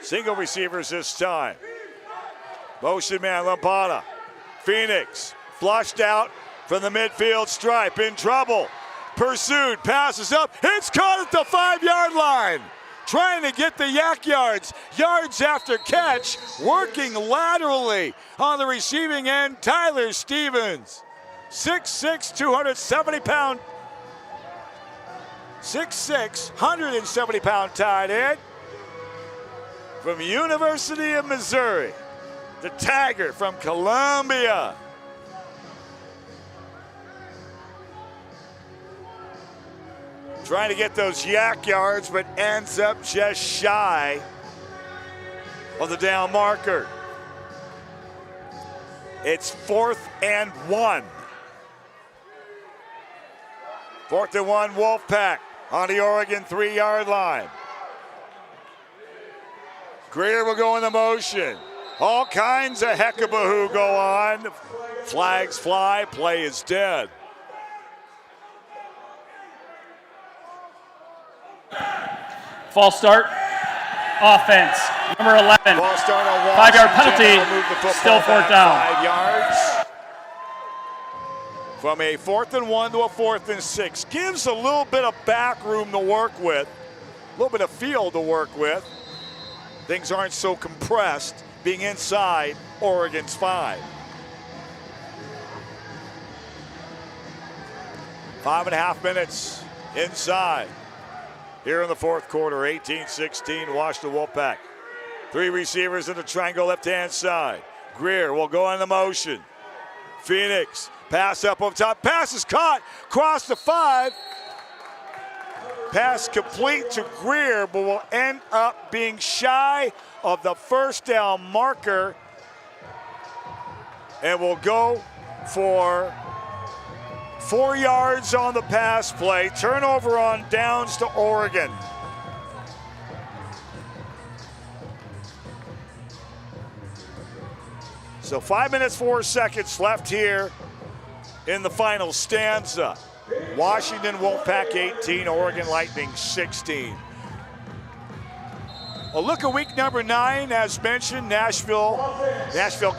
Single receivers this time. Motion man Lampada. Phoenix flushed out from the midfield stripe, in trouble. Pursued, passes up, it's caught at the 5-yard line. Trying to get the yak yards. Yards after catch, working laterally on the receiving end, Tyler Stevens. 6'6", 270-pound. 6'6", 170-pound tight end from University of Missouri. The Taggart from Columbia. Trying to get those yak yards, but ends up just shy of the down marker. It's 4th and 1. 4th and 1, Wolfpack on the Oregon 3-yard line. Greer will go in the motion. All kinds of heckabahoo go on. Flags fly, play is dead. False start. Offense. Number 11. False start on 5-yard penalty. Still 4th down. 5 yards. From a 4th and 1 to a 4th and 6. Gives a little bit of back room to work with. A little bit of field to work with. Things aren't so compressed being inside Oregon's 5. 5.5 minutes inside. Here in the 4th quarter, 18-16, Washington Wolfpack. 3 receivers in the triangle left-hand side. Greer will go in the motion. Phoenix, pass up over top. Pass is caught, cross the 5. Pass complete to Greer, but will end up being shy of the 1st down marker. And will go for 4 yards on the pass play. Turnover on downs to Oregon. So 5 minutes, 4 seconds left here in the final stanza. Washington Wolfpack 18, Oregon Lightning 16. A look at week number 9, as mentioned, Nashville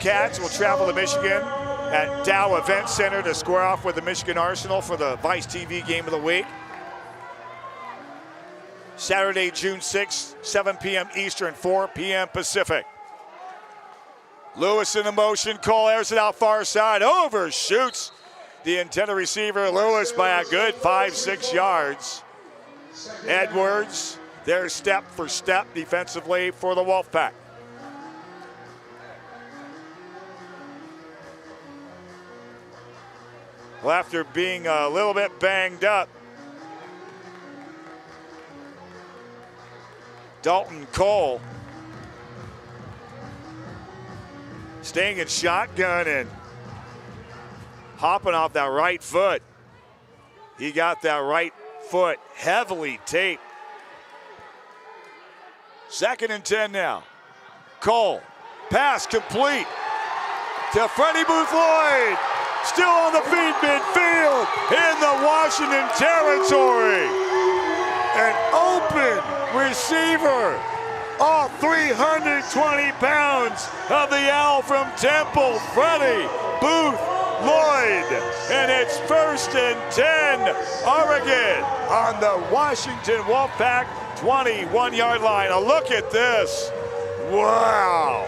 Cats will travel to Michigan at Dow Event Center to square off with the Michigan Arsenal for the Vice TV Game of the Week. Saturday, June 6th, 7 p.m. Eastern, 4 p.m. Pacific. Lewis in the motion, Cole airs it out far side, overshoots the intended receiver, Lewis, by a good 5-6 yards. Edwards, there step for step defensively for the Wolfpack. Well, after being a little bit banged up, Dalton Cole staying in shotgun and hopping off that right foot. He got that right foot heavily taped. 2nd and 10 now. Cole, pass complete to Freddie Booth Lloyd. Still on the feet midfield in the Washington territory. An open receiver. All 320 pounds of the Owl from Temple, Freddie Booth Lloyd. And it's 1st and 10, Oregon on the Washington Wolfpack 21-yard line. A look at this. Wow.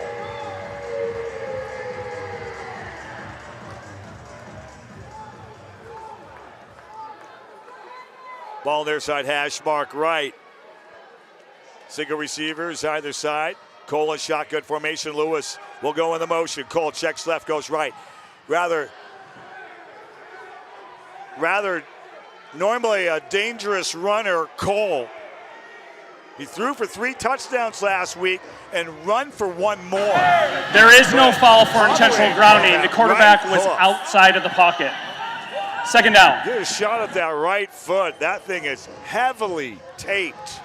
Ball near side hash mark right. Single receivers either side. Cole in shotgun formation. Lewis will go in the motion. Cole checks left, goes right. Rather normally a dangerous runner, Cole. He threw for 3 touchdowns last week and run for 1 more. There is no foul for intentional grounding. The quarterback was outside of the pocket. 2nd down. Get a shot at that right foot. That thing is heavily taped.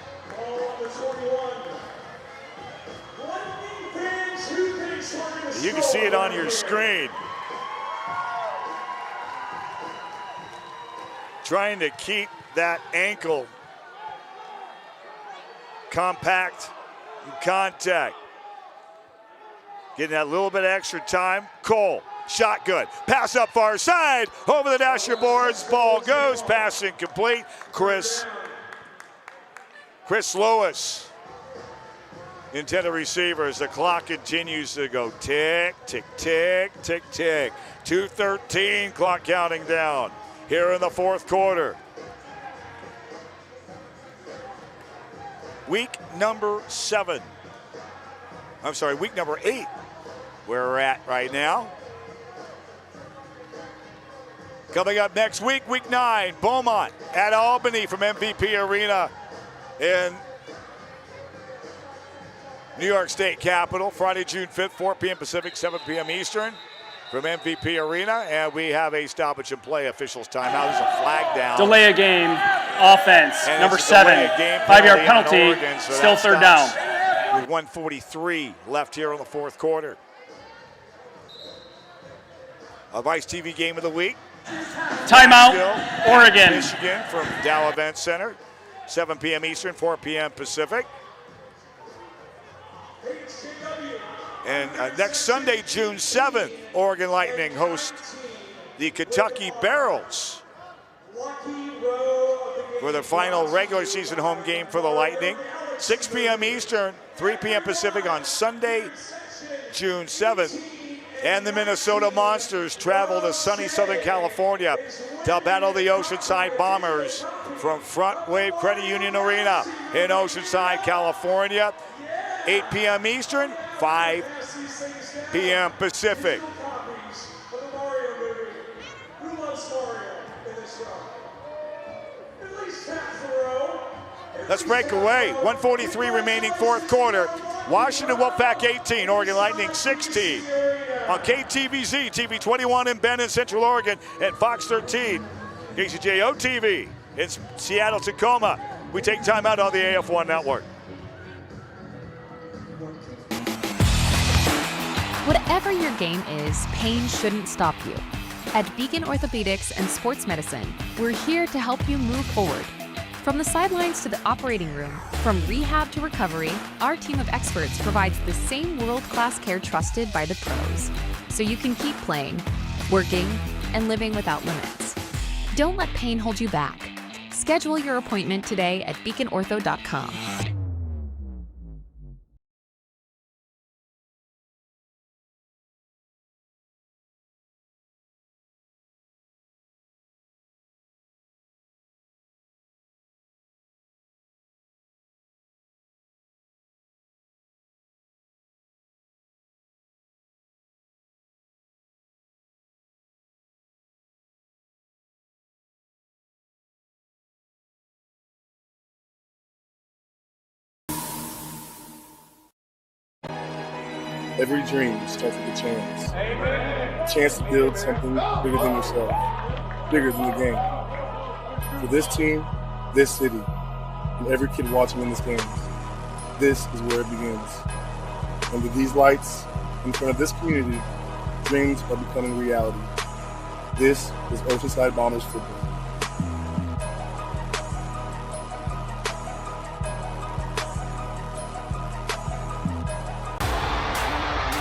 You can see it on your screen. Trying to keep that ankle compact in contact. getting that little bit of extra time. Cole, shot good. Pass up far side, over the dasher boards. Ball goes, pass incomplete. Chris Lewis, intended receivers. The clock continues to go tick, tick, tick, tick, tick. 2:13, clock counting down here in the fourth quarter. Week number 8, where we're at right now. Coming up next week, week 9, Beaumont at Albany from MVP Arena in New York State Capitol, Friday, June 5th, 4 p.m. Pacific, 7 p.m. Eastern from MVP Arena. And we have a stoppage and play officials timeout. There's a flag down. Delay a game, offense, And number it's a delay 7, of game 5-yard on penalty, Oregon, so still that third down. stops with 1:43 left here in the fourth quarter. A Vice TV game of the week. Timeout, Nashville, Oregon. Michigan from Dow Event Center, 7 p.m. Eastern, 4 p.m. Pacific. And next Sunday, June 7th, Oregon Lightning host the Kentucky Barrels for the final regular season home game for the Lightning. 6 p.m. Eastern, 3 p.m. Pacific on Sunday, June 7th. And the Minnesota Monsters travel to sunny Southern California to battle the Oceanside Bombers from Front Wave Credit Union Arena in Oceanside, California. 8 p.m. Eastern, 5 p.m. Pacific. Let's break away. 1:43 remaining fourth quarter. Washington Wolfpack 18, Oregon Lightning 16. On KTVZ, TV 21 in Bend in Central Oregon, and Fox 13. KCJO TV in Seattle, Tacoma. We take time out on the AF1 network. Whatever your game is, pain shouldn't stop you. At Beacon Orthopedics and Sports Medicine, we're here to help you move forward. From the sidelines to the operating room, from rehab to recovery, our team of experts provides the same world-class care trusted by the pros, so you can keep playing, working, and living without limits. Don't let pain hold you back. Schedule your appointment today at beaconortho.com. Every dream starts with a chance. A chance to build something bigger than yourself, bigger than the game. For this team, this city, and every kid watching in this game, this is where it begins. Under these lights, in front of this community, dreams are becoming reality. This is Oceanside Bombers football.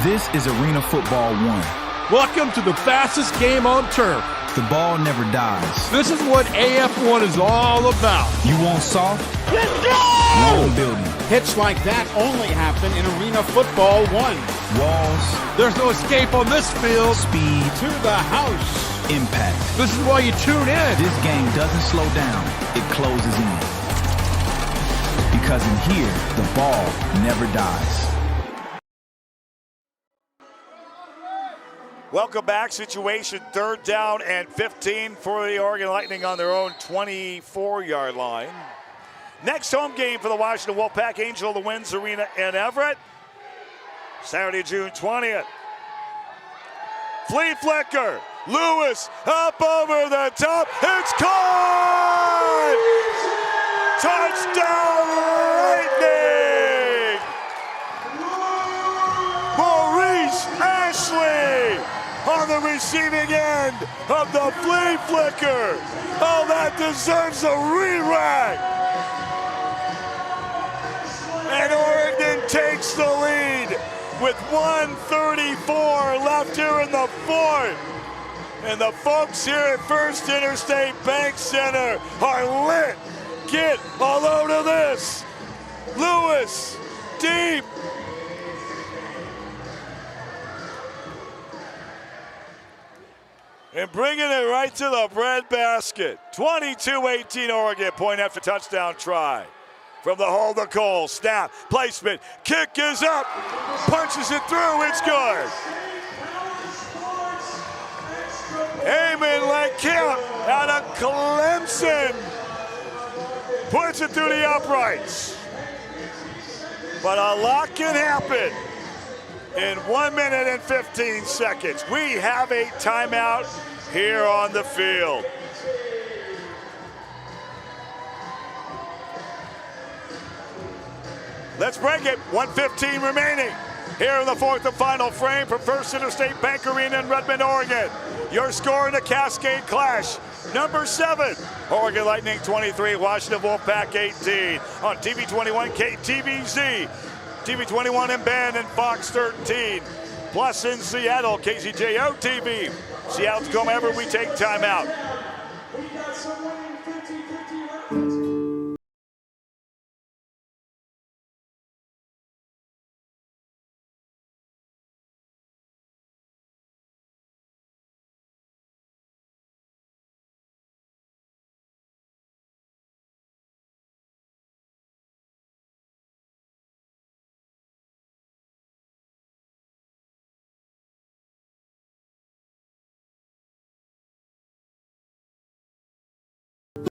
This is Arena Football 1. Welcome to the fastest game on turf. The ball never dies. This is what AF1 is all about. You want soft? Let's go! Wrong building. Hits like that only happen in Arena Football 1. Walls. There's no escape on this field. Speed. To the house. Impact. This is why you tune in. This game doesn't slow down. It closes in. Because in here, the ball never dies. Welcome back. Situation 3rd down and 15 for the Oregon Lightning on their own 24-yard line. Next home game for the Washington Wolfpack, Angel of the Winds Arena in Everett. Saturday, June 20th. Flea flicker. Lewis up over the top. It's caught! Touchdown Lightning! Maurice Ashley on the receiving end of the flea flicker. Oh, that deserves a re-rack. And Oregon takes the lead with 1:34 left here in the fourth. And the folks here at First Interstate Bank Center are lit. Get a load of this. Lewis, deep. And bringing it right to the bread basket. 22-18 Oregon, point after touchdown try. From the hole to Cole, snap, placement, kick is up, punches it through, it's good. Eamon Camp out of Clemson puts it through the uprights. But a lot can happen in 1 minute and 15 seconds. We have a timeout here on the field. Let's break it. 1:15 remaining. Here in the fourth and final frame from First Interstate Bank Arena in Redmond, Oregon. Your score in a Cascade Clash. Number 7, Oregon Lightning 23, Washington Wolfpack 18. On TV 21, KTVZ, TV 21 in Bend and Fox 13. Plus in Seattle, KZJO TV. Seattle, Tacoma, ever we take timeout. We got some winning 50-50 rounds.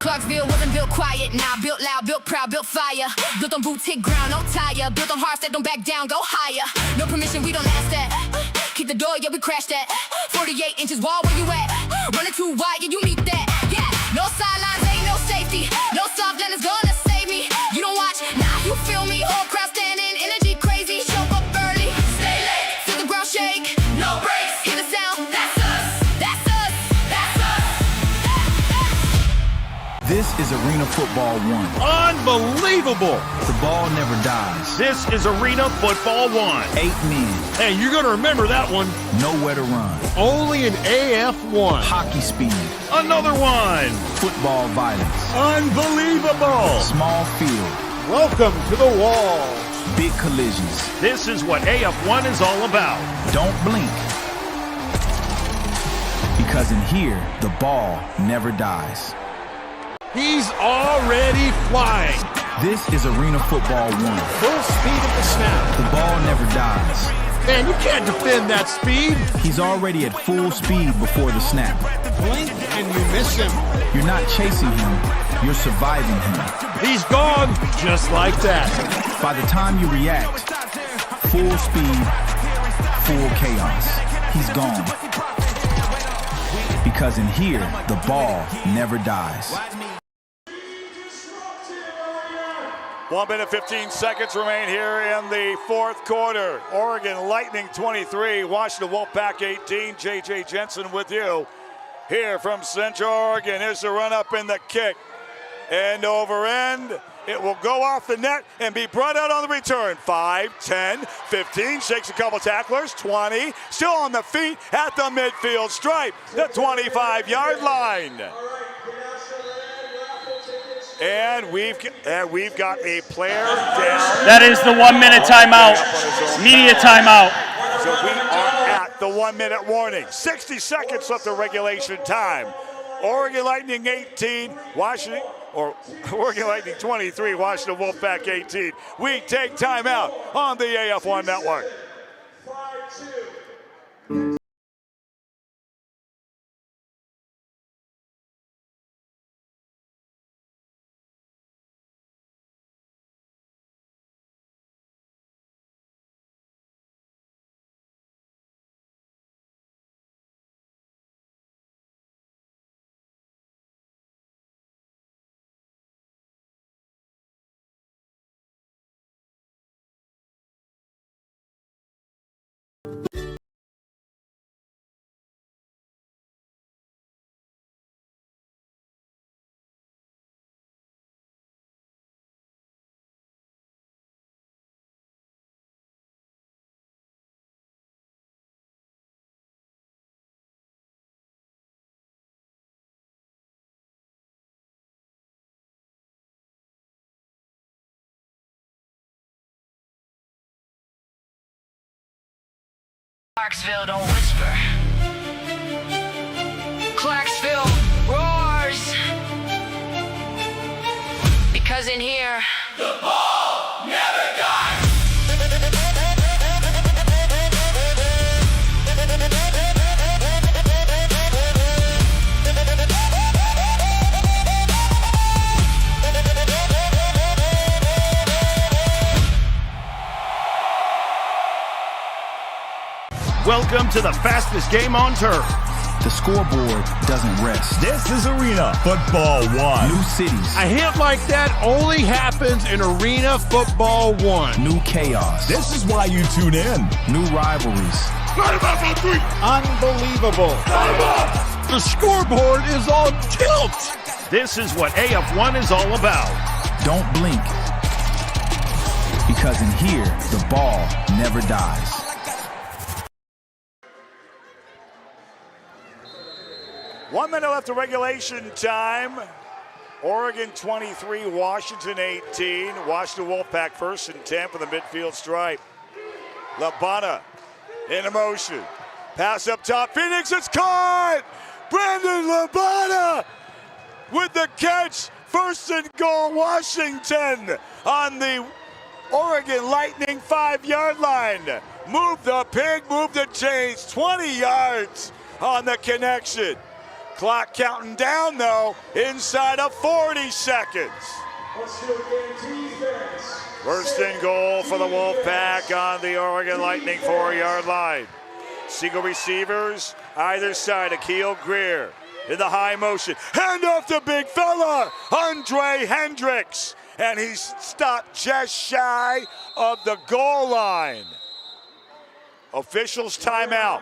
Clarksville wasn't built quiet, now built loud, built proud, built fire. Built on boots, hit ground, no tire. Built on hearts that don't back down, go higher. No permission, we don't ask that. Keep the door, yeah, we crash that. 48 inches wall, where you at? Running too wide, yeah, you need that. Yeah, no sidelines, ain't no safety. No soft land is gonna save me. You don't watch, nah, you feel me. Whole crowd standing, energy crazy. Show up early, stay late, feel the ground shake. No breaks, hear the sound, that's us. That's us, that's us. This is Arena Football 1. Unbelievable! The ball never dies. This is Arena Football 1. 8 men. Hey, you're going to remember that one. Nowhere to run. Only an AF1. Hockey speed. Another one. Football violence. Unbelievable. Small field. Welcome to the wall. Big collisions. This is what AF1 is all about. Don't blink. Because in here, the ball never dies. He's already flying. This is Arena Football 1. Full speed of the snap. The ball never dies. Man, you can't defend that speed. He's already at full speed before the snap. Blink and you miss him. You're not chasing him, you're surviving him. He's gone just like that. By the time you react, full speed, full chaos. He's gone. Because in here, the ball never dies. 1 minute, 15 seconds remain here in the fourth quarter. Oregon Lightning 23, Washington Wolfpack 18. J.J. Jensen with you. Here from Central Oregon is the run up in the kick. End over end. It will go off the net and be brought out on the return. 5, 10, 15, shakes a couple tacklers, 20, still on the feet at the midfield stripe, the 25-yard line. And we've got a player down. That is the 1 minute timeout. Media timeout. So we are at the 1 minute warning. 60 seconds left of regulation time. Oregon Lightning 18, Oregon Lightning 23, Washington Wolfpack 18. We take timeout on the AF1 network. Clarksville, don't whisper. Clarksville roars. Because in here, The ball never dies. Welcome to the fastest game on turf. The scoreboard doesn't rest. This is Arena Football 1. New cities. A hit like that only happens in Arena Football 1. New chaos. This is why you tune in. New rivalries. Unbelievable. The scoreboard is on tilt. This is what AF1 is all about. Don't blink. Because in here, the ball never dies. 1 minute left of regulation time. Oregon 23, Washington 18. Washington Wolfpack first and 10 for the midfield stripe. Labana in motion. Pass up top. Phoenix, it's caught! Brandon Labana with the catch. First and goal, Washington on the Oregon Lightning 5-yard line. Move the pig, move the chains. 20 yards on the connection. Clock counting down, though, inside of 40 seconds. First and goal for the Wolfpack on the Oregon Lightning 4-yard line. Single receivers, either side. Akeel Greer in the high motion. Hand off the big fella, Andre Hendricks. And he's stopped just shy of the goal line. Officials timeout.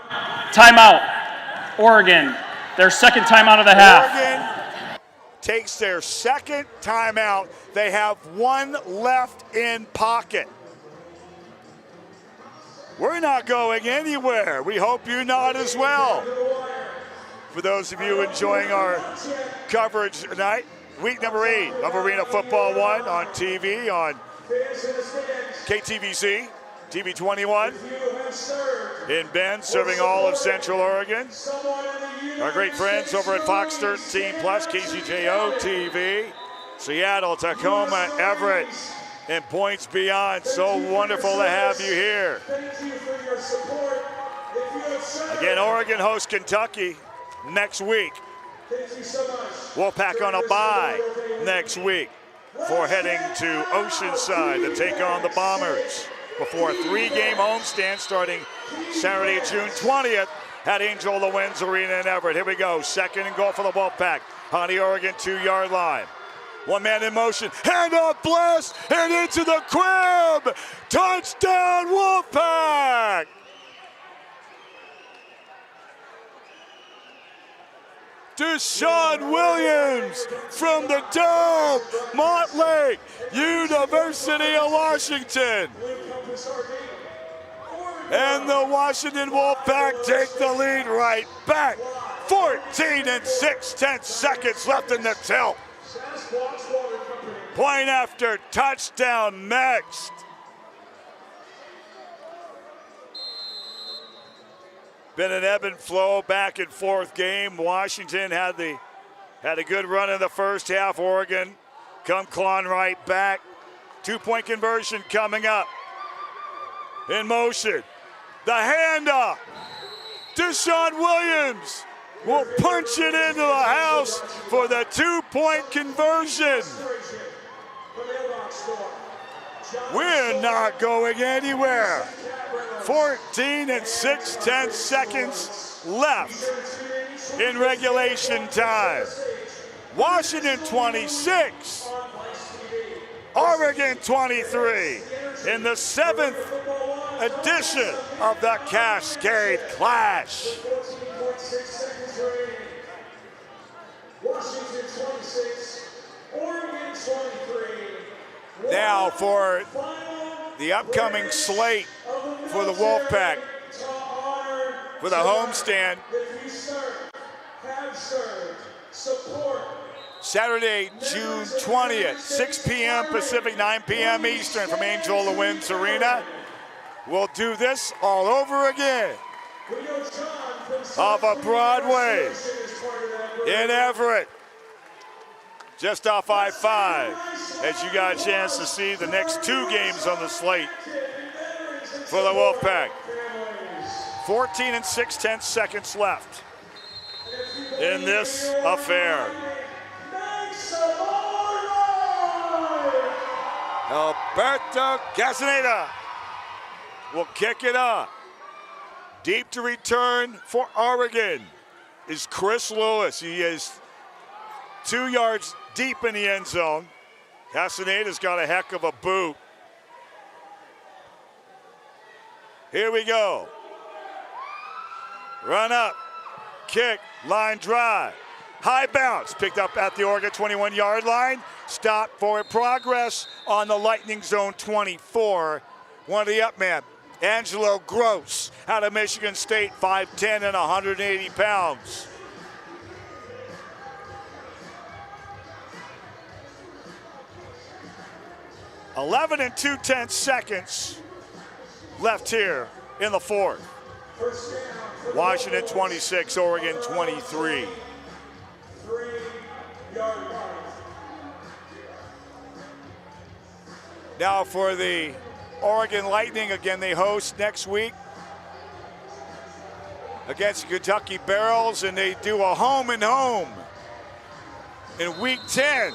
Timeout. Oregon. Their second timeout of the half. Oregon takes their second timeout. They have one left in pocket. We're not going anywhere. We hope you not as well. For those of you enjoying our coverage tonight, week number 8 of Arena Football 1 on TV, on KTVC, TV 21, in Bend, serving all of Central Oregon. Our great friends over at Fox 13 Plus, KCJO TV, Seattle, Tacoma, Everett, and points beyond. So wonderful to have you here. Again, Oregon hosts Kentucky next week. Wolfpack on a bye next week before heading to Oceanside to take on the Bombers before a 3-game homestand starting Saturday, June 20th at Angel Lewins Arena in Everett. Here we go, second and goal for the Wolfpack on the Oregon 2-yard line. One man in motion, handoff blast, and into the crib! Touchdown Wolfpack! Deshaun Williams from the Dome, Montlake University of Washington. And the Washington Wolfpack take the lead right back. 14 and 6/10 seconds left in the tilt. Point after touchdown next. Been an ebb and flow, back and forth game. Washington had a good run in the first half. Oregon come clawing right back. 2-point conversion coming up. In motion. The handoff. Deshaun Williams will punch it into the house for the 2-point conversion. We're not going anywhere. 14 and 6/10 seconds left in regulation time. Washington 26, Oregon 23 in the 7th edition of the Cascade Clash. Washington 26, Oregon 23. Now for the upcoming slate for the Wolfpack for the homestand. Saturday, June 20th, 6 p.m. Pacific, 9 p.m. Eastern from Angel Lewins Arena. We'll do this all over again off of Broadway in Everett, just off I-5, as you got a chance to see the next two games on the slate for the Wolfpack. 14 and 6/10 seconds left in this affair. Alberto Castaneda will kick it off. Deep to return for Oregon is Chris Lewis. He is 2 yards deep in the end zone. Castaneda's got a heck of a boot. Here we go. Run up, kick, line drive. High bounce, picked up at the Oregon 21-yard line. Stop forward progress on the Lightning Zone 24. One of the up man, Angelo Gross, out of Michigan State, 5'10" and 180 pounds. $11 and 2/10 seconds left here in the fourth. Washington 26, Oregon 23. Now for the Oregon Lightning, again, they host next week against Kentucky Barrels, and they do a home and home in week 10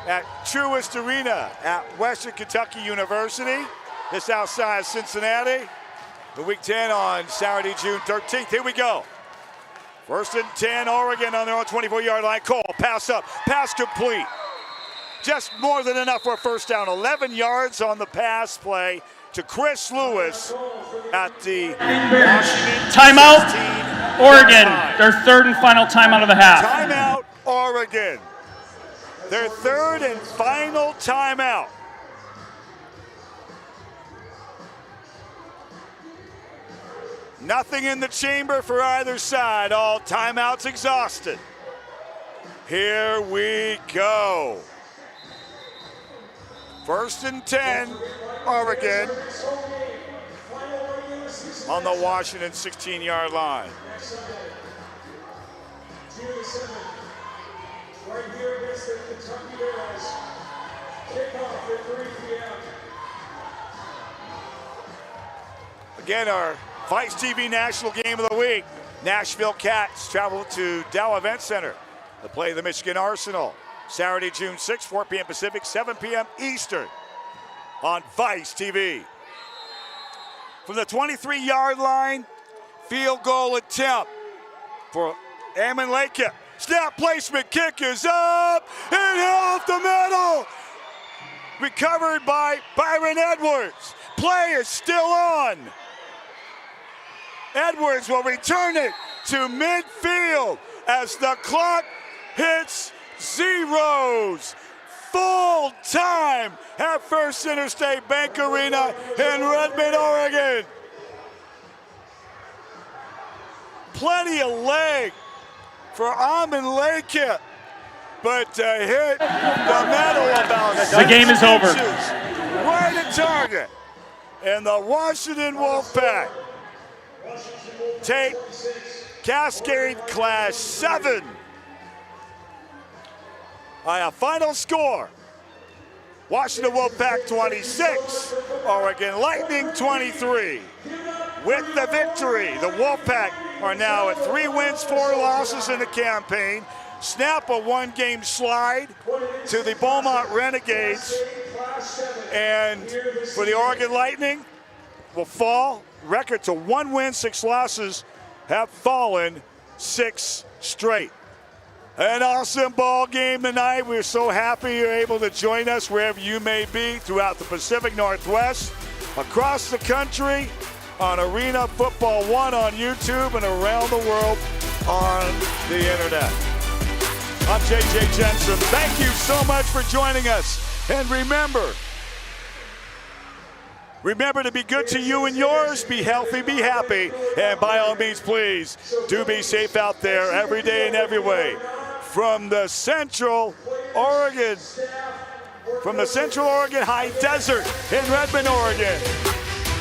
at Truist Arena at Western Kentucky University, just outside Cincinnati. The week 10 on Saturday, June 13th. Here we go. First and 10, Oregon on their own 24-yard line. Cole, pass up, pass complete. Just more than enough for a first down. 11 yards on the pass play to Chris Lewis at the Washington. Timeout, Oregon. Their third and final timeout of the half. Timeout, Oregon. Their third and final timeout. Nothing in the chamber for either side. All timeouts exhausted. Here we go. First and 10, Oregon on the Washington 16-yard line. Right here against the Kentucky Barrels. Kickoff at 3 p.m. Again, our Vice TV National Game of the Week. Nashville Cats travel to Dow Event Center to play the Michigan Arsenal. Saturday, June 6, 4 p.m. Pacific, 7 p.m. Eastern on Vice TV. From the 23-yard line, field goal attempt for Ammon Lakeup. Snap placement, kick is up and off the middle. Recovered by Byron Edwards. Play is still on. Edwards will return it to midfield as the clock hits zeros. Full time at First Interstate Bank Arena in Redmond, Oregon. Plenty of leg for Ammon Lakeup, but hit the metal about the game is over. Right at target. And the Washington Wolfpack take Cascade Class 7 by a final score. Washington Wolfpack 26, Oregon Lightning 23. With the victory, the Wolfpack are now at 3 wins, 4 losses in the campaign. Snap a 1-game slide to the Beaumont Renegades. And for the Oregon Lightning, will fall. Record to 1 win, 6 losses, have fallen 6 straight. An awesome ball game tonight. We're so happy you're able to join us wherever you may be throughout the Pacific Northwest, across the country, on Arena Football 1 on YouTube, and around the world on the internet. I'm JJ Jensen. Thank you so much for joining us. And remember to be good to you and yours. Be healthy, be happy, and by all means, please, do be safe out there every day and every way. From the Central Oregon High Desert in Redmond, Oregon,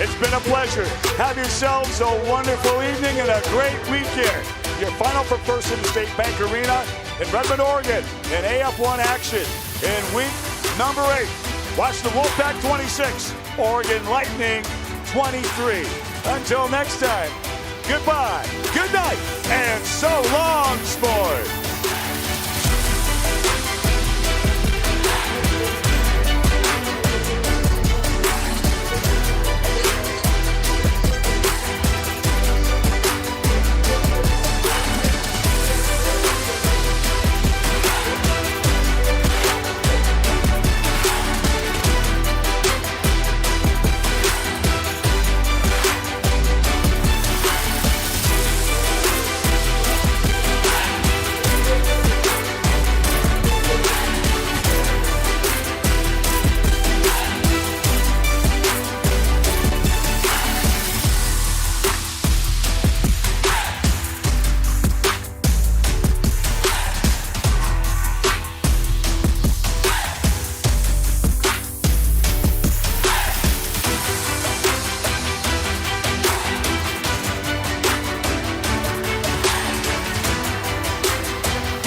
It's been a pleasure. Have yourselves a wonderful evening and a great weekend. Your final for First Interstate Bank Arena in Redmond, Oregon, in AF1 action in week number 8. Watch the Wolfpack 26, Oregon Lightning 23. Until next time, goodbye, good night, and so long, sport.